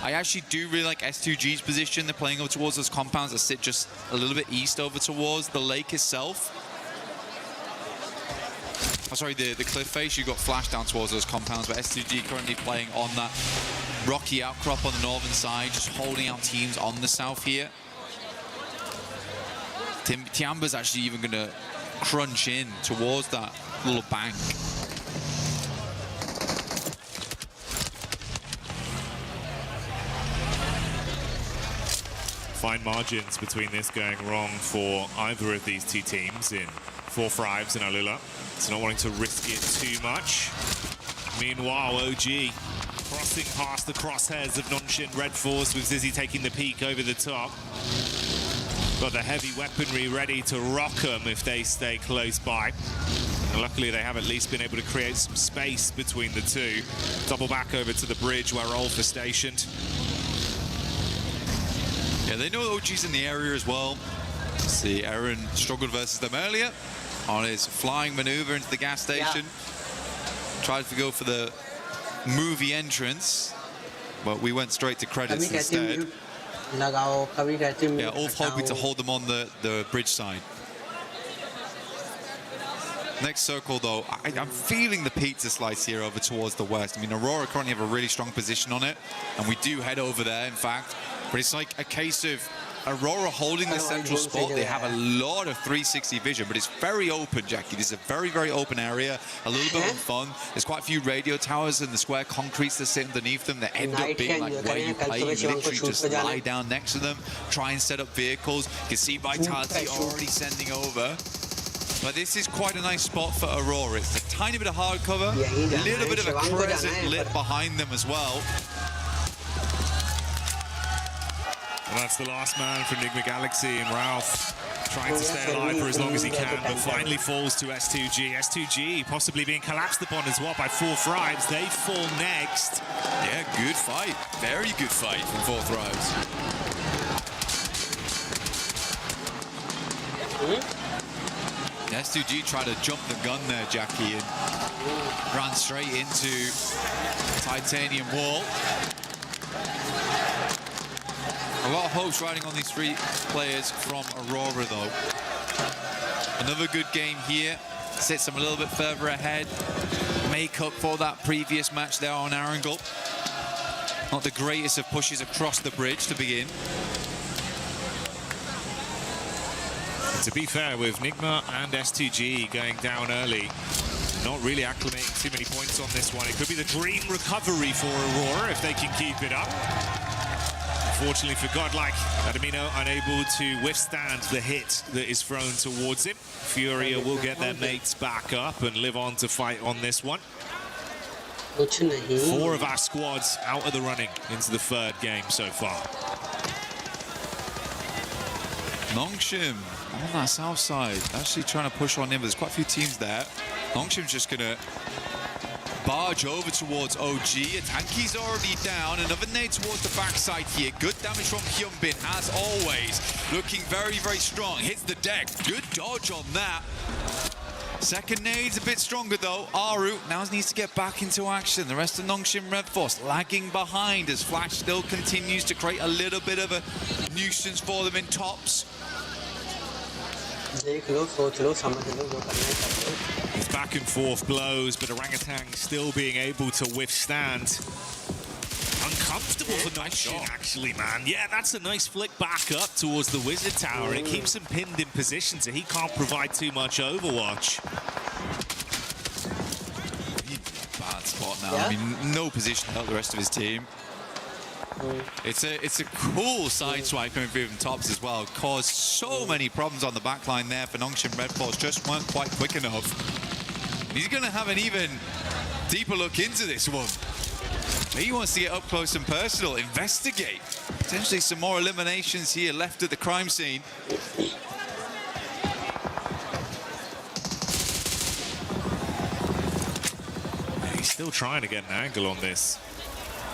I actually do really like S2G's position. They're playing over towards those compounds that sit just a little bit east over towards the lake itself. Oh, sorry, the cliff face. You got flashed down towards those compounds, but S2G currently playing on that rocky outcrop on the northern side, just holding out teams on the south here. Tiamba's actually even going to crunch in towards that little bank. Fine margins between this going wrong for either of these two teams in 4 Thrives and Alula. So not wanting to risk it too much. Meanwhile, OG crossing past the crosshairs of Nongshim Red Force with Zizzy taking the peak over the top. Got the heavy weaponry ready to rock them if they stay close by. And luckily they have at least been able to create some space between the two. Double back over to the bridge where Rolf is stationed. Yeah, they know OG's in the area as well. See, Aaron struggled versus them earlier on his flying maneuver into the gas station. Tried to go for the movie entrance, but we went straight to credits instead. Yeah, Ulf hoping to hold them on the bridge side. Next circle, though, I'm feeling the pizza slice here over towards the west. I mean, Aurora currently have a really strong position on it, and we do head over there, in fact. But it's like a case of Aurora holding the central spot. They have a lot of 360 vision, but it's very open, Jackie. This is a very, very open area, a little bit of fun. There's quite a few radio towers and the square concretes that sit underneath them that end up being like where you play. You literally just lie down next to them, try and set up vehicles. You can see Vitality already sending over. But this is quite a nice spot for Aurora. It's a tiny bit of hard cover, a little bit of a crescent lit behind them as well. Well, that's the last man for Enigma Galaxy, and Ralph trying to stay alive for as long as he can, but finally falls to S2G. S2G possibly being collapsed upon as well by 4 Thrives. They fall next. Yeah, good fight. Very good fight from 4 Thrives. S2G tried to jump the gun there, Jackie, and ran straight into titanium wall. A lot of hopes riding on these 3 players from Aurora, though. Another good game here. Sits them a little bit further ahead. Make up for that previous match there on Arundel. Not the greatest of pushes across the bridge to begin. To be fair, with Nigma and S2G going down early, not really acclimating too many points on this one. It could be the dream recovery for Aurora if they can keep it up. Unfortunately for Godlike, Adamino unable to withstand the hit that is thrown towards him. Furia will get their mates back up and live on to fight on this one. 4 of our squads out of the running into the 3rd game so far. Nongshim on that south side, actually trying to push on in, but there's quite a few teams there. Nongshim's just going to barge over towards OG. Tanky's already down. Another nade towards the backside here. Good damage from Hyunbin, as always. Looking very, very strong. Hits the deck. Good dodge on that. Second nade's a bit stronger though. Aru now needs to get back into action. The rest of Nongshim Red Force lagging behind as Flash still continues to create a little bit of a nuisance for them in tops. It's back and forth blows, but Orangutan still being able to withstand. Uncomfortable for Nongshim, actually, man. Yeah, that's a nice flick back up towards the Wizard Tower, and it keeps him pinned in position so he can't provide too much Overwatch. Bad spot now. I mean, no position to help the rest of his team. It's a cool side swipe coming through from tops as well. Caused so many problems on the backline there for Nongshim Red Force. Just weren't quite quick enough. He's going to have an even deeper look into this one. He wants to get up close and personal, investigate. Potentially some more eliminations here left at the crime scene. He's still trying to get an angle on this.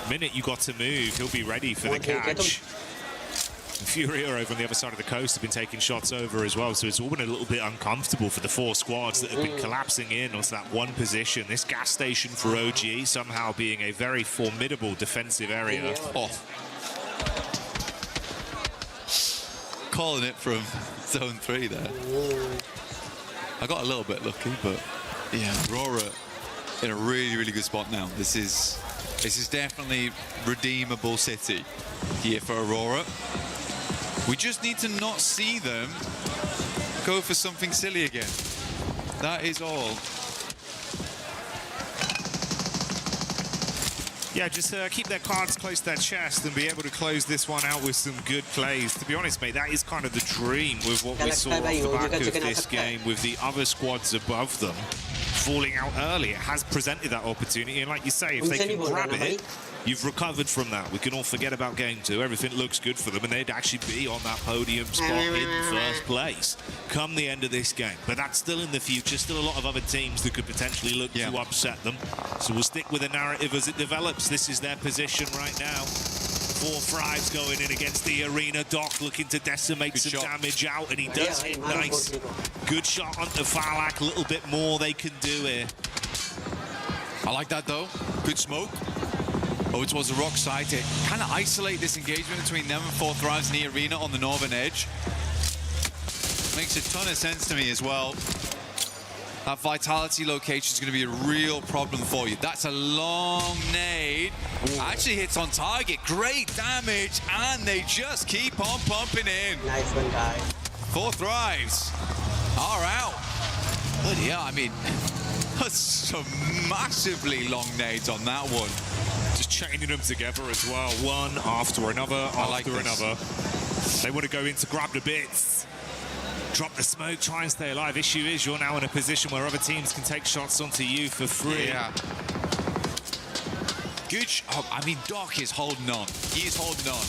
The minute you got to move, he'll be ready for the catch. Furia over on the other side of the coast have been taking shots over as well, so it's all been a little bit uncomfortable for the four squads that have been collapsing in onto that one position. This gas station for OG somehow being a very formidable defensive area. Oh. Calling it from zone 3 there. I got a little bit lucky, but yeah, Aurora in a really, really good spot now. This is definitely redeemable city here for Aurora. We just need to not see them go for something silly again. That is all. Yeah, just keep their cards close to their chest and be able to close this one out with some good plays. To be honest, mate, that is kind of the dream with what we saw off the back of this game with the other squads above them falling out early. It has presented that opportunity, and like you say, if they can grab it, you've recovered from that. We can all forget about game 2. Everything looks good for them, and they'd actually be on that podium spot in first place come the end of this game. But that's still in the future. Still a lot of other teams that could potentially look to upset them. So we'll stick with the narrative as it develops. This is their position right now. 4 Thrives going in against the arena. Doc looking to decimate some damage out, and he does hit nice. Good shot onto Falak. A little bit more they can do here. I like that though. Good smoke. Oh, towards the rock side to kind of isolate this engagement between them and 4 Thrives in the arena on the northern edge. Makes a ton of sense to me as well. That vitality location is going to be a real problem for you. That's a long nade. Actually hits on target. Great damage, and they just keep on pumping in. Nice one, guys. 4 Thrives are out. But yeah, I mean, that's some massively long nades on that one. Just chaining them together as well. One after another, after another. They want to go in to grab the bits. Drop the smoke, try and stay alive. Issue is you're now in a position where other teams can take shots onto you for free. Yeah. Good. I mean, Doc is holding on. He is holding on.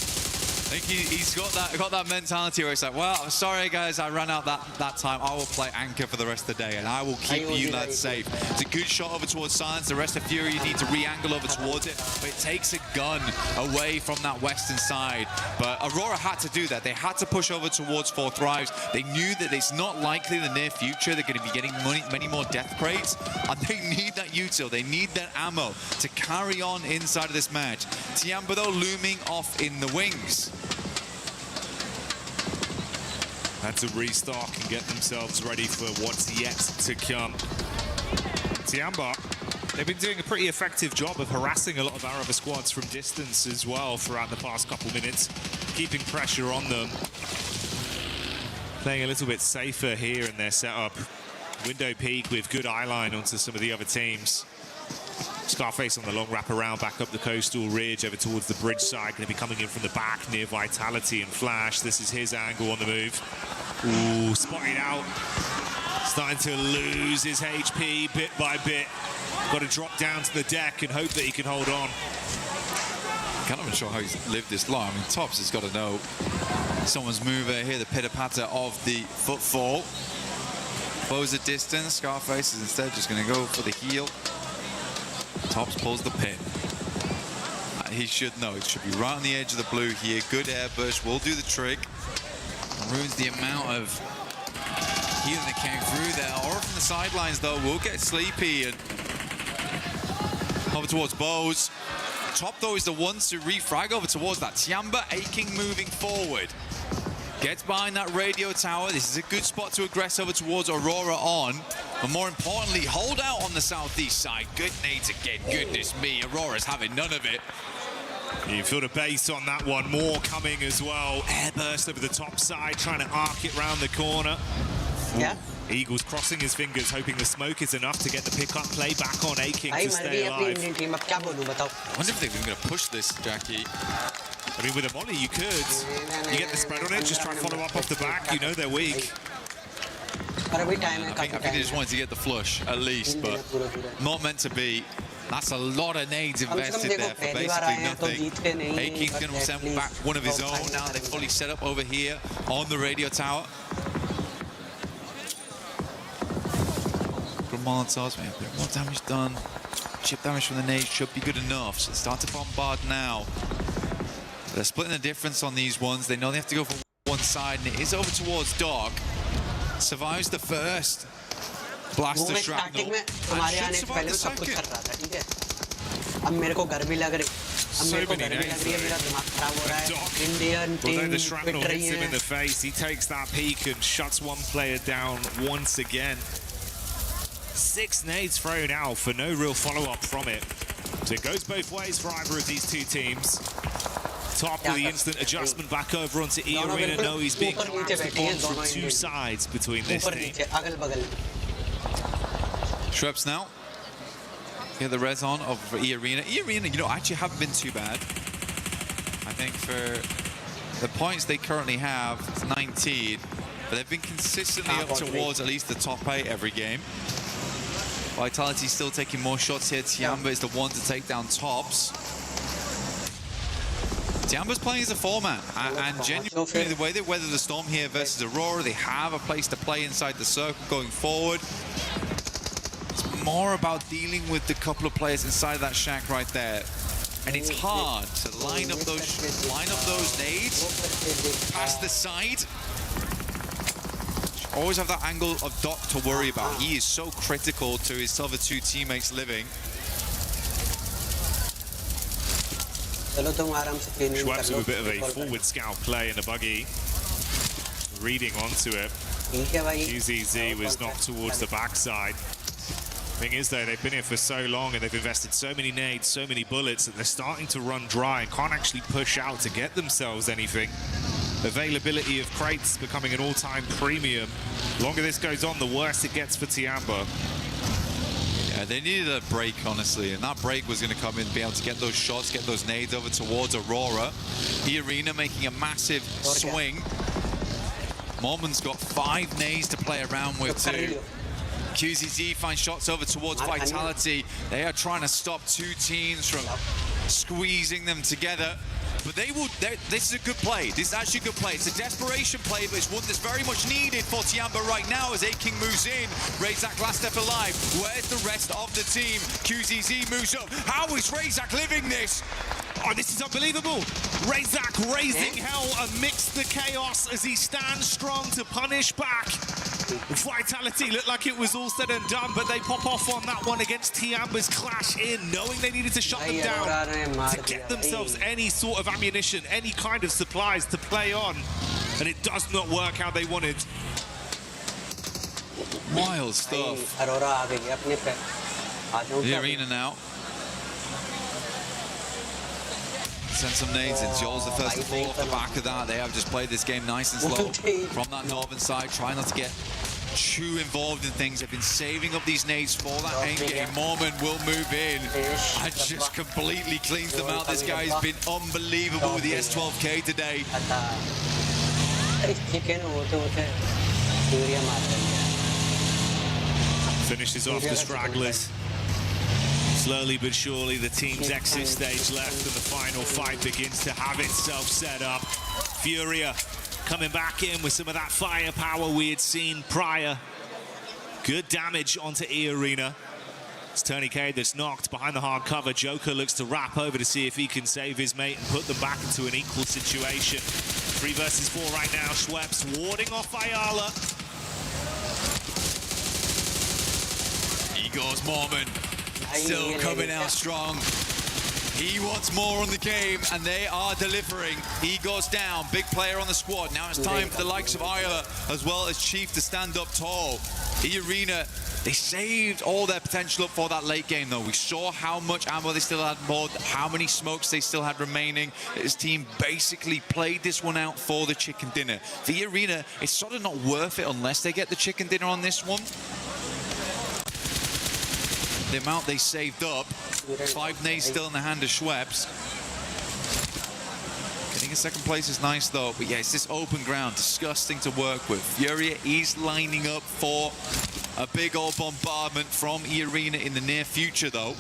I think he's got that mentality where it's like, well, sorry guys, I ran out that time. I will play anchor for the rest of the day, and I will keep you lads safe. It's a good shot over towards Silence. The rest of Fury, you need to re-angle over towards it, but it takes a gun away from that western side. But Aurora had to do that. They had to push over towards 4 Thrives. They knew that it's not likely in the near future they're going to be getting many more death crates, and they need that util. They need that ammo to carry on inside of this match. Tiamba though looming off in the wings. Had to restock and get themselves ready for what's yet to come. Tiamba, they've been doing a pretty effective job of harassing a lot of our other squads from distance as well throughout the past couple minutes, keeping pressure on them. Playing a little bit safer here in their setup. Window peek with good eyeline onto some of the other teams. Scarface on the long wrap around back up the coastal ridge over towards the bridge side. Going to be coming in from the back near Vitality and Flash. This is his angle on the move. Ooh, spotted out. Starting to lose his HP bit by bit. Got to drop down to the deck and hope that he can hold on. Kind of unsure how he's lived this long. I mean, Tops has got to know someone's move here, the pitter-patter of the footfall. Close the distance. Scarface is instead just going to go for the heel. Tops pulls the pin. He should know. It should be right on the edge of the blue here. Good air burst will do the trick. Ruins the amount of healing that came through there. Aura from the sidelines, though, will get sleepy. And over towards Bose. Top, though, is the one to refrag over towards that. Tiamba Aching moving forward. Gets behind that radio tower. This is a good spot to aggress over towards Aurora on. But more importantly, hold out on the southeast side. Good nades again. Goodness me, Aurora's having none of it. You feel the base on that one. More coming as well. Air burst over the top side, trying to arc it round the corner. Yeah. Eagles crossing his fingers, hoping the smoke is enough to get the pick-up play back on Aching to stay alive. I wonder if they're even going to push this, Jackie. I mean, with a volley, you could. You get the spread on it, just try and follow up off the back. You know they're weak. I think they just wanted to get the flush, at least, but not meant to be. That's a lot of nades invested there for basically nothing. Aching's going to send back one of his own now. They're fully set up over here on the radio tower. From Molotovs, man, a bit more damage done. Chip damage from the nades should be good enough. So start to bombard now. They're splitting the difference on these ones. They know they have to go from one side, and it is over towards Dog. Survives the first blast of shrapnel. And should survive the second. So many nades. Although the shrapnel hits him in the face, he takes that peek and shuts one player down once again. 6 nades thrown out for no real follow-up from it. So it goes both ways for either of these two teams. Top with the instant adjustment back over onto E-Arena. No, he's being collapsed upon from 2 sides between this team. Schweppes now. Get the res on of E-Arena. E-Arena, you know, actually haven't been too bad. I think for the points they currently have, it's 19. But they've been consistently up towards at least the top 8 every game. Vitality still taking more shots here. Tiamba is the one to take down Tops. Tiamba's playing as a 4-man, and genuinely the way they weather the storm here versus Aurora, they have a place to play inside the circle going forward. It's more about dealing with the couple of players inside that shack right there. And it's hard to line up those nades past the side. Always have that angle of Doc to worry about. He is so critical to his other 2 teammates living. Schweppes with a bit of a forward scout play in the buggy. Reading onto it. QZZ was knocked towards the backside. Thing is, though, they've been here for so long and they've invested so many nades, so many bullets, that they're starting to run dry and can't actually push out to get themselves anything. Availability of crates becoming an all-time premium. The longer this goes on, the worse it gets for Tiamba. Yeah, they needed a break, honestly, and that break was going to come in, be able to get those shots, get those nades over towards Aurora. E-Arena making a massive swing. Mormon's got 5 nades to play around with too. QZZ finds shots over towards Vitality. They are trying to stop 2 teams from squeezing them together. But they will. This is a good play. This is actually a good play. It's a desperation play, but it's one that's very much needed for Tiamba right now as Aching moves in. Razak last step alive. Where's the rest of the team? QZZ moves up. How is Razak living this? Oh, this is unbelievable. Razak raising hell amidst the chaos as he stands strong to punish back. Vitality looked like it was all said and done, but they pop off on that one against Tiamba's clash in, knowing they needed to shut them down to get themselves any sort of ammunition, any kind of supplies to play on. And it does not work how they wanted. Wild stuff. The arena now. Send some nades in. Joel's the first to fall off the back of that. They have just played this game nice and slow from that northern side. Try not to get too involved in things. They've been saving up these nades for that end game. Mormon will move in and just completely cleans them out. This guy's been unbelievable with the S12K today. Finishes off the stragglers. Slowly but surely, the team's exit stage left and the final fight begins to have itself set up. Furia coming back in with some of that firepower we had seen prior. Good damage onto E-Arena. It's Tony K that's knocked behind the hard cover. Joker looks to wrap over to see if he can save his mate and put them back into an equal situation. 3 versus 4 right now. Schweppes warding off Ayala. Igor's Mormon still coming out strong. He wants more on the game, and they are delivering. Igor's down, big player on the squad. Now it's time for the likes of Aya as well as Chief to stand up tall. E-Arena, they saved all their potential up for that late game, though. We saw how much ammo they still had more, how many smokes they still had remaining. His team basically played this one out for the chicken dinner. For E-Arena, it's sort of not worth it unless they get the chicken dinner on this one. The amount they saved up, 5 nades still in the hand of Schweppes. Getting a second place is nice though, but yeah, it's this open ground, disgusting to work with. Furia is lining up for a big old bombardment from E-Arena in the near future though.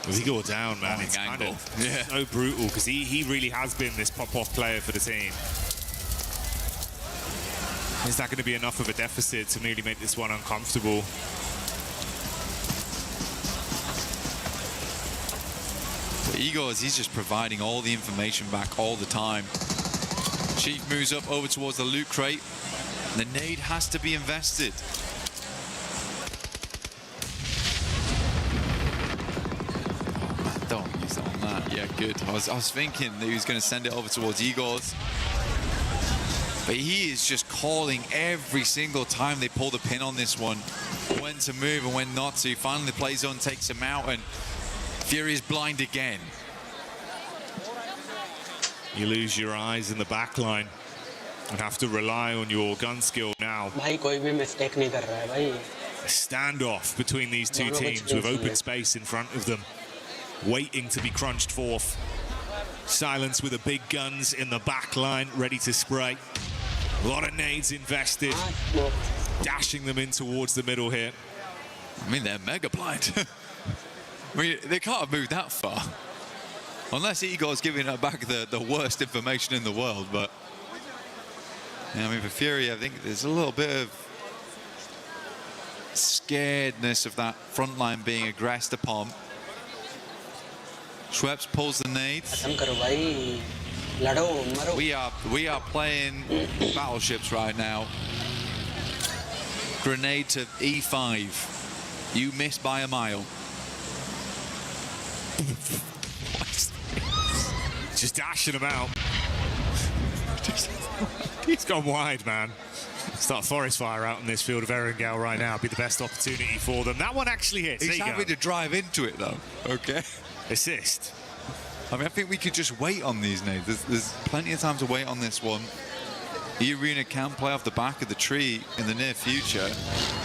As he go down, man, it's kind of so brutal because he really has been this pop-off player for the team. Is that going to be enough of a deficit to really make this one uncomfortable? But Igor, he's just providing all the information back all the time. Chief moves up over towards the loot crate. The nade has to be invested. Oh man, don't use that on that. Yeah, good. I was thinking that he was going to send it over towards Igor's. But he is just calling every single time they pull the pin on this one. When to move and when not to. Finally, the play zone takes him out, and Fury is blind again. You lose your eyes in the back line and have to rely on your gun skill now. A standoff between these two teams with open space in front of them, waiting to be crunched forth. Silence with the big guns in the back line, ready to spray. A lot of nades invested, dashing them in towards the middle here. I mean, they're mega blind. I mean, they can't have moved that far. Unless Igor's giving her back the worst information in the world, but... Yeah, I mean, for Fury, I think there's a little bit of scaredness of that front line being aggressed upon. Schweppes pulls the nades. We are playing battleships right now. Grenade to E5. You missed by a mile. Just dashing him out. He's gone wide, man. Start forest fire out in this field of Erangel right now. Be the best opportunity for them. That one actually hits. He's having to drive into it, though. Okay. Assist. I mean, I think we could just wait on these nades. There's plenty of time to wait on this one. E-Arena can play off the back of the tree in the near future.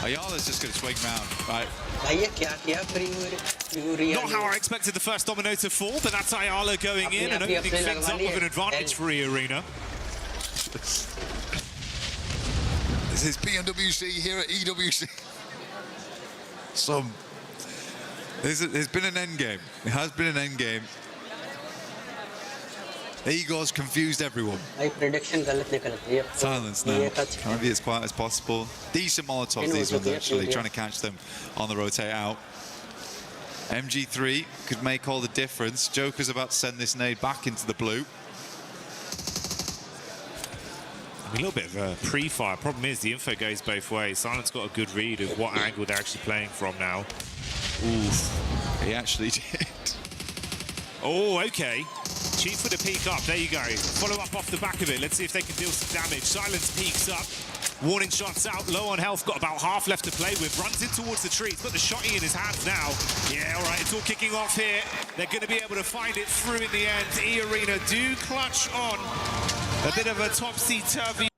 Ayala's just going to swing round, right? Not how I expected the first domino to fall, but that's Ayala going in and opening things up with an advantage for E-Arena. This is PMWC here at EWC. There's been an end game. It has been an end game. Igor's confused everyone. Silence now. Trying to be as quiet as possible. Decent Molotovs, these ones, actually. Trying to catch them on the rotate out. MG3 could make all the difference. Joker's about to send this nade back into the blue. A little bit of a pre-fire. Problem is, the info goes both ways. Silent's got a good read of what angle they're actually playing from now. Oof. He actually did. Oh, okay. Chief with a peek up. There you go. Follow up off the back of it. Let's see if they can deal some damage. Silence peeks up. Warning shots out. Low on health. Got about half left to play with. Runs in towards the tree. He's got the shotty in his hands now. Yeah, all right. It's all kicking off here. They're going to be able to find it through in the end. E-Arena do clutch on. A bit of a topsy-turvy